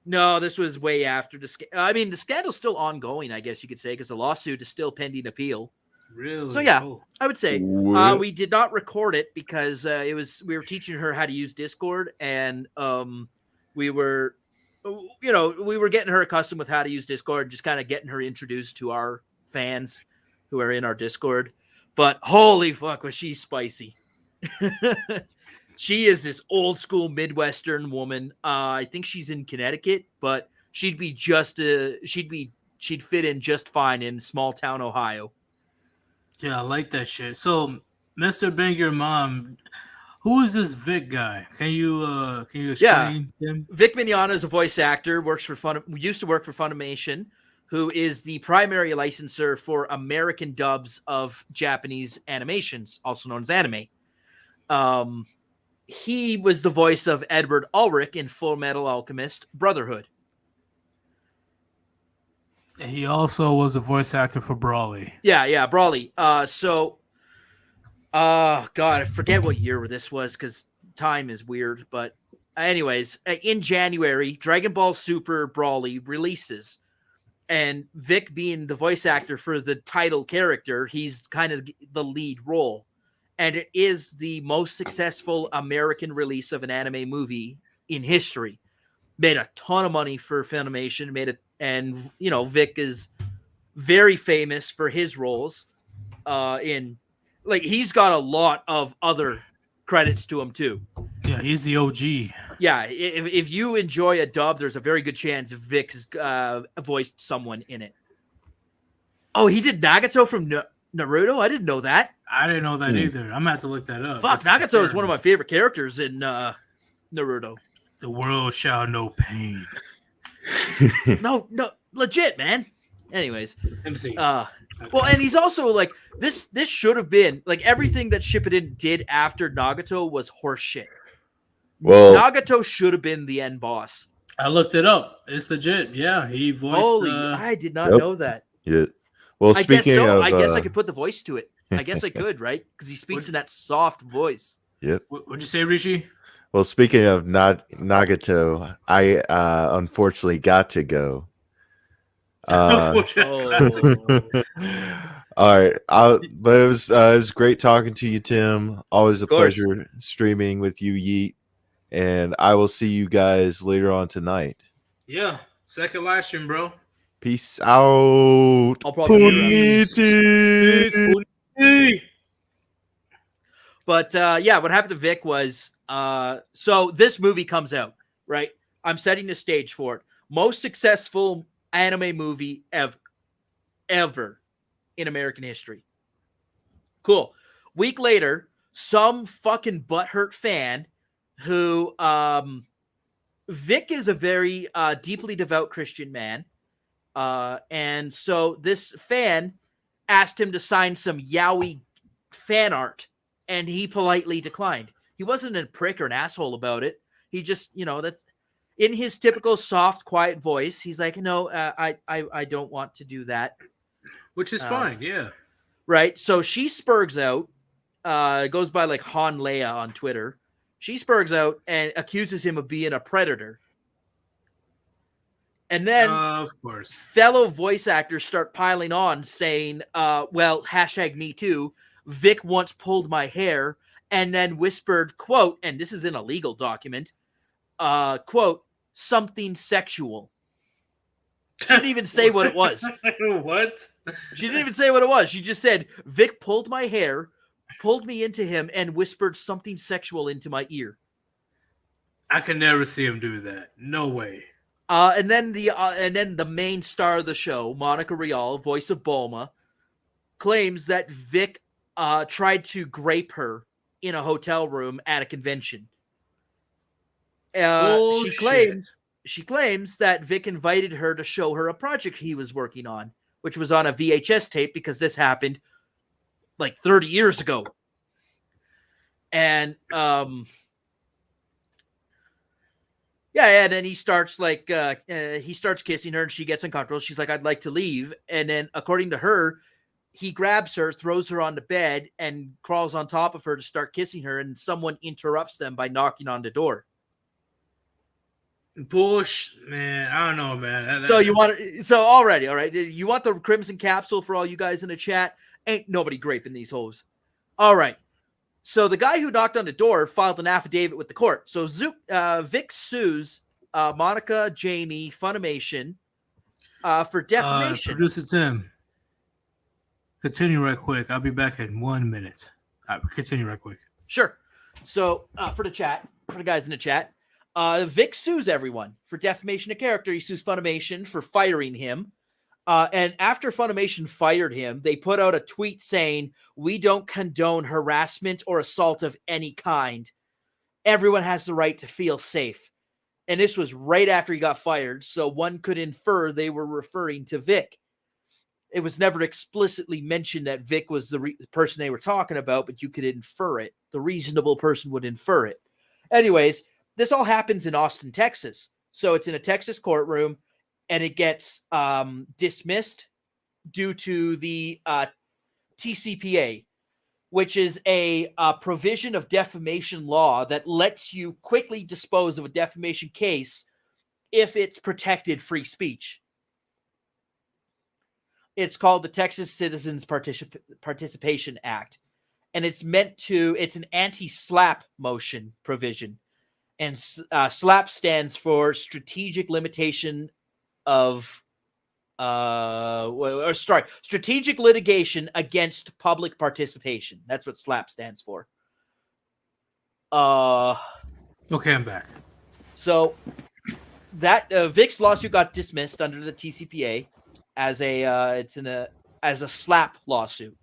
No, this was way after the scandal. I mean, the scandal's still ongoing, I guess you could say, because the lawsuit is still pending appeal. Really? So, yeah. Oh. I would say What? we did not record it because we were teaching her how to use Discord, and we were getting her accustomed with how to use Discord, just kind of getting her introduced to our fans who are in our Discord. But holy fuck, was she spicy! She is this old school Midwestern woman. I think she's in Connecticut, but she'd fit in just fine in small town Ohio. Yeah, I like that shit. So, Mr. Bang Your Mom, who is this Vic guy? Can you explain him? Vic Mignogna is a voice actor. Used to work for Funimation, who is the primary licensor for American dubs of Japanese animations, also known as anime. He was the voice of Edward Ulrich in Full Metal Alchemist Brotherhood. He also was a voice actor for Brawley. Yeah, Brawley. God, I forget what year this was because time is weird. But anyways, in January, Dragon Ball Super Brawley releases. And Vic being the voice actor for the title character, he's kind of the lead role. And it is the most successful American release of an anime movie in history. Made a ton of money for Funimation. Vic is very famous for his roles. He's got a lot of other credits to him too. Yeah, he's the OG. Yeah, if you enjoy a dub, there's a very good chance Vic's voiced someone in it. Oh, he did Nagato from Naruto? I didn't know that. I didn't know that either. I'm gonna have to look that up. Fuck, Nagato is one of my favorite characters in Naruto. The world shall know pain. No, legit, man. Anyways, MC. well, and he's also like this should have been like everything that Shippuden did after Nagato was horseshit. Well, Nagato should have been the end boss. I looked it up. It's legit. Yeah, he voiced. Holy, I did not Yep. know that. yeah. Well, I guess speaking so. of, I guess I could put the voice to it. I guess I could, right? Because he speaks in that soft voice. Yep. What'd you say, Rishi? Well, speaking of Nagato, I unfortunately got to go. Oh. All right, but it was great talking to you, Tim. Always a course. pleasure streaming with you, Yeet. And I will see you guys later on tonight. Yeah, second live stream, bro. Peace out. I'll probably be around. Puniti. Hey. But yeah, what happened to Vic was so this movie comes out, right? I'm setting the stage for it. Most successful anime movie ever in American history. Cool. Week later, some fucking butthurt fan who Vic is a very deeply devout Christian man. And so this fan asked him to sign some yaoi fan art, and he politely declined. He wasn't a prick or an asshole about it. He just, that's in his typical soft, quiet voice. He's like, no, I don't want to do that. Which is fine, yeah. Right. So she spurgs out, goes by like Han Leia on Twitter. She spurgs out and accuses him of being a predator. And then Of course. fellow voice actors start piling on saying, well, hashtag me too. Vic once pulled my hair and then whispered, quote, and this is in a legal document, quote, something sexual. She didn't even say what it was. What? She didn't even say what it was. She just said, Vic pulled my hair, pulled me into him, and whispered something sexual into my ear. I can never see him do that. No way. And then the main star of the show, Monica Rial, voice of Bulma, claims that Vic tried to grape her in a hotel room at a convention. She claims that Vic invited her to show her a project he was working on, which was on a VHS tape because this happened like 30 years ago. And and then he starts kissing her and she gets uncomfortable. She's like, I'd like to leave. And then according to her, he grabs her, throws her on the bed, and crawls on top of her to start kissing her, and someone interrupts them by knocking on the door. Bullshit, man. I don't know, man. All right. You want the Crimson Capsule for all you guys in the chat? Ain't nobody graping these hoes. All right. So the guy who knocked on the door filed an affidavit with the court. So Vic sues Monica, Jamie, Funimation for defamation. Producer Tim, continue right quick. I'll be back in 1 minute. Continue right quick. Sure. So for the guys in the chat, Vic sues everyone for defamation of character. He sues Funimation for firing him. And after Funimation fired him, they put out a tweet saying, "We don't condone harassment or assault of any kind. Everyone has the right to feel safe." And this was right after he got fired, so one could infer they were referring to Vic. It was never explicitly mentioned that Vic was the person they were talking about, but you could infer it. The reasonable person would infer it. Anyways, this all happens in Austin, Texas. So it's in a Texas courtroom, and it gets dismissed due to the TCPA, which is a provision of defamation law that lets you quickly dispose of a defamation case if it's protected free speech. It's called the Texas Citizens Participation Act, and it's an anti-SLAPP motion provision. And SLAPP stands for Strategic Limitation of Strategic Litigation Against Public Participation. That's what SLAPP stands for. Okay, I'm back. So that Vic's lawsuit got dismissed under the TCPA as a SLAPP lawsuit,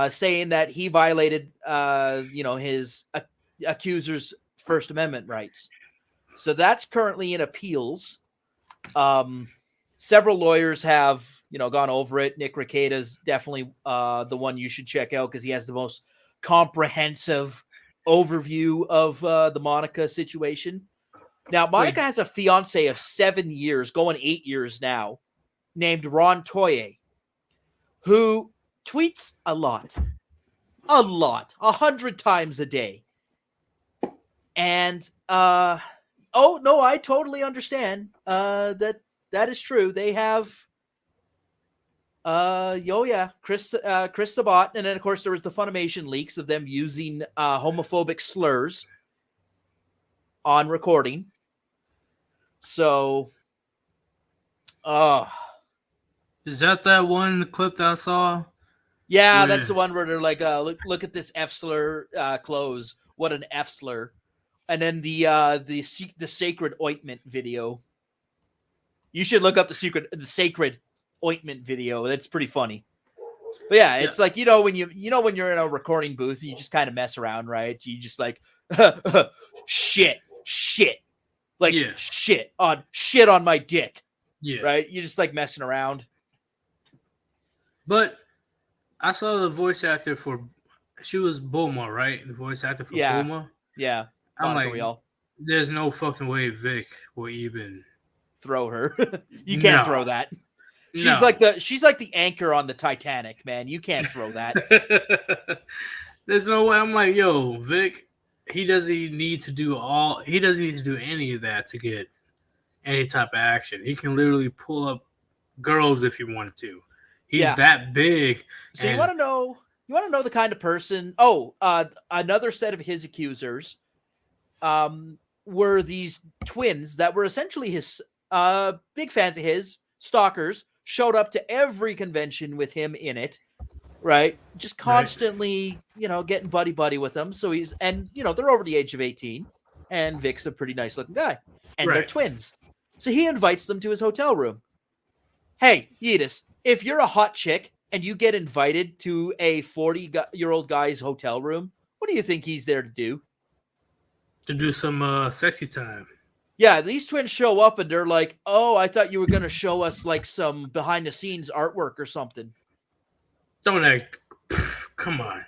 saying that he violated his accuser's First Amendment rights. So that's currently in appeals. Several lawyers have, gone over it. Nick Rekida's definitely the one you should check out because he has the most comprehensive overview of the Monica situation. Now, Monica has a fiance of 7 years, going 8 years now, named Ron Toye, who tweets a lot, 100 times a day. And, I totally understand that is true. They have, Chris Sabat, and then, of course, there was the Funimation leaks of them using homophobic slurs on recording. So, is that one clip that I saw? Yeah, that's the one where they're like, look at this F slur clothes. What an F slur. And then the Sacred Ointment video. You should look up the Sacred Ointment video. That's pretty funny. But yeah, it's like, when you're in a recording booth and you just kind of mess around, right? You just like shit. Like shit on my dick. Yeah. Right? You're just like messing around. But I saw the voice actor she was Bulma, right? The voice actor for Bulma. Yeah. I'm like, there's no fucking way Vic will even throw her. You can't throw that. She's like the anchor on the Titanic, man. You can't throw that. There's no way. I'm like, yo, Vic, he doesn't need to do any of that to get any type of action. He can literally pull up girls if he wanted to. He's that big. So you want to know the kind of person. Another set of his accusers were these twins that were essentially his big fans of his, stalkers, showed up to every convention with him in it, right? Just constantly, getting buddy with them. So they're over the age of 18, and Vic's a pretty nice looking guy, and they're twins. So he invites them to his hotel room. Hey, Yeetus, if you're a hot chick and you get invited to a 40-year-old guy's hotel room, what do you think he's there to do? To do some sexy time. Yeah, these twins show up and they're like, "Oh, I thought you were gonna show us like some behind the scenes artwork or something." Don't act. Come on.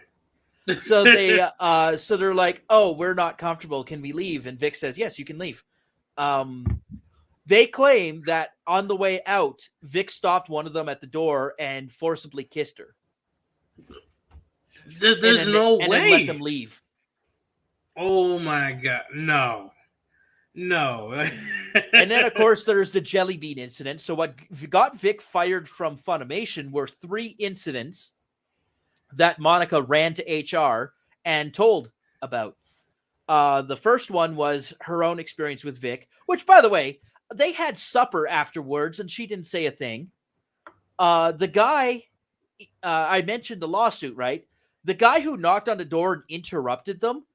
So they're like, "Oh, we're not comfortable. Can we leave?" And Vic says, "Yes, you can leave." They claim that on the way out, Vic stopped one of them at the door and forcibly kissed her. There's no and way. then let them leave. Oh my god, no. And then, of course, there's the jelly bean incident. So what got Vic fired from Funimation were 3 incidents that Monica ran to HR and told about. The first one was her own experience with Vic, which, by the way, they had supper afterwards, and she didn't say a thing. The guy, I mentioned the lawsuit, right? The guy who knocked on the door and interrupted them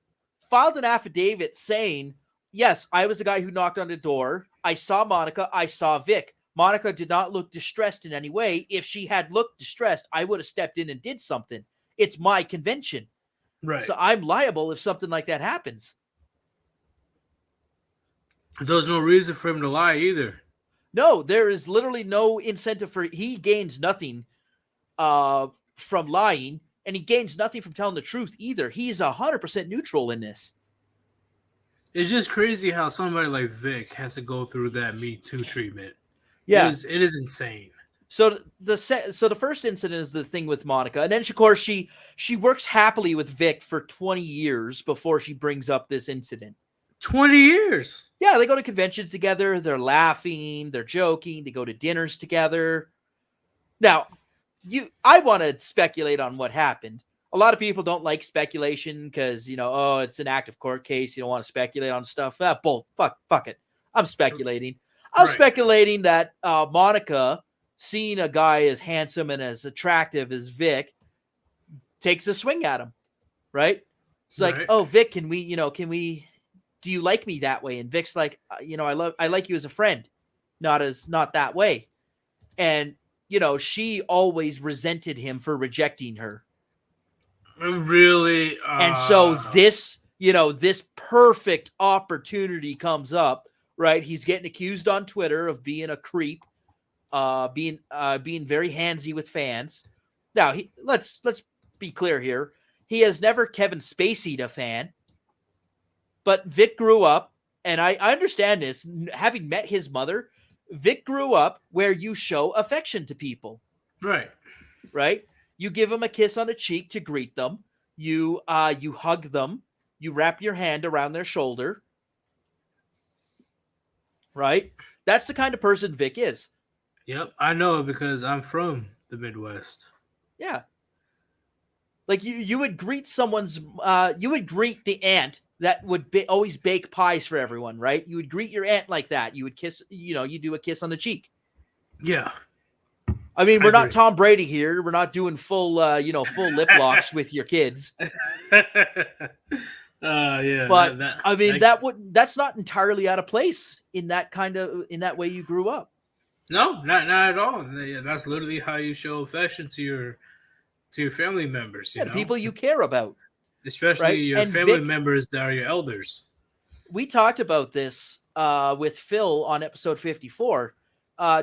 filed an affidavit saying, yes, I was the guy who knocked on the door. I saw Monica. I saw Vic. Monica did not look distressed in any way. If she had looked distressed, I would have stepped in and did something. It's my convention. Right. So I'm liable if something like that happens. There's no reason for him to lie either. No, there is literally no incentive for he gains nothing from lying, and he gains nothing from telling the truth either. He's 100% neutral in this. It's just crazy how somebody like Vic has to go through that Me Too treatment. Yeah, it is insane. So the first incident is the thing with Monica, and then of course she works happily with Vic for 20 years before she brings up this incident. 20 years. Yeah, they go to conventions together. They're laughing. They're joking. They go to dinners together. Now, I want to speculate on what happened. A lot of people don't like speculation because, it's an active court case. You don't want to speculate on stuff. Fuck it. I'm speculating. I'm speculating that Monica, seeing a guy as handsome and as attractive as Vic, takes a swing at him, right? It's like, oh, Vic, can we, do you like me that way? And Vic's like, I like you as a friend, not that way. And, she always resented him for rejecting her. Really? And so this perfect opportunity comes up, right? He's getting accused on Twitter of being a creep, being very handsy with fans. Now, let's be clear here. He has never Kevin Spacey'd a fan. But Vic grew up, and I understand this, having met his mother, Vic grew up where you show affection to people. Right. Right? You give them a kiss on the cheek to greet them. You hug them. You wrap your hand around their shoulder. Right? That's the kind of person Vic is. Yep, I know it because I'm from the Midwest. Yeah. Like you would greet you would greet the aunt that would always bake pies for everyone, right? You would greet your aunt like that. You would kiss, you do a kiss on the cheek. Yeah. I mean, we're not Tom Brady here. We're not doing full lip locks with your kids. Yeah. But that's not entirely out of place in that way you grew up. No, not at all. That's literally how you show affection to your family members. The people you care about. Especially your family members that are your elders. We talked about this with Phil on episode 54.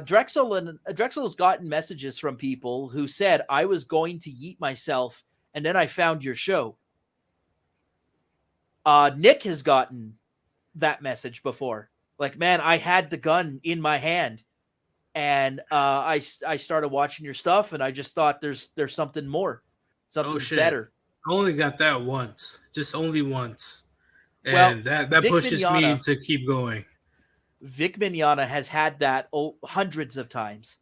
Drexel's gotten messages from people who said, I was going to yeet myself, and then I found your show. Nick has gotten that message before. Like, man, I had the gun in my hand, and I started watching your stuff, and I just thought there's something more, something better. I only got that once, just only once. And that pushes me to keep going. Vic Mignogna has had that hundreds of times.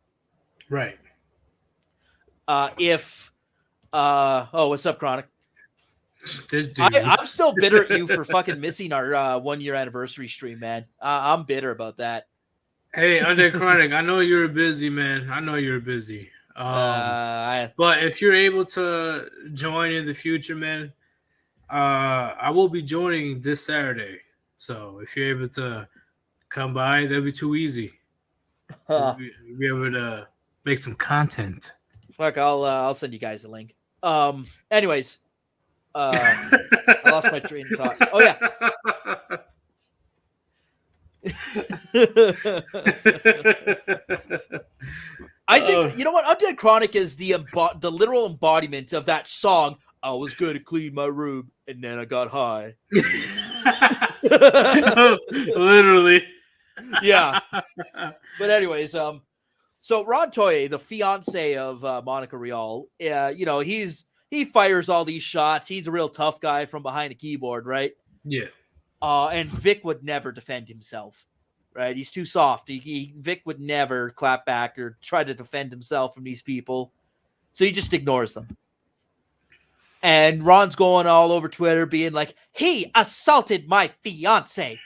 Right. What's up, Chronic? This dude. I'm still bitter at you for fucking missing our 1 year anniversary stream, man. I'm bitter about that. Hey, Under Chronic, I know you're busy, man. I know you're busy. But if you're able to join in the future, man, I will be joining this Saturday. So if you're able to come by, that'll be too easy. We'll be able to make some content. Fuck, I'll send you guys a link. Anyways, I lost my train of thought. Oh yeah. I think you know what? Undead Chronic is the literal embodiment of that song. I was gonna clean my room and then I got high. Literally. Yeah. But anyways, so Ron Toye, the fiance of Monica Rial, you know, he fires all these shots. He's a real tough guy from behind a keyboard, right? Yeah. And Vic would never defend himself, right? He's too soft. Vic would never clap back or try to defend himself from these people. So he just ignores them. And Ron's going all over Twitter being like, he assaulted my fiance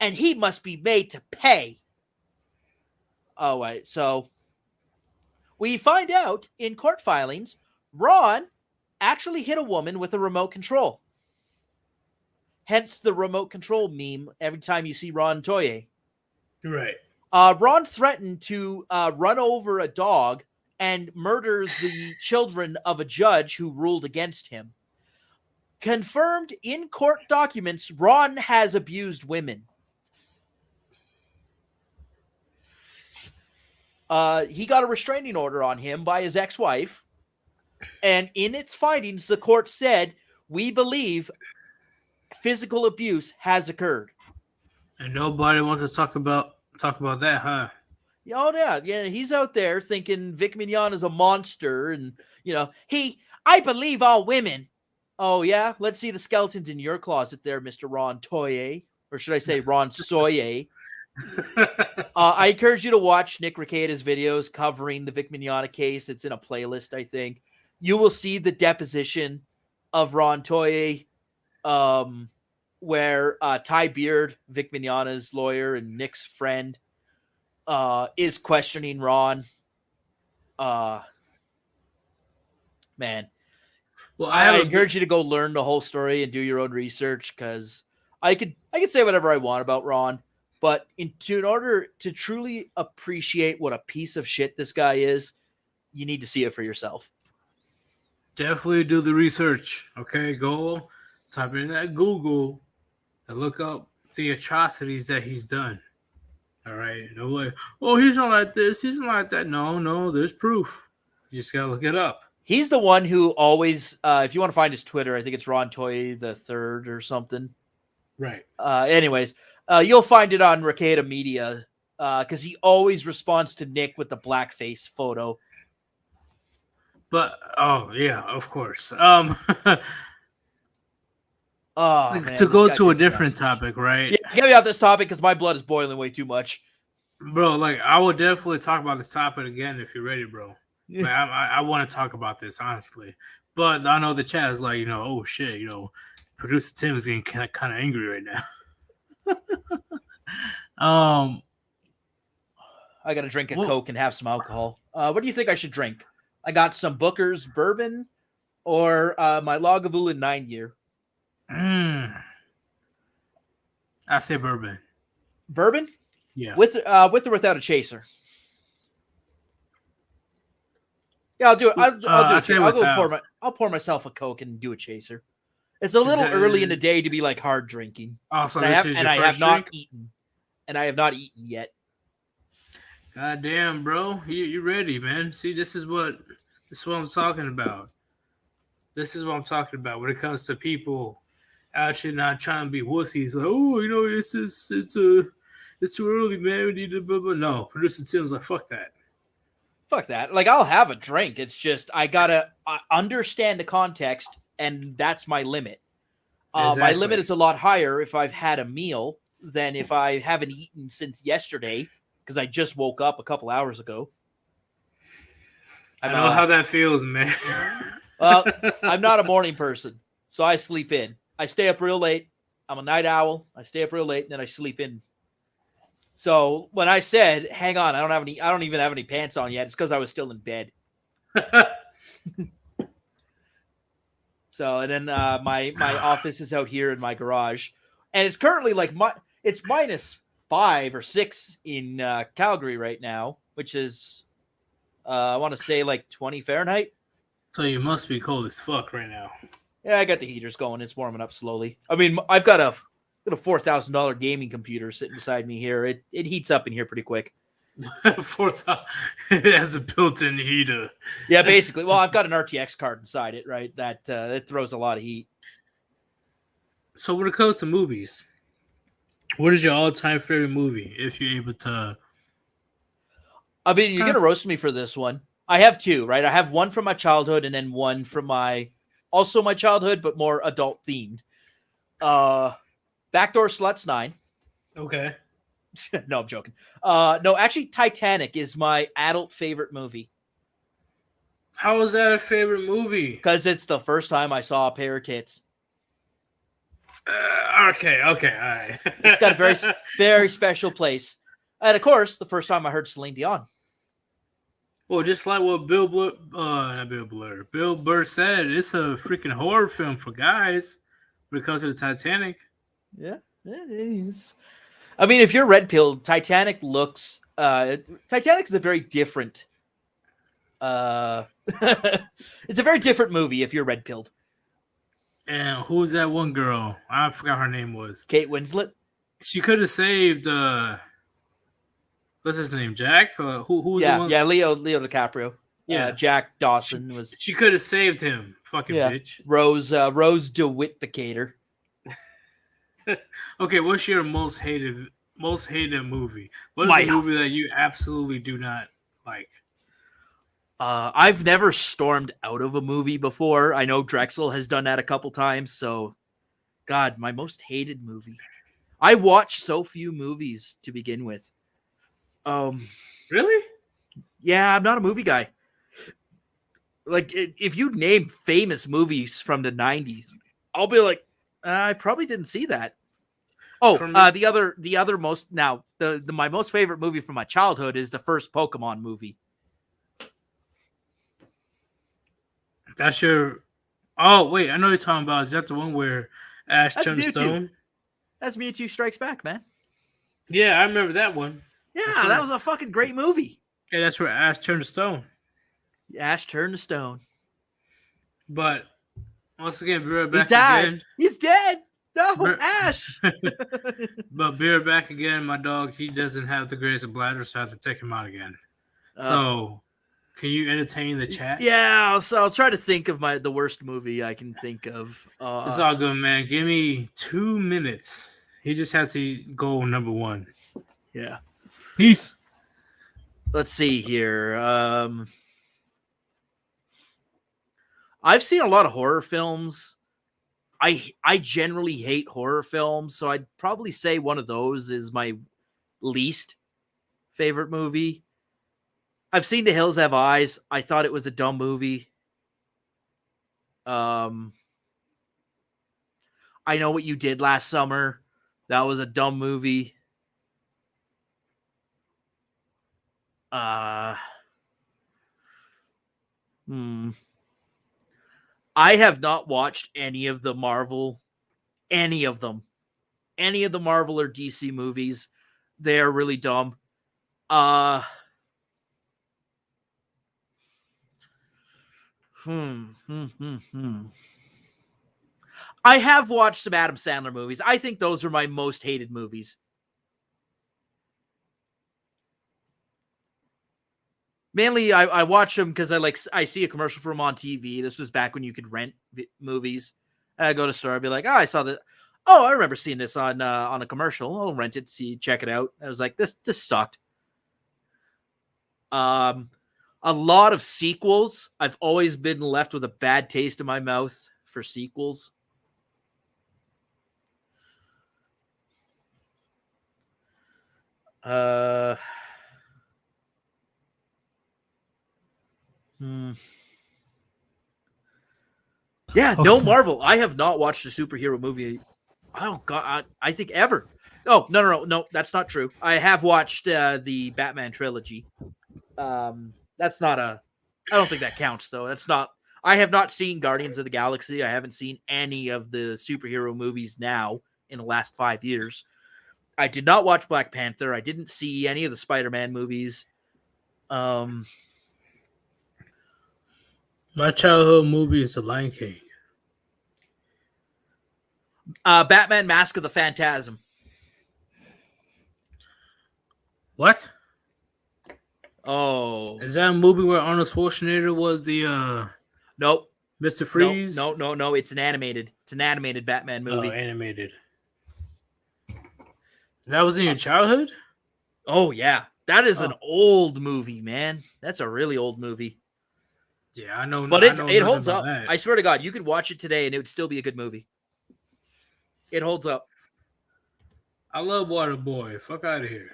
and he must be made to pay. Oh, wait. So we find out in court filings, Ron actually hit a woman with a remote control. Hence the remote control meme every time you see Ron Toye. Right. Ron threatened to run over a dog and murder the children of a judge who ruled against him. Confirmed in court documents, Ron has abused women. He got a restraining order on him by his ex-wife. And in its findings, the court said, we believe physical abuse has occurred. And nobody wants to talk about that, huh? Oh, yeah. He's out there thinking Vic Mignon is a monster. And, you know, I believe all women. Oh, yeah? Let's see the skeletons in your closet there, Mr. Ron Toye. Or should I say Ron Soye? I encourage you to watch Nick Recada's videos covering the Vic Mignogna case. It's in a playlist, I think. You will see the deposition of Ron Toye, where Ty Beard, Vic Mignogna's lawyer and Nick's friend, is questioning Ron. Man. Well, I encourage you to go learn the whole story and do your own research, because I could say whatever I want about Ron, but in order to truly appreciate what a piece of shit this guy is, you need to see it for yourself. Definitely do the research. Okay, go type in that Google and look up the atrocities that he's done. All right, no way. Oh, he's not like this. He's not like that. No, there's proof. You just gotta look it up. He's the one who always, if you want to find his Twitter, I think it's Ron Toye the Third or something. Right. Anyways, you'll find it on Recaida Media because he always responds to Nick with the blackface photo. But oh yeah, of course. Man, to go to a different topic, right? Yeah, get me off this topic because my blood is boiling way too much. Bro, like I would definitely talk about this topic again if you're ready, bro. Like, I want to talk about this honestly, but I know the chat is like, oh shit, producer Tim is getting kind of angry right now. I gotta drink a Coke and have some alcohol. What do you think I should drink? I got some Booker's bourbon or my Lagavulin 9-year. I say bourbon. Bourbon? Yeah. With or without a chaser? Yeah, I'll do it. I'll pour myself a Coke and do a chaser. It's a little early in the day to be like hard drinking. Also, I have not eaten yet. God damn, bro, you ready, man? See, this is what I'm talking about. This is what I'm talking about when it comes to people actually not trying to be wussies. Like, it's too early, man. We need to blah, blah. No, producer Tim's like, fuck that. Fuck that. Like, I'll have a drink. It's just I gotta understand the context, and that's my limit. Exactly. My limit is a lot higher if I've had a meal than if I haven't eaten since yesterday because I just woke up a couple hours ago. I know how that feels, man. Well, I'm not a morning person, so I sleep in. I stay up real late. I'm a night owl. I stay up real late, and then I sleep in. So when I said, "Hang on, I don't even have any pants on yet," it's because I was still in bed. So, and then my office is out here in my garage, and it's currently it's -5 or 6 in Calgary right now, which is I want to say like 20 Fahrenheit. So you must be cold as fuck right now. Yeah, I got the heaters going. It's warming up slowly. I mean, I've got got a $4,000 gaming computer sitting beside me here. It heats up in here pretty quick. It has a built-in heater. Yeah, basically. Well, I've got an RTX card inside it, right? That it throws a lot of heat. So when it comes to movies, what is your all-time favorite movie? If you're able to, I mean, you're gonna roast me for this one. I have two, right? I have one from my childhood and then one from my childhood, but more adult themed. Backdoor Sluts 9. okay. No, I'm joking. No, actually, Titanic is my adult favorite movie How is that a favorite movie? because it's the first time I saw a pair of tits. Okay, all right. It's got a very, very special place, and of course, the first time I heard Celine Dion. Well, just like what Bill Burr said, it's a freaking horror film for guys when it comes to the Titanic. Yeah, it is. I mean, if you're red pilled, Titanic looks. Titanic is a very different. It's a very different movie if you're red pilled. And who's that one girl? I forgot her name was. Kate Winslet. She could have saved. What's his name? Jack? Who was the one? Yeah, Leo DiCaprio. Yeah. Jack Dawson was. She could have saved him. Fucking bitch. Rose DeWitt-Picator. Okay, what's your most hated movie? What is a movie that you absolutely do not like? I've never stormed out of a movie before. I know Drexel has done that a couple times. So, God, my most hated movie. I watch so few movies to begin with. Really? Yeah, I'm not a movie guy. Like, if you name famous movies from the 90s, I'll be like, I probably didn't see that. Oh, the other most now my most favorite movie from my childhood is the first Pokemon movie. That's your. Oh wait, I know you're talking about. Is that the one where Ash turned to stone? That's Mewtwo Strikes Back, man. Yeah, I remember that one. Yeah, that was a fucking great movie. Yeah, that's where Ash turned to stone. Ash turned to stone. But once again, be right back He died. again. He's dead. No, Ash. But be right back again. My dog, he doesn't have the greatest of bladders, so I have to take him out again. So, can you entertain the chat? Yeah, I'll try to think of the worst movie I can think of. It's all good, man. Give me 2 minutes. He just has to go number one. Yeah. Peace. Let's see here. I've seen a lot of horror films. I generally hate horror films, so I'd probably say one of those is my least favorite movie. I've seen The Hills Have Eyes. I thought it was a dumb movie. I Know What You Did Last Summer. That was a dumb movie. I have not watched any of the Marvel or DC movies. They're really dumb. I have watched some Adam Sandler movies. I think those are my most hated movies. Mainly, I watch them because I see a commercial for them on TV. This was back when you could rent movies. I go to the store, I'd be like, "Oh, I saw that. Oh, I remember seeing this on a commercial. I'll rent it, check it out." I was like, "This sucked." A lot of sequels. I've always been left with a bad taste in my mouth for sequels. Yeah, no Marvel. I have not watched a superhero movie. Oh God, I think ever. Oh no, that's not true. I have watched the Batman trilogy. That's not I don't think that counts though. That's not. I have not seen Guardians of the Galaxy. I haven't seen any of the superhero movies now in the last 5 years. I did not watch Black Panther. I didn't see any of the Spider-Man movies. My childhood movie is The Lion King. Batman: Mask of the Phantasm. What? Oh, Is that a movie where Arnold Schwarzenegger was the nope. Mr. Freeze? No. It's an animated Batman Oh, movie. animated. That was in your childhood? Oh yeah, that is an old movie, man. That's a really old movie. Yeah, I know. But I it know it nothing holds about up. that. I swear to God, you could watch it today and it would still be a good movie. It holds up. I love Waterboy. Fuck out of here.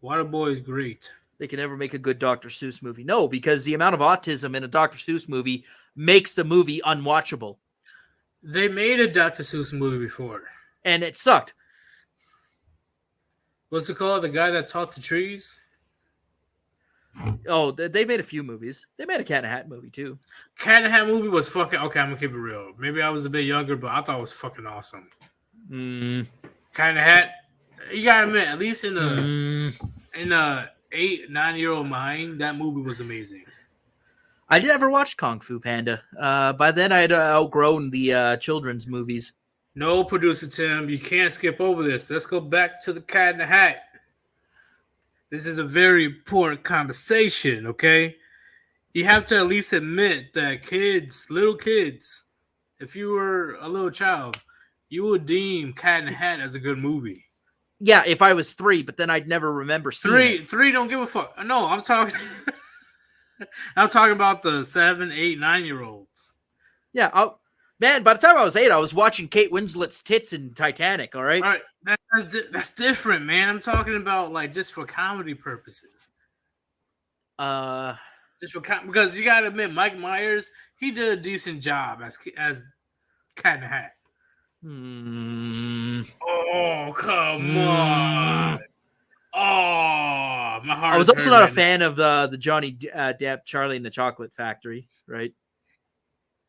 Waterboy is great. They can never make a good Dr. Seuss movie. No, because the amount of autism in a Dr. Seuss movie makes the movie unwatchable. They made a Dr. Seuss movie before. And it sucked. What's it called? The guy that taught the trees? Oh, they made a few movies. They made a Cat in the Hat movie too. Cat in the Hat movie was fucking okay. I'm gonna keep it real. Maybe I was a bit younger, but I thought it was fucking awesome. Cat in the Hat. You gotta admit, at least in a 8-9-year-old mind, that movie was amazing. I never watched Kung Fu Panda. By then, I had outgrown the children's movies. No, producer Tim, you can't skip over this. Let's go back to the Cat in the Hat. This is a very important conversation, okay? You have to at least admit that little kids, if you were a little child, you would deem Cat in the Hat as a good movie. Yeah, if I was 3, but then I'd never remember seeing it. Three don't give a fuck. No, I'm talking I'm talking about the 7, 8, 9-year-olds. Yeah, man, by the time I was 8, I was watching Kate Winslet's tits in Titanic, all right? All right, that's different, man. I'm talking about like just for comedy purposes. Just for because you gotta admit, Mike Myers, he did a decent job as Cat in the Hat. Oh, come on. Oh, my heart. I was also not a fan of the Johnny Depp, Charlie and the Chocolate Factory, right?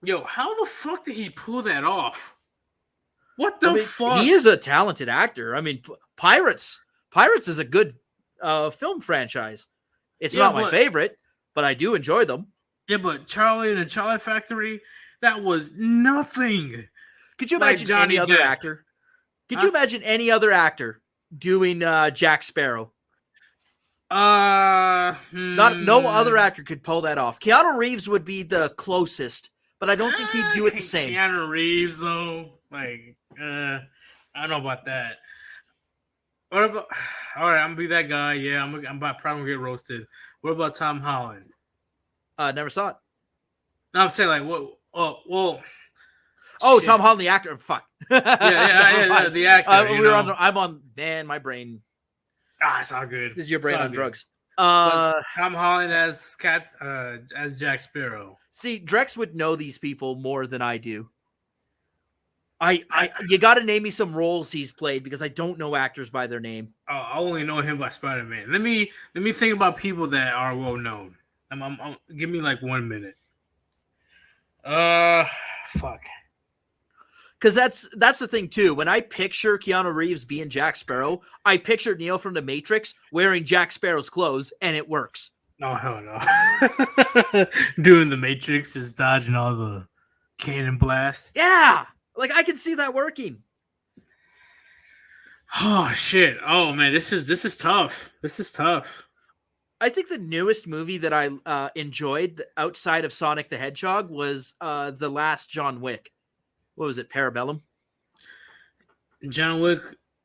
Yo, how the fuck did he pull that off? What the fuck? He is a talented actor. I mean, Pirates is a good film franchise. It's not my favorite, but I do enjoy them. Yeah, but Charlie and the Chocolate Factory, that was nothing. Could you imagine any other actor? Could you imagine any other actor doing Jack Sparrow? No other actor could pull that off. Keanu Reeves would be the closest, but I don't think he'd do it the same. Keanu Reeves, though, like, I don't know about that. What about? All right, I'm gonna be that guy. Yeah, I'm probably gonna get roasted. What about Tom Holland? Never saw it. No, I'm saying like what? Oh, well. Oh, shit. Tom Holland, the actor. Fuck. yeah, the actor. I'm on. Man, my brain. It's all good. This is your brain on drugs. Tom Holland as Jack Sparrow. See, Drex would know these people more than I do. You got to name me some roles he's played because I don't know actors by their name. I only know him by Spider-Man. Let me think about people that are well known. Give me like 1 minute. Fuck. Because that's the thing too. When I picture Keanu Reeves being Jack Sparrow, I picture Neo from The Matrix wearing Jack Sparrow's clothes, and it works. No, hell no. Doing The Matrix is dodging all the cannon blasts. Yeah, like I can see that working. Oh shit! Oh man, this is tough. This is tough. I think the newest movie that I enjoyed outside of Sonic the Hedgehog was the last John Wick. What was it? Parabellum? John Wick.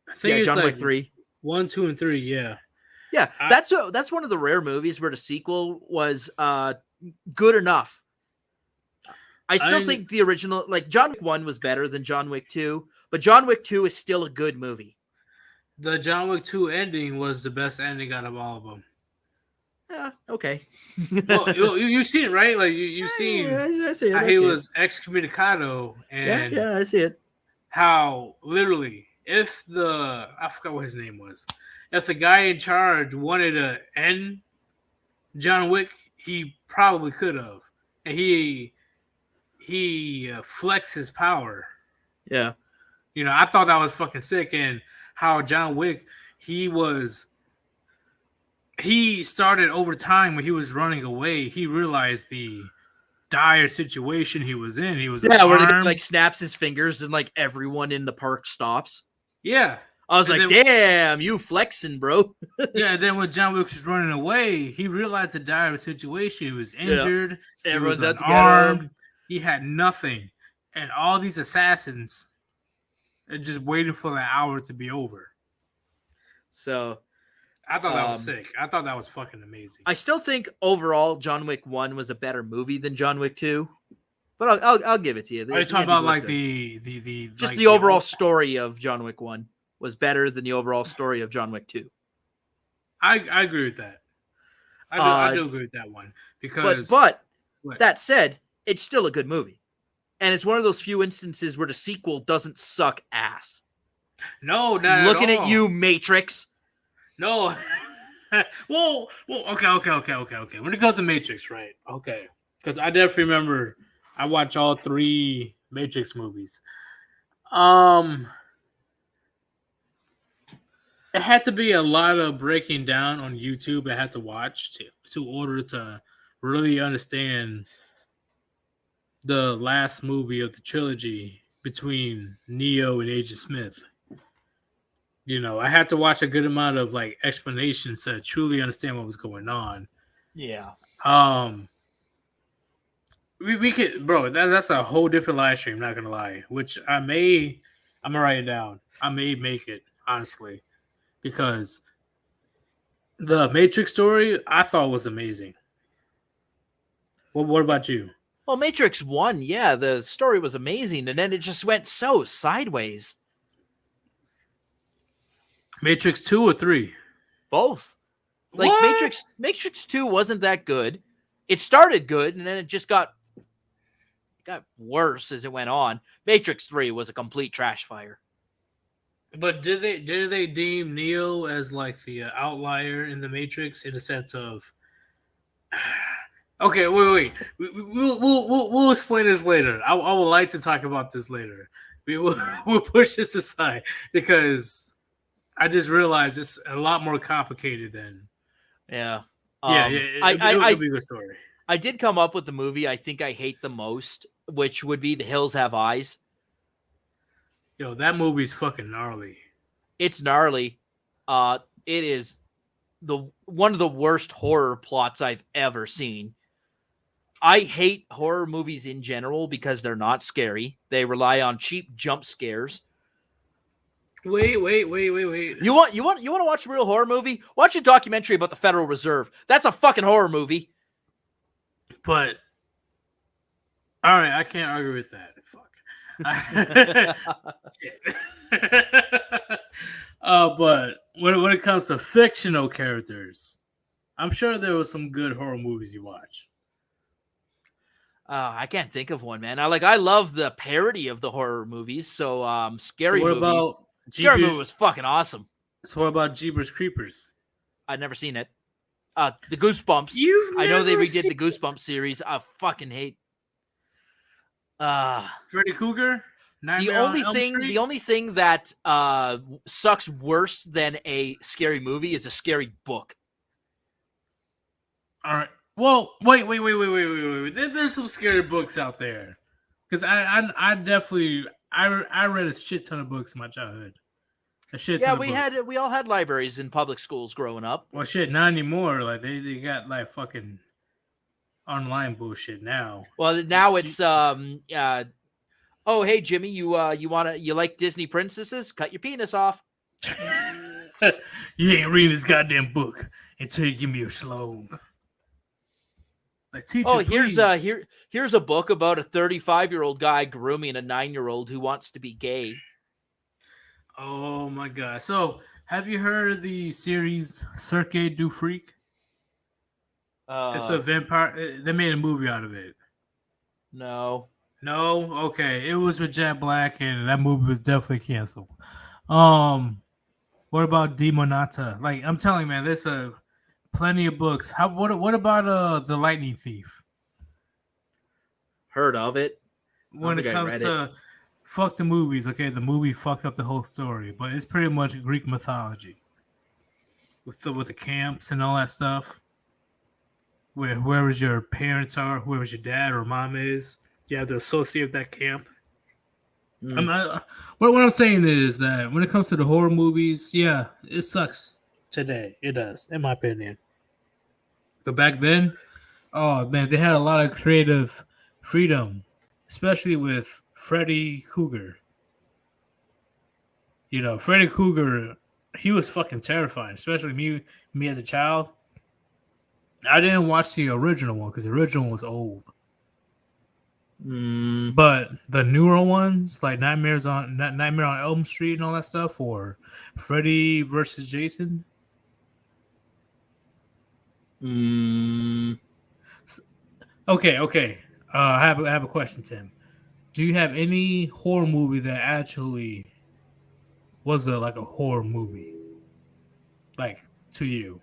I think John Wick 3. 1, 2, and 3. Yeah. Yeah, that's one of the rare movies where the sequel was good enough. I still think the original, like John Wick 1 was better than John Wick 2, but John Wick 2 is still a good movie. The John Wick 2 ending was the best ending out of all of them. Yeah, okay. Well, you've seen it, right? Like you've seen I see it. how he was excommunicado, and yeah, I see it. How literally, if I forgot what his name was, if the guy in charge wanted to end John Wick, he probably could have, and he flexed his power. Yeah, I thought that was fucking sick, and how John Wick he started over time when he was running away. He realized the dire situation he was in. He was Yeah, where the guy armed. like snaps his fingers and like everyone in the park stops. Yeah. I was And like, then- damn, you flexing, bro. Yeah, and then when John Wick was running away, he realized the dire situation. He was injured. Everyone's he was out to get him. unarmed. He had nothing. And all these assassins are just waiting for the hour to be over. So I thought that was sick. I thought that was fucking amazing. I still think overall John Wick 1 was a better movie than John Wick 2. But I'll give it to you. Are you talking about like the just the overall story of John Wick 1 was better than the overall story of John Wick 2. I agree with that. I do agree with that one because but what? that said, it's still a good movie. And it's one of those few instances where the sequel doesn't suck ass. No, not Looking at at you, Matrix. No. well, okay. When it comes to Matrix, right? Okay. Because I definitely remember I watched all 3 Matrix movies. It had to be a lot of breaking down on YouTube I had to watch to order to really understand the last movie of the trilogy between Neo and Agent Smith. You know, I had to watch a good amount of like explanations to truly understand what was going on. Yeah. We could, bro. That's a whole different live stream. Not gonna lie, which I'm gonna write it down. I may make it honestly, because the Matrix story I thought was amazing. What about you? Well, Matrix 1, yeah, the story was amazing, and then it just went so sideways. Matrix 2 or 3? Both. Like What? Matrix 2 wasn't that good. It started good, and then it just got worse as it went on. Matrix 3 was a complete trash fire. But did they deem Neo as like the outlier in the Matrix in the sense of? Okay, wait. We'll explain this later. I would like to talk about this later. We'll push this aside because I just realized it's a lot more complicated than. Yeah. It'll be a good story. I did come up with the movie I think I hate the most, which would be The Hills Have Eyes. Yo, that movie's fucking gnarly. It's gnarly. It is one of the worst horror plots I've ever seen. I hate horror movies in general because they're not scary. They rely on cheap jump scares. Wait. You want to watch a real horror movie? Watch a documentary about the Federal Reserve. That's a fucking horror movie. But all right, I can't argue with that. Fuck. But when it comes to fictional characters, I'm sure there was some good horror movies you watch. I can't think of one, man. I love the parody of the horror movies. So Scary What Movie. about Scary Movie Jeepers? was fucking awesome. So what about Jeepers Creepers? I'd never seen it. The Goosebumps. I know they redid the Goosebumps series. I fucking hate. Freddy Krueger? The only thing that sucks worse than a scary movie is a scary book. All right. Well, wait. There's some scary books out there, because I definitely read a shit ton of books in my childhood. A shit ton of books. We all had libraries in public schools growing up. Well, shit, not anymore. Like they got like fucking online bullshit now. Well, now it's oh hey Jimmy, you like Disney princesses? Cut your penis off. You ain't reading this goddamn book until you give me your slogan. Like, teacher, here's a book about a 35-year-old guy grooming a 9-year-old who wants to be gay. Oh my god! So, have you heard of the series Cirque du Freak? It's a vampire. They made a movie out of it. No. Okay. It was with Jack Black, and that movie was definitely canceled. What about Demonata? Like, I'm telling you, man, there's plenty of books. What about The Lightning Thief? Heard of it. When it comes to fuck the movies, okay, the movie fucked up the whole story, but it's pretty much Greek mythology with the camps and all that stuff. whoever's your parents are, whoever's your dad or mom is, you have to associate with that camp. What I'm saying is that when it comes to the horror movies, yeah, it sucks today. It does, in my opinion. But back then, oh man, they had a lot of creative freedom, especially with Freddy Krueger. You know, Freddy Krueger, he was fucking terrifying, especially me as a child. I didn't watch the original one because the original was old. But the newer ones, like Nightmare on Elm Street and all that stuff, or Freddy versus Jason. Okay. I have a question, Tim. Do you have any horror movie that actually was like a horror movie, like to you?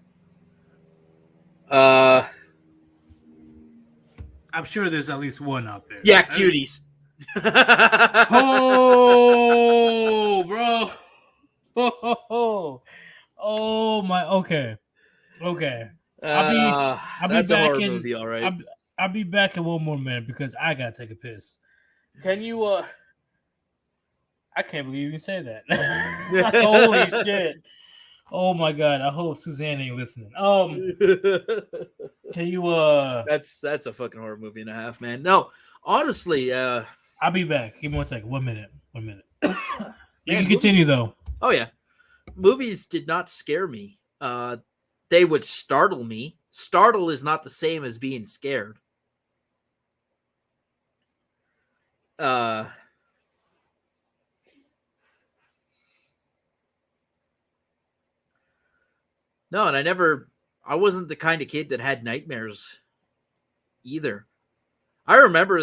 I'm sure there's at least one out there. Yeah, Cuties. Oh, bro. Oh my. Okay. I'll be that's back a horror in. movie, all right. I'll be back in one more minute because I gotta take a piss. Can you? I can't believe you say that. Holy shit! Oh my god! I hope Suzanne ain't listening. Can you? That's a fucking horror movie and a half, man. No, honestly, I'll be back. Give me 1 second. 1 minute. 1 minute. You Man, can continue though. Oh yeah, movies did not scare me. They would startle me. Startle is not the same as being scared. No, and I wasn't the kind of kid that had nightmares either. I remember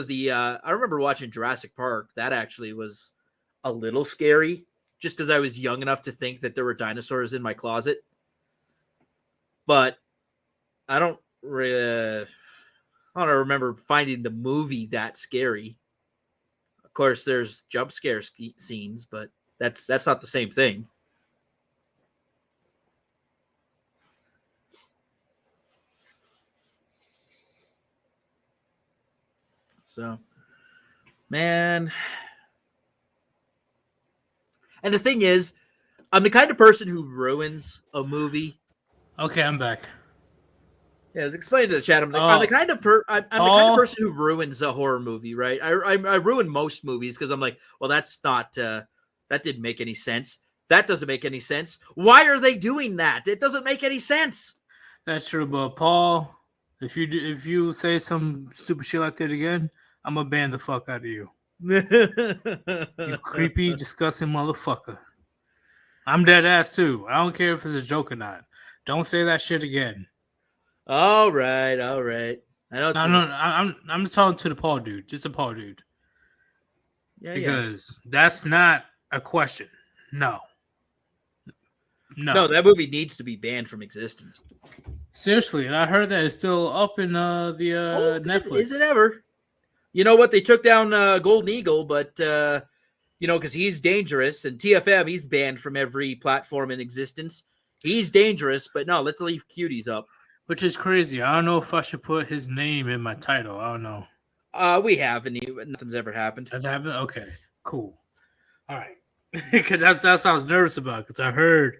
watching Jurassic Park. That actually was a little scary just because I was young enough to think that there were dinosaurs in my closet. But I don't remember finding the movie that scary. Of course, there's jump scare scenes, but that's not the same thing. So, man. And the thing is, I'm the kind of person who ruins a movie. Okay, I'm back. Yeah, I was explaining to the chat. I'm the kind of I'm the kind of person who ruins a horror movie, right? I ruin most movies because I'm like, well, that's not that didn't make any sense. That doesn't make any sense. Why are they doing that? It doesn't make any sense. That's true, but Paul, if you say some stupid shit like that again, I'm gonna ban the fuck out of you. You creepy, disgusting motherfucker. I'm dead ass too. I don't care if it's a joke or not. Don't say that shit again. All right. I know. I'm just talking to the Paul dude, just the Paul dude. Yeah, because that's not a question. No, that movie needs to be banned from existence. Seriously, and I heard that it's still up in the Netflix. Is it ever? You know what? They took down Golden Eagle, but because he's dangerous, and TFM, he's banned from every platform in existence. He's dangerous, but no, let's leave Cuties up. Which is crazy. I don't know if I should put his name in my title. I don't know. We have, and nothing's ever happened. Has happened? Okay, cool. All right. Because that's what I was nervous about, because I heard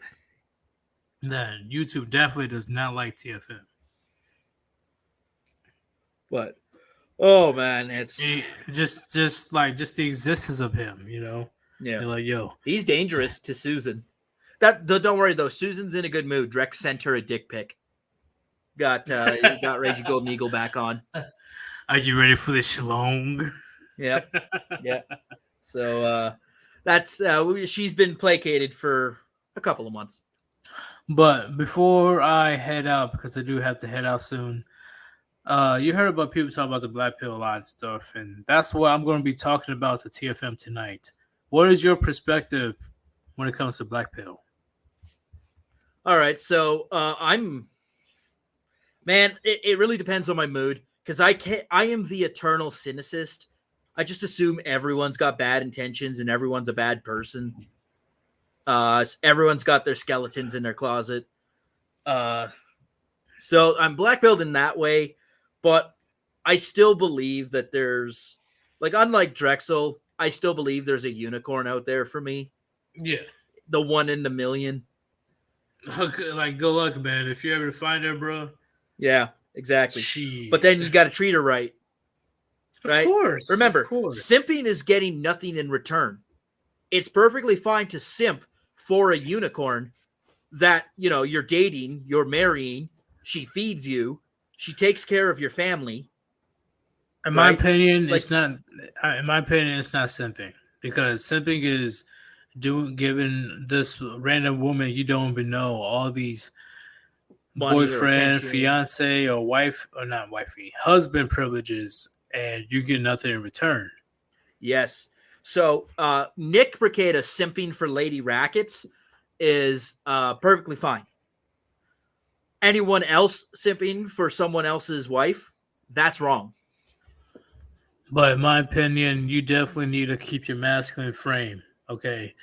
that YouTube definitely does not like TFM. What? Oh, man, it's... Just the existence of him, you know? Yeah. They're like, yo. He's dangerous to Susan. Don't worry, though. Susan's in a good mood. Drex sent her a dick pic. Got Raging Golden Eagle back on. Are you ready for this schlong? Yep. Yeah. So that's she's been placated for a couple of months. But before I head out, because I do have to head out soon, you heard about people talking about the Black Pill a lot and stuff, and that's what I'm going to be talking about to TFM tonight. What is your perspective when it comes to Black Pill? All right, so it really depends on my mood, because I am the eternal cynicist. I just assume everyone's got bad intentions and everyone's a bad person. Everyone's got their skeletons in their closet. So I'm black-pilled in that way. But I still believe that there's, like, unlike Drexel, I still believe there's a unicorn out there for me. Yeah. The one in a million. Like, good luck, man. If you ever find her, bro. Yeah, exactly. She. But then you got to treat her right. Of course. Remember, of course. simping is getting nothing in return. It's perfectly fine to simp for a unicorn that, you know, you're dating, you're marrying, she feeds you, she takes care of your family. In my right? opinion, Like- it's not. In my opinion, it's not simping, because simping is giving this random woman you don't even know all these Money or boyfriend, attention. fiance, or wife, or not wifey, husband privileges, and you get nothing in return. Yes. So Nick Bricada simping for lady rackets is perfectly fine. Anyone else simping for someone else's wife, that's wrong. But in my opinion, you definitely need to keep your masculine frame. Okay,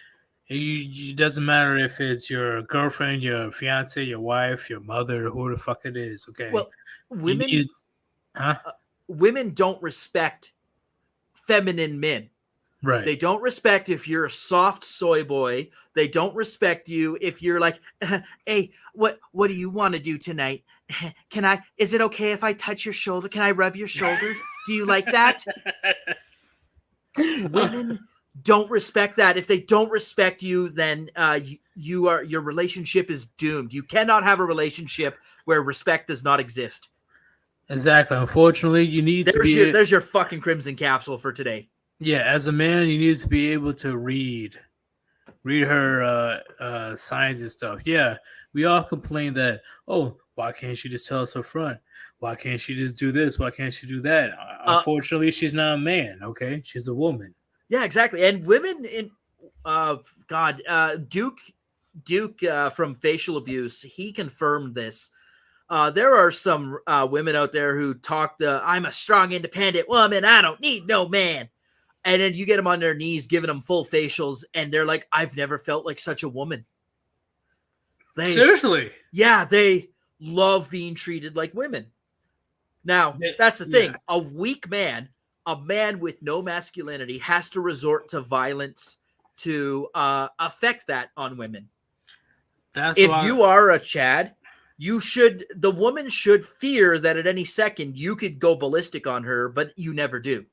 it doesn't matter if it's your girlfriend, your fiance, your wife, your mother, who the fuck it is. Okay, Well, women You need- huh? women don't respect feminine men. Right. They don't respect if you're a soft soy boy. They don't respect you if you're like, hey, what do you want to do tonight? Is it okay if I touch your shoulder? Can I rub your shoulder? Do you like that? Women don't respect that. If they don't respect you, then your relationship is doomed. You cannot have a relationship where respect does not exist. Exactly. Unfortunately, you need to be. There's your fucking crimson capsule for today. Yeah, as a man, you need to be able to read her signs and stuff. Yeah, we all complain that, oh, why can't she just tell us up front? Why can't she just do this? Why can't she do that? Unfortunately, she's not a man. Okay, she's a woman. Yeah, exactly. And women in Duke from Facial Abuse, he confirmed this. There are some women out there who talk I'm a strong, independent woman. I don't need no man. And then you get them on their knees, giving them full facials, and they're like, I've never felt like such a woman. Seriously? Yeah, they love being treated like women. Now, that's the thing. Yeah. A weak man, a man with no masculinity, has to resort to violence to affect that on women. If you are a Chad, the woman should fear that at any second you could go ballistic on her, but you never do.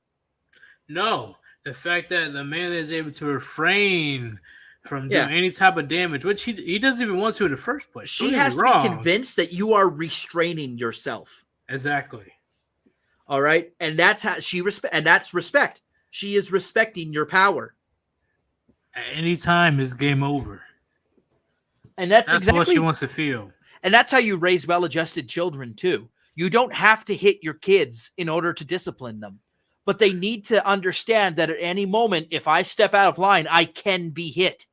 No, the fact that the man is able to refrain from doing any type of damage, which he doesn't even want to in the first place. She has to be convinced that you are restraining yourself. Exactly. All right, and that's how that's respect. She is respecting your power. At any time is game over. And that's exactly what she wants to feel. And that's how you raise well-adjusted children too. You don't have to hit your kids in order to discipline them. But they need to understand that at any moment, if I step out of line, I can be hit.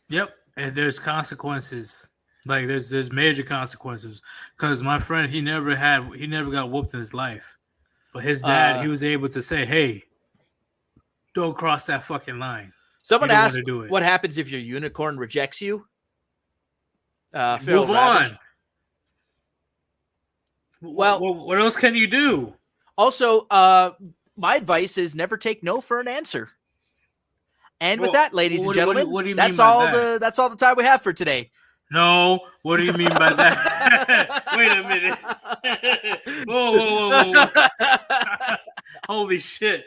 Yep. And there's consequences. Like there's major consequences. Because my friend, he never got whooped in his life. But his dad, he was able to say, hey, don't cross that fucking line. Someone asked what happens if your unicorn rejects you. Move on. Well, what else can you do? Also, my advice is never take no for an answer. And with that, ladies and gentlemen, what do you that's mean by all that? That's all the time we have for today. No, what do you mean by that? Wait a minute. Whoa. Holy shit.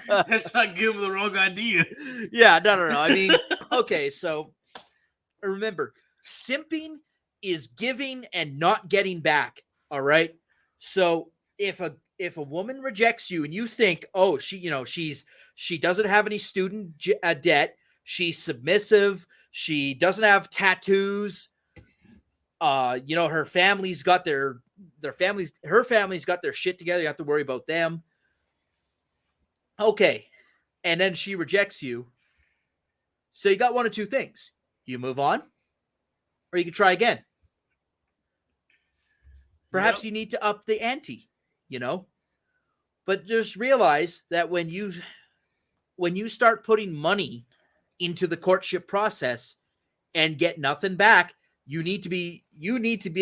Let's not give him the wrong idea. Yeah, no. I mean, okay, so remember, simping is giving and not getting back. All right. So if a woman rejects you and you think, oh, she doesn't have any student debt, she's submissive, she doesn't have tattoos, her family's got her family's got their shit together, you have to worry about them. Okay. And then she rejects you. So you got one of two things. You move on, or you can try again. Perhaps you need to up the ante, but just realize that when you start putting money into the courtship process and get nothing back, you need to be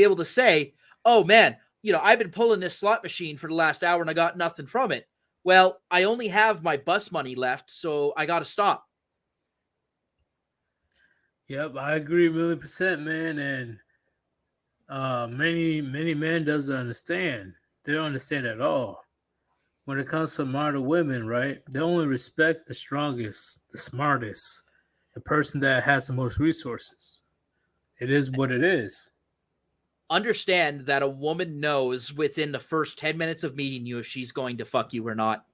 able to say, oh man, I've been pulling this slot machine for the last hour and I got nothing from it. Well, I only have my bus money left, so I got to stop. Yep, I agree 1,000,000%, man. And many men doesn't understand. They don't understand at all. When it comes to modern women, right? They only respect the strongest, the smartest, the person that has the most resources. It is what it is. Understand that a woman knows within the first 10 minutes of meeting you if she's going to fuck you or not.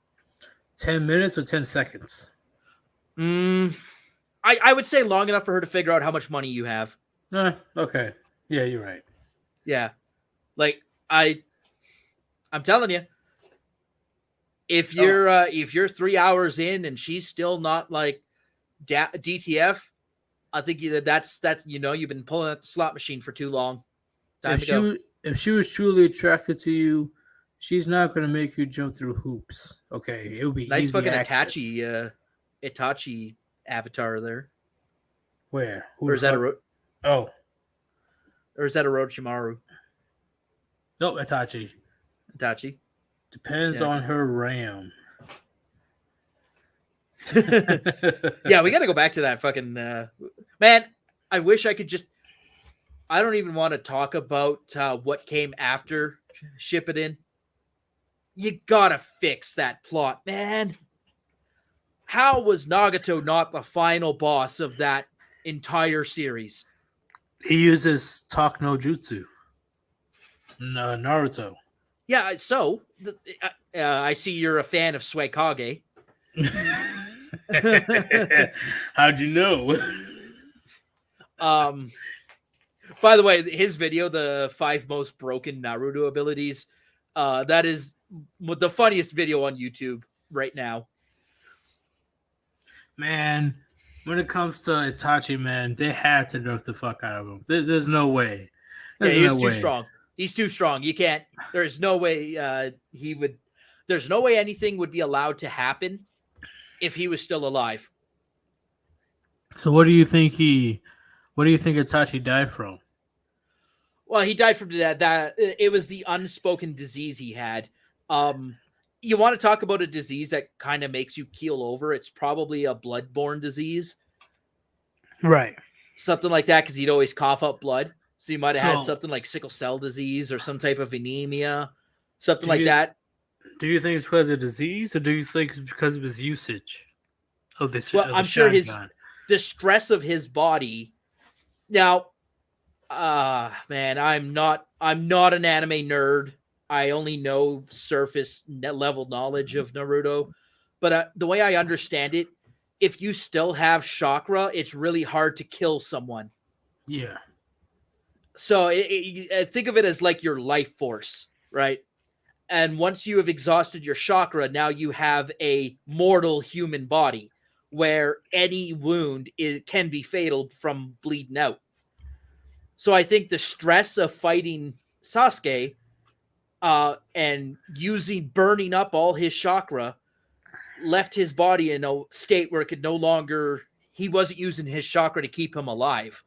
10 minutes or 10 seconds? I would say long enough for her to figure out how much money you have. Okay. Yeah, you're right. Yeah. Like, I'm telling you, if you're 3 hours in and she's still not like DTF, I think that's you've been pulling at the slot machine for too long. Time to go. If she was truly attracted to you, she's not going to make you jump through hoops. Okay, it would be nice easy fucking access. Itachi avatar there. Where? Or is that Or is that Orochimaru? Nope, Itachi. Depends on her RAM. Yeah, we got to go back to that fucking man. I wish I could just. I don't even want to talk about what came after Shippuden. You gotta fix that plot, man. How was Nagato not the final boss of that entire series? He uses talk no jutsu. Naruto. Yeah, so I see you're a fan of Suikage. How'd you know? By the way, his video, the 5 most broken Naruto abilities, that is the funniest video on YouTube right now. Man, when it comes to Itachi, man, they had to nerf the fuck out of him. There's no way. He's too strong. He's too strong. You can't. There's no way he would. There's no way anything would be allowed to happen if he was still alive. So what do you think Itachi died from? Well, he died from that. It was the unspoken disease he had. You want to talk about a disease that kind of makes you keel over? It's probably a blood-borne disease, right? Something like that, because he'd always cough up blood. So you might have had something like sickle cell disease or some type of anemia, something like that. Do you think it's because of disease, or do you think it's because of his usage of this? Well, I'm sure the stress of his body. Now, man, I'm not an anime nerd. I only know surface level knowledge of Naruto, but the way I understand it, if you still have chakra, it's really hard to kill someone. Yeah. So think of it as like your life force, right? And once you have exhausted your chakra, now you have a mortal human body where any wound can be fatal from bleeding out. So I think the stress of fighting Sasuke and burning up all his chakra left his body in a state where he wasn't using his chakra to keep him alive.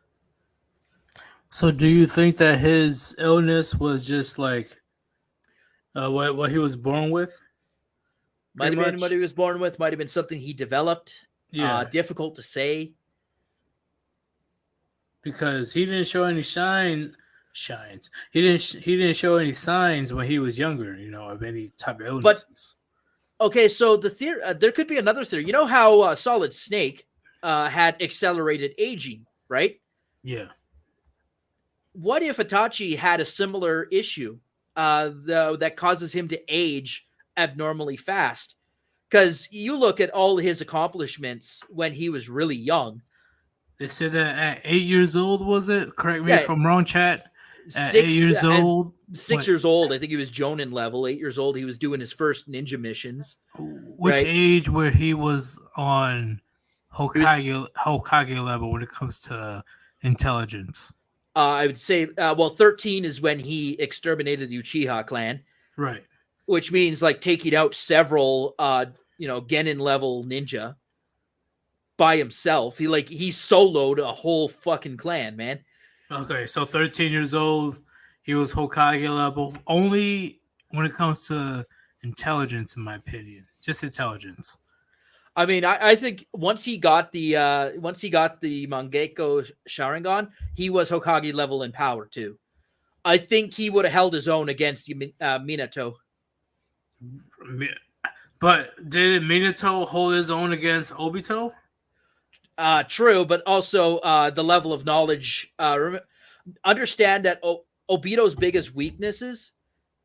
So do you think that his illness was just like what he was born with? Might have been what he was born with. Might have been something he developed. Yeah. Difficult to say. Because he didn't show any shines. He didn't show any signs when he was younger, of any type of illnesses. Okay, so the theory, there could be another theory. You know how Solid Snake had accelerated aging, right? Yeah. What if Itachi had a similar issue that causes him to age abnormally fast? Because you look at all his accomplishments when he was really young. They said that at 8 years old, was it? Correct me if I'm wrong, chat. At 8 years old? 6 years old. I think he was Jonin level. 8 years old, he was doing his first ninja missions. Which age where he was on Hokage level when it comes to intelligence? I would say, 13 is when he exterminated the Uchiha clan. Right. Which means like taking out several, Genin level ninja by himself. He soloed a whole fucking clan, man. Okay, so 13 years old, he was Hokage level only when it comes to intelligence, in my opinion. Just intelligence. I mean, I think once he got the Mangekyo Sharingan, he was Hokage level in power too. I think he would have held his own against Minato. But did Minato hold his own against Obito? True, but also the level of knowledge. Understand that Obito's biggest weaknesses,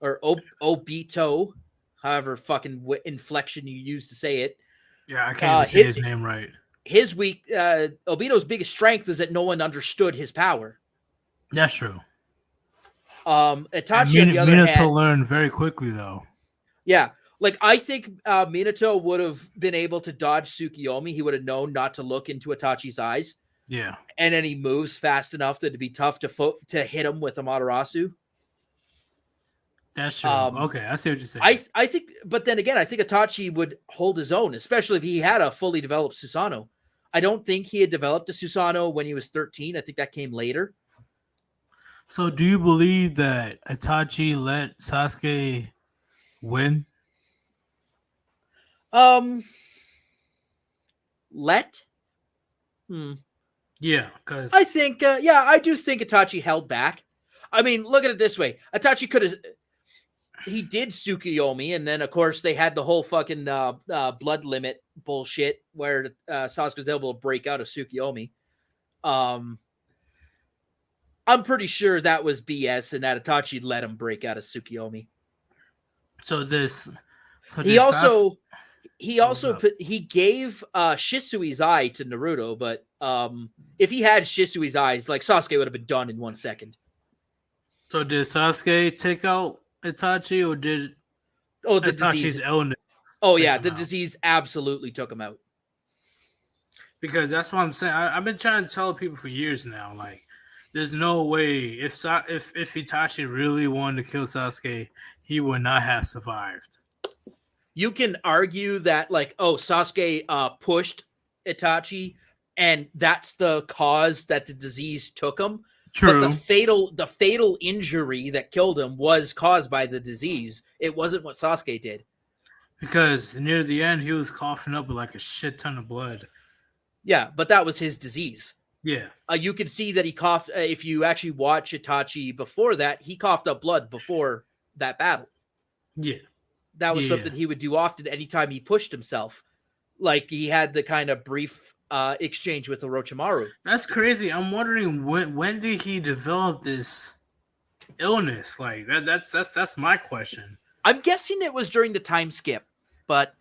or Obito, however fucking inflection you use to say it. Yeah, I can't even say his name right. Obito's biggest strength is that no one understood his power. That's true. Itachi, on the other hand, Minato learned very quickly, though. Yeah, like I think Minato would have been able to dodge Tsukiyomi. He would have known not to look into Itachi's eyes. Yeah, and then he moves fast enough that it'd be tough to hit him with Amaterasu. That's true. Okay, I see what you're saying. I think, but then again, I think Itachi would hold his own, especially if he had a fully developed Susanoo. I don't think he had developed a Susanoo when he was 13. I think that came later. So, do you believe that Itachi let Sasuke win? Let? Yeah, because I think, I do think Itachi held back. I mean, look at it this way: Itachi could have. He did Tsukiyomi, and then of course they had the whole fucking blood limit bullshit where Sasuke was able to break out of Tsukiyomi. I'm pretty sure that was BS, and that Itachi let him break out of Tsukiyomi. He gave Shisui's eye to Naruto, but if he had Shisui's eyes, like Sasuke would have been done in 1 second. So did Sasuke take out Itachi, or did the Itachi's disease illness? Oh yeah, the disease absolutely took him out. Because that's what I'm saying. I've been trying to tell people for years now. Like, there's no way if Itachi really wanted to kill Sasuke, he would not have survived. You can argue that, like, Sasuke pushed Itachi, and that's the cause that the disease took him. True. But the fatal injury that killed him was caused by the disease. It wasn't what Sasuke did. Because near the end, he was coughing up with like a shit ton of blood. Yeah, but that was his disease. Yeah. You can see that he coughed. If you actually watch Itachi before that, he coughed up blood before that battle. Yeah. That was something he would do often anytime he pushed himself. Like, he had the kind of brief exchange with Orochimaru. That's crazy. I'm wondering when did he develop this illness? Like, that's my question. I'm guessing it was during the time skip, but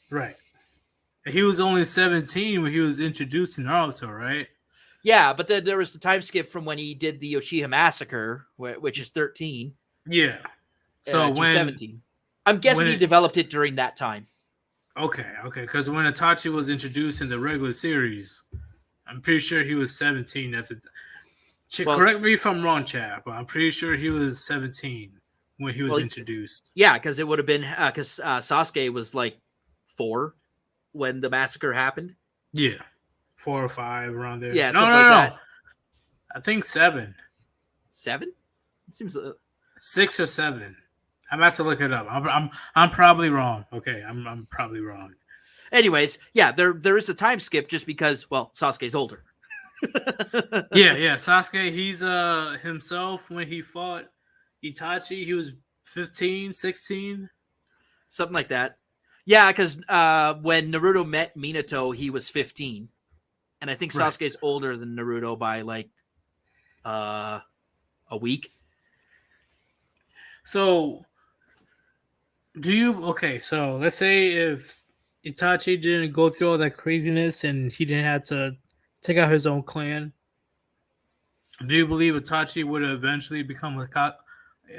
right. He was only 17 when he was introduced to Naruto, right? Yeah, but then there was the time skip from when he did the Uchiha massacre, which is 13. Yeah. So when 17. I'm guessing he developed it during that time. Okay. Because when Itachi was introduced in the regular series, I'm pretty sure he was 17 at the correct me if I'm wrong, Chad, but I'm pretty sure he was 17 when he was introduced. Yeah, because it would have been because Sasuke was like 4 when the massacre happened. Yeah, 4 or 5 around there. Yeah, no. That. I think 7. 7? It seems 6 or 7. I'm about to look it up. I'm probably wrong. Okay, I'm probably wrong. Anyways, yeah, there is a time skip just because, well, Sasuke's older. yeah. Sasuke, he's himself when he fought Itachi, he was 15, 16, something like that. Yeah, because when Naruto met Minato, he was 15, and I think Sasuke's older than Naruto by like a week. So, so let's say if Itachi didn't go through all that craziness and he didn't have to take out his own clan, do you believe Itachi would eventually become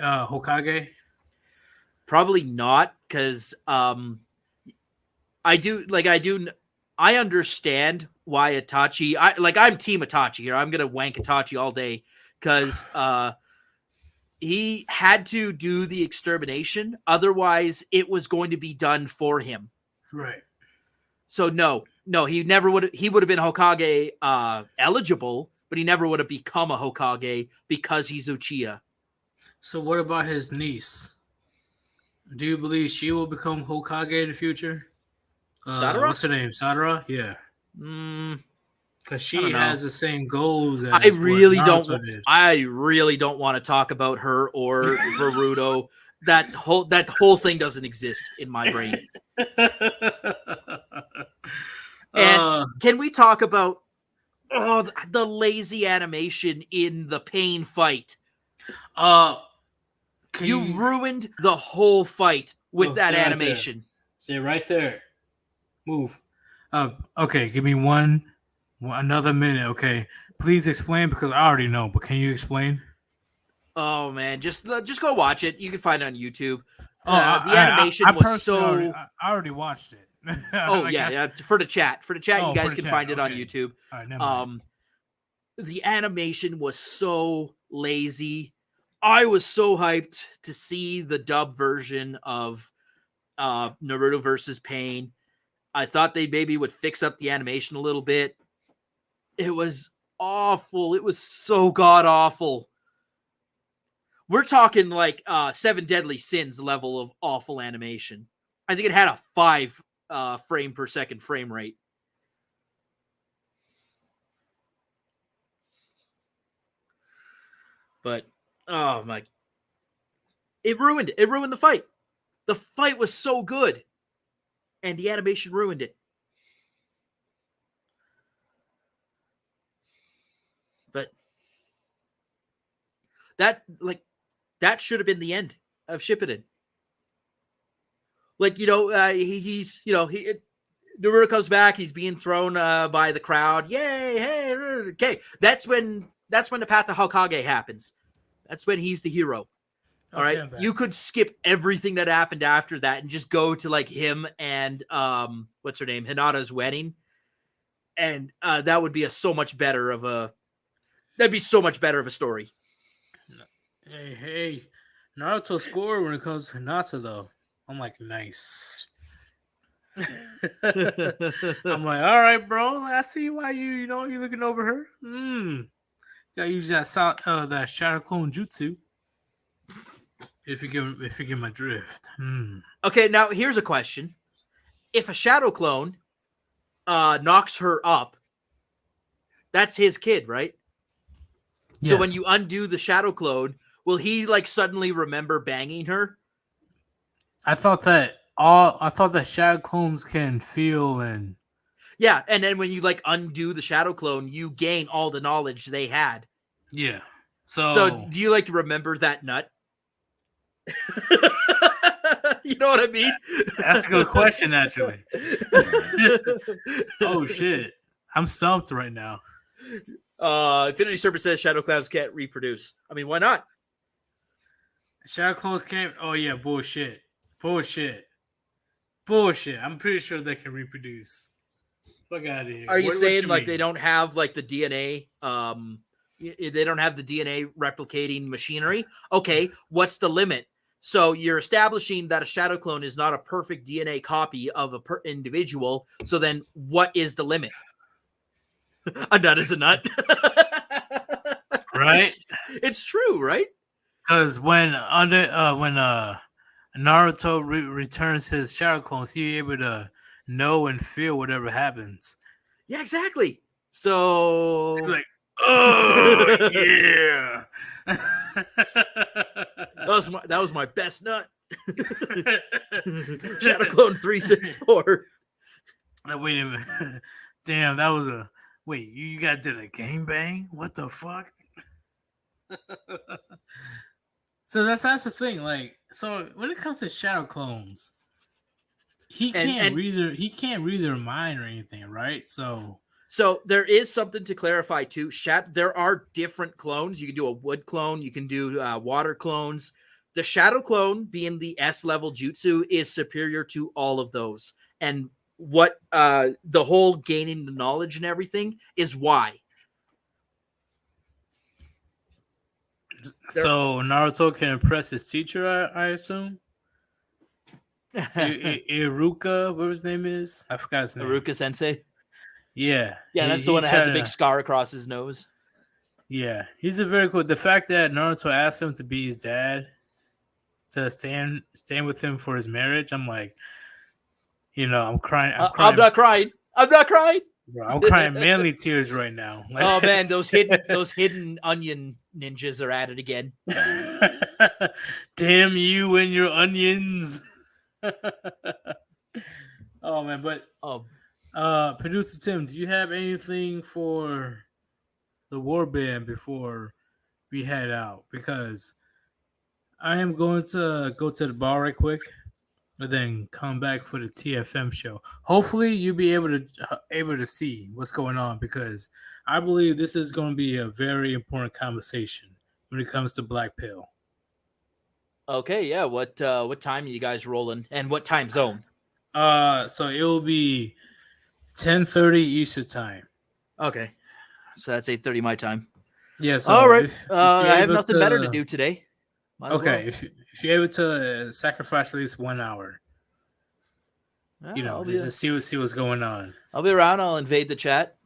Hokage? Probably not, because I understand why Itachi. I'm Team Itachi here. I'm gonna wank Itachi all day because he had to do the extermination. Otherwise, it was going to be done for him. Right. So no, he never would. He would have been Hokage eligible, but he never would have become a Hokage because he's Uchiha. So what about his niece? Do you believe she will become Hokage in the future? Sadara? What's her name? Sadara? Yeah. Mm, Because I don't she know. has the same goals I as what really Naruto don't. did. I really don't want to talk about her or Boruto. That whole thing doesn't exist in my brain. And can we talk about the lazy animation in the pain fight? can You ruined the whole fight with that stay right there. animation. Stay right there. Move. Okay, give me another minute. Okay, please explain because I already know. But can you explain? Oh man, just go watch it. You can find it on YouTube. Oh, The animation was so. I already watched it. Oh Like, yeah, for the chat, you guys can find it on okay. YouTube. All right, never mind. The animation was so lazy. I was so hyped to see the dub version of Naruto versus Pain. I thought they maybe would fix up the animation a little bit. It was awful. It was so god awful. We're talking like 7 Deadly Sins level of awful animation. I think it had a 5 frame per second frame rate. But oh my, it ruined the fight. The fight was so good and the animation ruined it. But that should have been the end of Shippuden. Like, he's Naruto comes back, he's being thrown by the crowd. Yay, hey, okay. That's when the path to Hokage happens. That's when he's the hero. All right. You could skip everything that happened after that and just go to like him and what's her name? Hinata's wedding. And that would be so much better of a story. Hey, Naruto scored when it comes to Hinata though. I'm like, nice. I'm like, all right, bro. I see why you're looking over her. Gotta use that shadow clone jutsu. If you get my drift. Okay, now here's a question: if a shadow clone knocks her up, that's his kid, right? Yes. So when you undo the shadow clone, will he like suddenly remember banging her? I thought that shadow clones can feel and yeah, and then when you like undo the shadow clone, you gain all the knowledge they had. Yeah. So do you like remember that nut? You know what I mean? That's a good question, actually. Oh shit, I'm stumped right now. Infinity Serpent says shadow clones can't reproduce. I mean, why not? Shadow clones can't. Oh yeah, bullshit. I'm pretty sure they can reproduce. Fuck out of here. Are you saying like they don't have like the DNA? They don't have the DNA replicating machinery. Okay, what's the limit? So you're establishing that a shadow clone is not a perfect DNA copy of a individual. So then, what is the limit? A nut is a nut, right? It's true, right? Because when Naruto returns his shadow clones, he's able to know and feel whatever happens. Yeah, exactly. So like, oh yeah. that was my best nut. Shadow Clone 364. Wait a minute. Damn, that was a wait, you guys did a gangbang? What the fuck? So that's the thing. Like, so when it comes to shadow clones, he can't read their mind or anything, right? So there is something to clarify too. There are different clones. You can do a wood clone. You can do water clones. The shadow clone, being the S level jutsu, is superior to all of those. And what the whole gaining the knowledge and everything is why. So Naruto can impress his teacher, I assume. Iruka, what his name is? I forgot his name. Iruka Sensei. Yeah. Yeah, that's the one that had the big scar across his nose. Yeah, he's a very cool. The fact that Naruto asked him to be his dad, to stand with him for his marriage, I'm like, I'm crying. I'm I'm crying. not crying. I'm not crying. Bro, I'm crying manly tears right now. Oh man, those hidden onion ninjas are at it again. Damn you and your onions. Oh man, but producer Tim, do you have anything for the Warband before we head out? Because I am going to go to the bar right quick, and then come back for the TFM show. Hopefully, you'll be able to see what's going on, because I believe this is going to be a very important conversation when it comes to Black Pill. Okay, yeah. What time are you guys rolling, and what time zone? So it will be 10:30 Eastern time. Okay, so that's 8:30 my time. Yeah. So all right. if I have nothing better to do today. Might as Okay, well. if you're able to sacrifice at least 1 hour, Yeah, just to see what's going on. I'll be around. I'll invade the chat.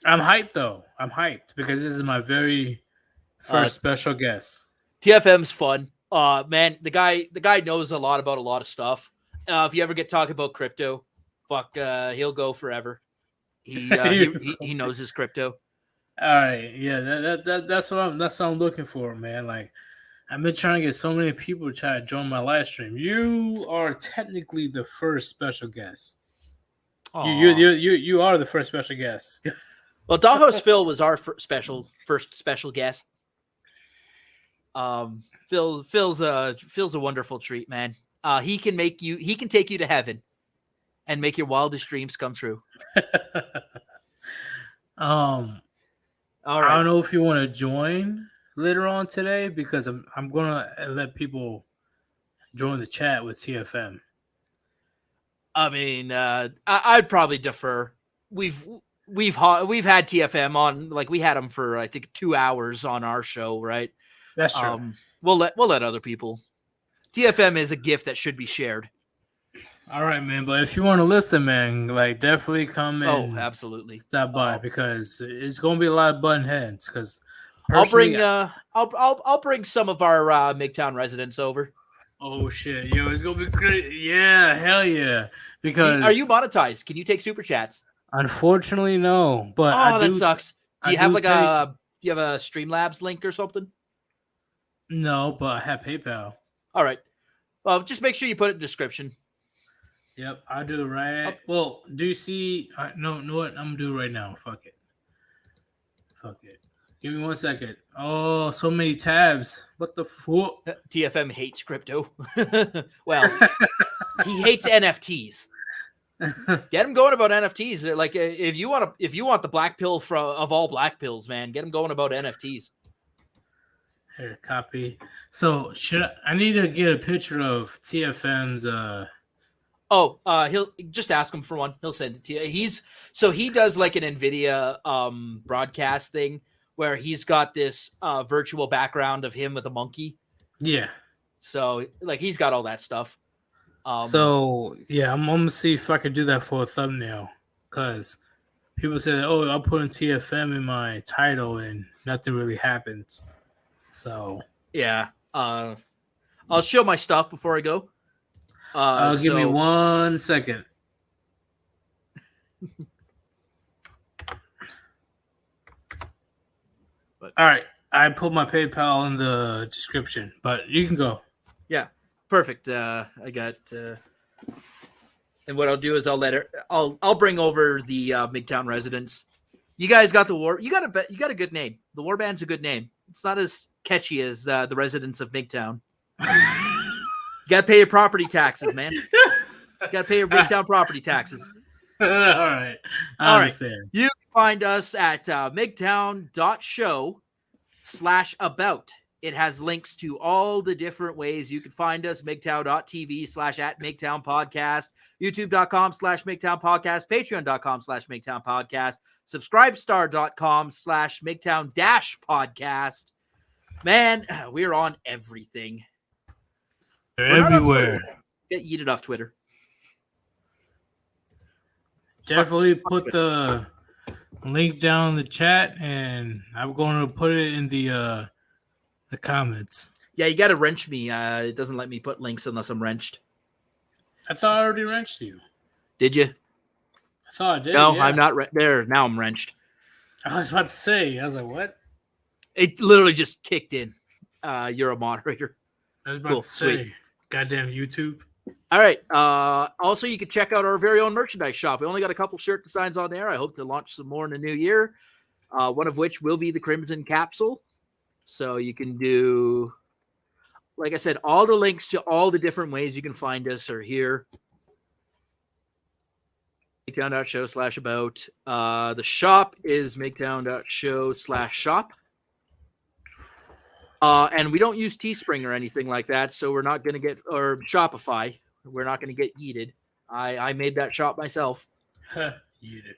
I'm hyped though. I'm hyped because this is my very first special guest. TFM's fun. Man, the guy knows a lot about a lot of stuff. If you ever get talking about crypto, he'll go forever. He knows his crypto. All right, yeah, that's what I'm looking for, man. Like, I've been trying to get so many people to try to join my live stream. You are technically the first special guest. You are the first special guest. Well, Dahos Phil was our first special guest. Phil's a wonderful treat, man. He can take you to heaven and make your wildest dreams come true. All right. I don't know if you want to join later on today, because I'm gonna let people join the chat with TFM. I mean, I'd probably defer. We've had TFM on, like, we had him for I think 2 hours on our show, right? That's true. We'll let other people. TFM is a gift that should be shared. All right, man. But if you want to listen, man, like, definitely come and absolutely stop by, because it's gonna be a lot of button heads. Because I'll bring some of our MGTOWN residents over. Oh shit, yo, it's gonna be great. Yeah, hell yeah. Because are you monetized? Can you take super chats? Unfortunately, no. But that sucks. Do you have a Streamlabs link or something? No, but I have PayPal. All right. Well, just make sure you put it in the description. Yep, I'll do it right. Well, do you see? No, know what? I'm gonna do it right now. Fuck it. Give me 1 second. Oh, so many tabs. What the fuck? TFM hates crypto. Well, he hates NFTs. Get him going about NFTs. Like, if you want the black pill of all black pills, man, get him going about NFTs. Here, copy. So I need to get a picture of TFM's he'll just ask him for one. He'll send it to you. He does like an NVIDIA broadcast thing where he's got this virtual background of him with a monkey. Yeah. So, like, he's got all that stuff. So yeah, I'm gonna see if I can do that for a thumbnail, because people say that, I'll put in TFM in my title and nothing really happens. So yeah, I'll show my stuff before I go. Give me 1 second. All right, I put my PayPal in the description, but you can go. Yeah, perfect. I got, and what I'll do is I'll bring over the MGTOWN residents. You guys got you got a good name. The Warband's a good name. It's not as catchy as the residents of MGTOWN. You got to pay your property taxes, man. You got to pay your MGTOWN property taxes. All right. I understand. You can find us at mgtown.show/about. It has links to all the different ways you can find us. mgtown.tv/@MGTOWN podcast, youtube.com/MGTOWN podcast, patreon.com/MGTOWN podcast, subscribestar.com/MGTOWN-podcast. Man, we're on everything. They're everywhere. Get yeeted off Twitter. Definitely put the link down in the chat, and I'm going to put it in the comments. Yeah, you got to wrench me. It doesn't let me put links unless I'm wrenched. I thought I already wrenched you. Did you? I thought I did. No, yeah. I'm not there. Now I'm wrenched. I was about to say. I was like, what? It literally just kicked in. You're a moderator. I was about Cool, to say, sweet. goddamn YouTube. All right. Also, you can check out our very own merchandise shop. We only got a couple shirt designs on there. I hope to launch some more in the new year. One of which will be the Crimson Capsule. So you can do, like I said, all the links to all the different ways you can find us are here. Maketown.show/about. The shop is maketown.show/shop. And we don't use Teespring or anything like that, so we're not going to get, or Shopify, we're not going to get yeeted. I made that shop myself. Yeeted.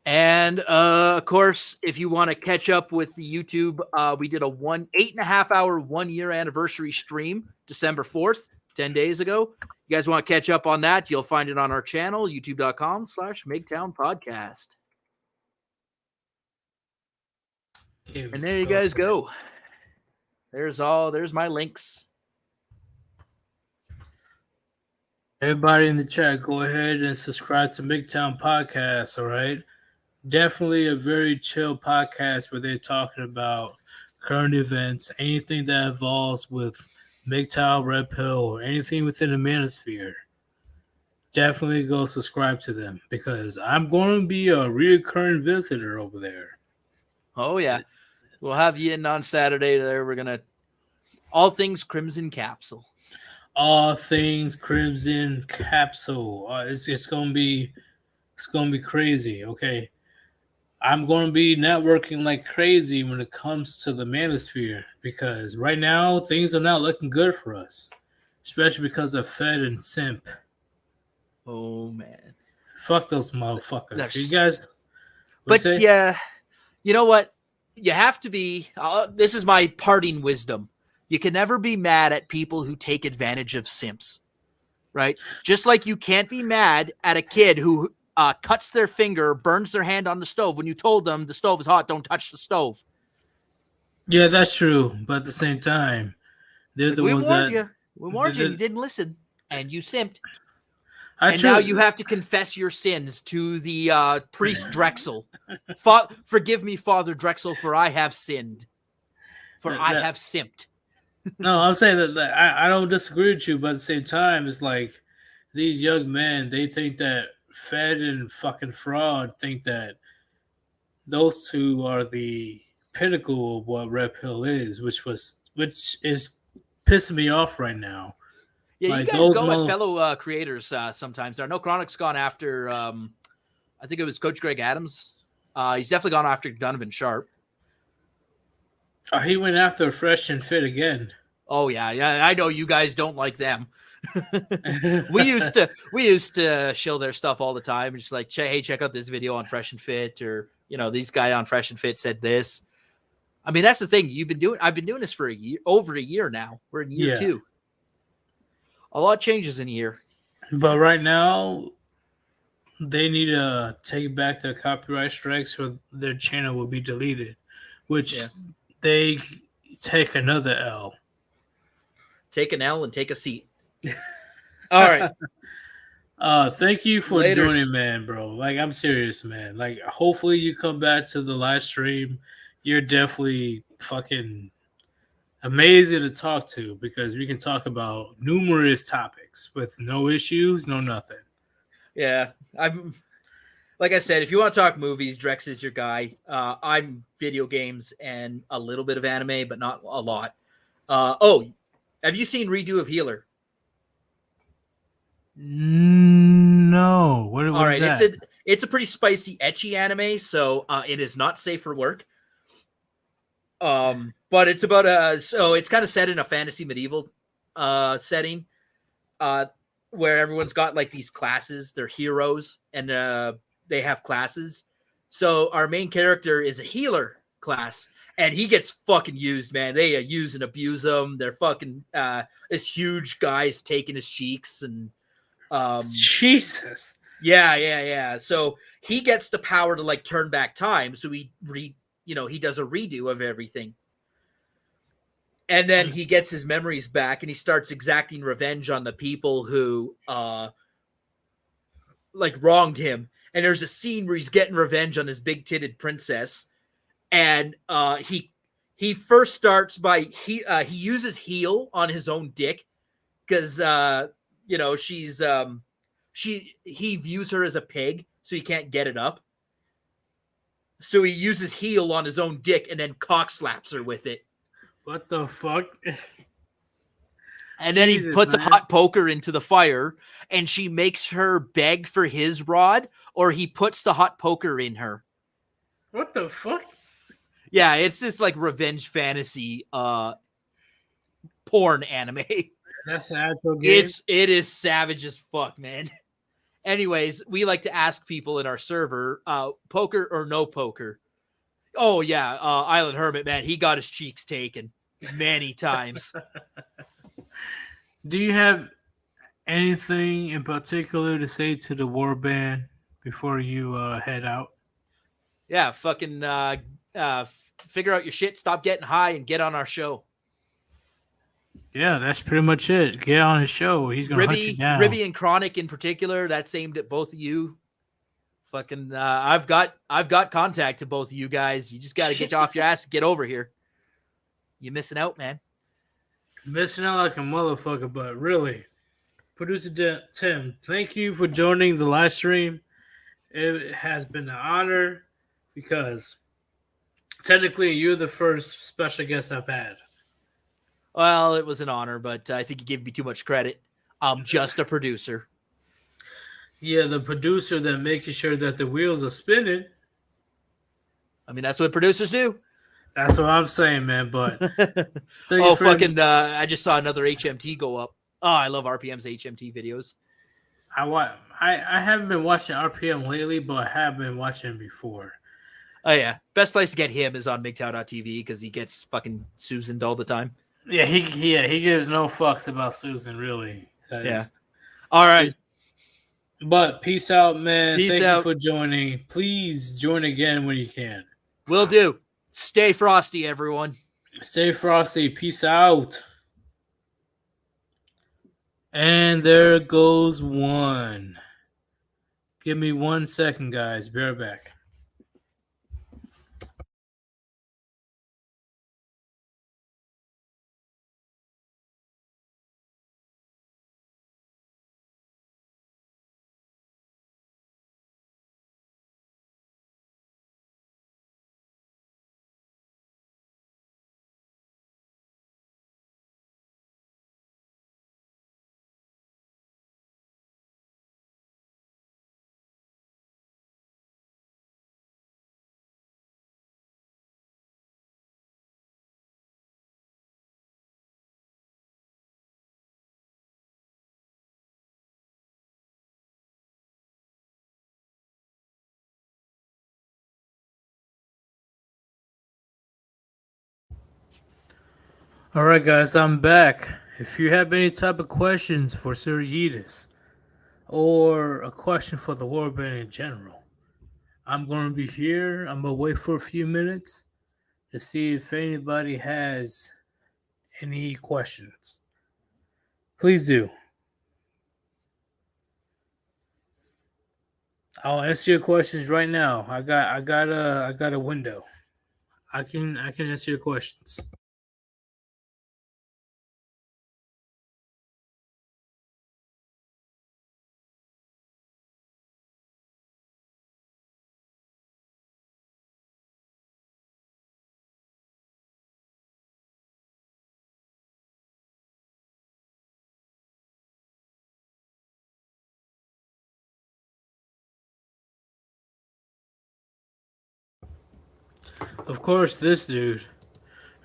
And of course, if you want to catch up with the YouTube, we did a 8.5 hour 1 year anniversary stream December 4th, 10 days ago. You guys want to catch up on that? You'll find it on our channel, youtube.com/Maketown Podcast. And there you guys go. There's my links. Everybody in the chat, go ahead and subscribe to Midtown Podcast, all right? Definitely a very chill podcast where they're talking about current events, anything that involves with MGTOW, Red Pill, or anything within the manosphere. Definitely go subscribe to them because I'm going to be a reoccurring visitor over there. Oh, yeah. We'll have you in on Saturday there. We're going to all things Crimson Capsule. All things Crimson Capsule. It's going to be crazy, okay? I'm going to be networking like crazy when it comes to the manosphere because right now things are not looking good for us, especially because of Fed and Simp. Oh, man. Fuck those motherfuckers. You guys. But yeah, you know what? You have to be. This is my parting wisdom. You can never be mad at people who take advantage of simps, right? Just like you can't be mad at a kid who cuts their finger, burns their hand on the stove when you told them the stove is hot, don't touch the stove. Yeah, that's true. But at the same time, they're the ones that... We warned you. You didn't listen, and you simped. Now you have to confess your sins to the priest Drexel. Forgive me, Father Drexel, for I have sinned. I have simped. No, I'm saying that I don't disagree with you, but at the same time, it's like these young men, they think that Fed and fucking fraud think that those two are the pinnacle of what Red Pill is, which is pissing me off right now. Yeah, like, you guys go at fellow creators sometimes. I know Chronic's gone after, I think it was Coach Greg Adams. He's definitely gone after Donovan Sharp. He went after Fresh and Fit again. Oh yeah. I know you guys don't like them. we used to shill their stuff all the time. Just like, hey, check out this video on Fresh and Fit, or these guy on Fresh and Fit said this. I mean, that's the thing I've been doing this for over a year now. We're in year 2. A lot changes in a year. But right now, they need to take back their copyright strikes or their channel will be deleted, which they take another L. Take an L and take a seat. All right. Thank you for joining, man, bro. Like, I'm serious, man. Like, hopefully you come back to the live stream. You're definitely fucking amazing to talk to because we can talk about numerous topics with no issues, no nothing. Yeah. Like I said, if you want to talk movies, Drex is your guy. I'm video games and a little bit of anime, but not a lot. Have you seen Redo of Healer? No. What All right, is that? It's a pretty spicy, ecchi anime, so it is not safe for work. But it's about it's kind of set in a fantasy medieval setting, where everyone's got like these classes. They're heroes, and they have classes. So our main character is a healer class, and he gets fucking used, man. They use and abuse him. They're fucking this huge guy's taking his cheeks, and Jesus. Yeah. So he gets the power to like turn back time. So he does a redo of everything. And then he gets his memories back and he starts exacting revenge on the people who like wronged him. And there's a scene where he's getting revenge on his big-titted princess. And he first starts by he uses heel on his own dick because she's he views her as a pig, so he can't get it up. So he uses heel on his own dick and then cock slaps her with it. What the fuck? And then he Jesus, puts man. a hot poker into the fire, and she makes her beg for his rod, or he puts the hot poker in her. What the fuck? Yeah, it's just like revenge fantasy porn anime. That's an actual game. It is savage as fuck, man. Anyways, we like to ask people in our server, poker or no poker. Oh yeah, Island Hermit, man, he got his cheeks taken many times. Do you have anything in particular to say to the Warband before you head out? Yeah, fucking figure out your shit, stop getting high, and get on our show. Yeah, that's pretty much it. Get on his show. He's gonna hunt you down. Ribby and Chronic in particular, that's aimed at both of you. Fucking, I've got contact to both of you guys. You just got to get off your ass and get over here. You're missing out, man. Missing out like a motherfucker, but really, Producer Tim, thank you for joining the live stream. It has been an honor because technically you're the first special guest I've had. Well, it was an honor, but I think you gave me too much credit. I'm just a producer. Yeah, the producer that making sure that the wheels are spinning. I mean, that's what producers do. That's what I'm saying, man. But I just saw another HMT go up. Oh, I love RPM's HMT videos. I haven't been watching RPM lately, but I have been watching before. Oh yeah, best place to get him is on MGTOW.tv because he gets fucking Susaned all the time. Yeah, he gives no fucks about Susan, really. Yeah. All right. But peace out, man. Peace Thank out. you for joining. Please join again when you can. Will do. Stay frosty, everyone. Stay frosty. Peace out. And there goes one. Give me 1 second, guys. Be right back. All right, guys, I'm back. If you have any type of questions for Sir Yeetus or a question for the Warband in general, I'm going to be here. I'm going to wait for a few minutes to see if anybody has any questions. Please do. I'll answer your questions right now. I got a window. I can answer your questions. Of course, this dude,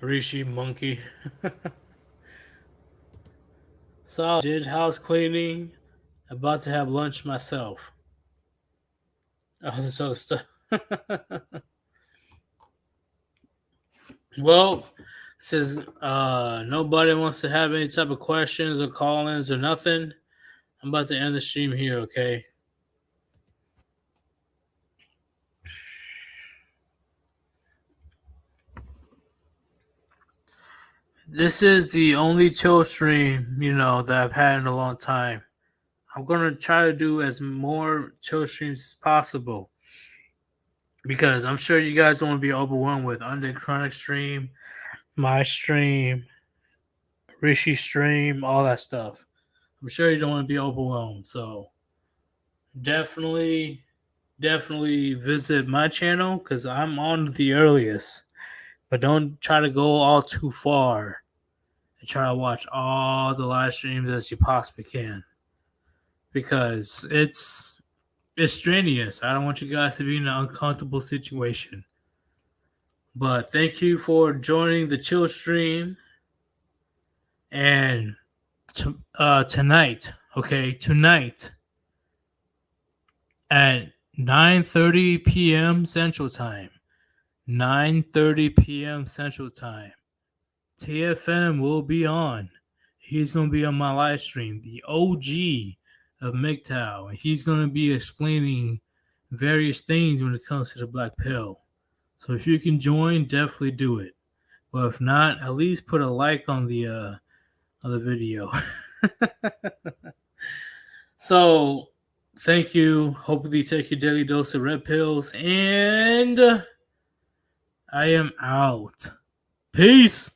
Rishi Monkey. So did house cleaning. About to have lunch myself. Oh, this other stuff. Well, says nobody wants to have any type of questions or call-ins or nothing. I'm about to end the stream here, okay? This is the only chill stream, that I've had in a long time. I'm gonna try to do as more chill streams as possible because I'm sure you guys don't want to be overwhelmed with Under Chronic stream, my stream, Rishi stream, all that stuff. I'm sure you don't want to be overwhelmed. So definitely visit my channel because I'm on the earliest. But don't try to go all too far and try to watch all the live streams as you possibly can. Because it's strenuous. I don't want you guys to be in an uncomfortable situation. But thank you for joining the chill stream. And tonight at 9:30 p.m. Central Time, 9:30 p.m. Central Time, TFM will be on. He's going to be on my live stream, the OG of MGTOW, and he's going to be explaining various things when it comes to the Black Pill. So if you can join, definitely do it. But if not, at least put a like on the video. So thank you. Hopefully take your daily dose of red pills, and I am out. Peace.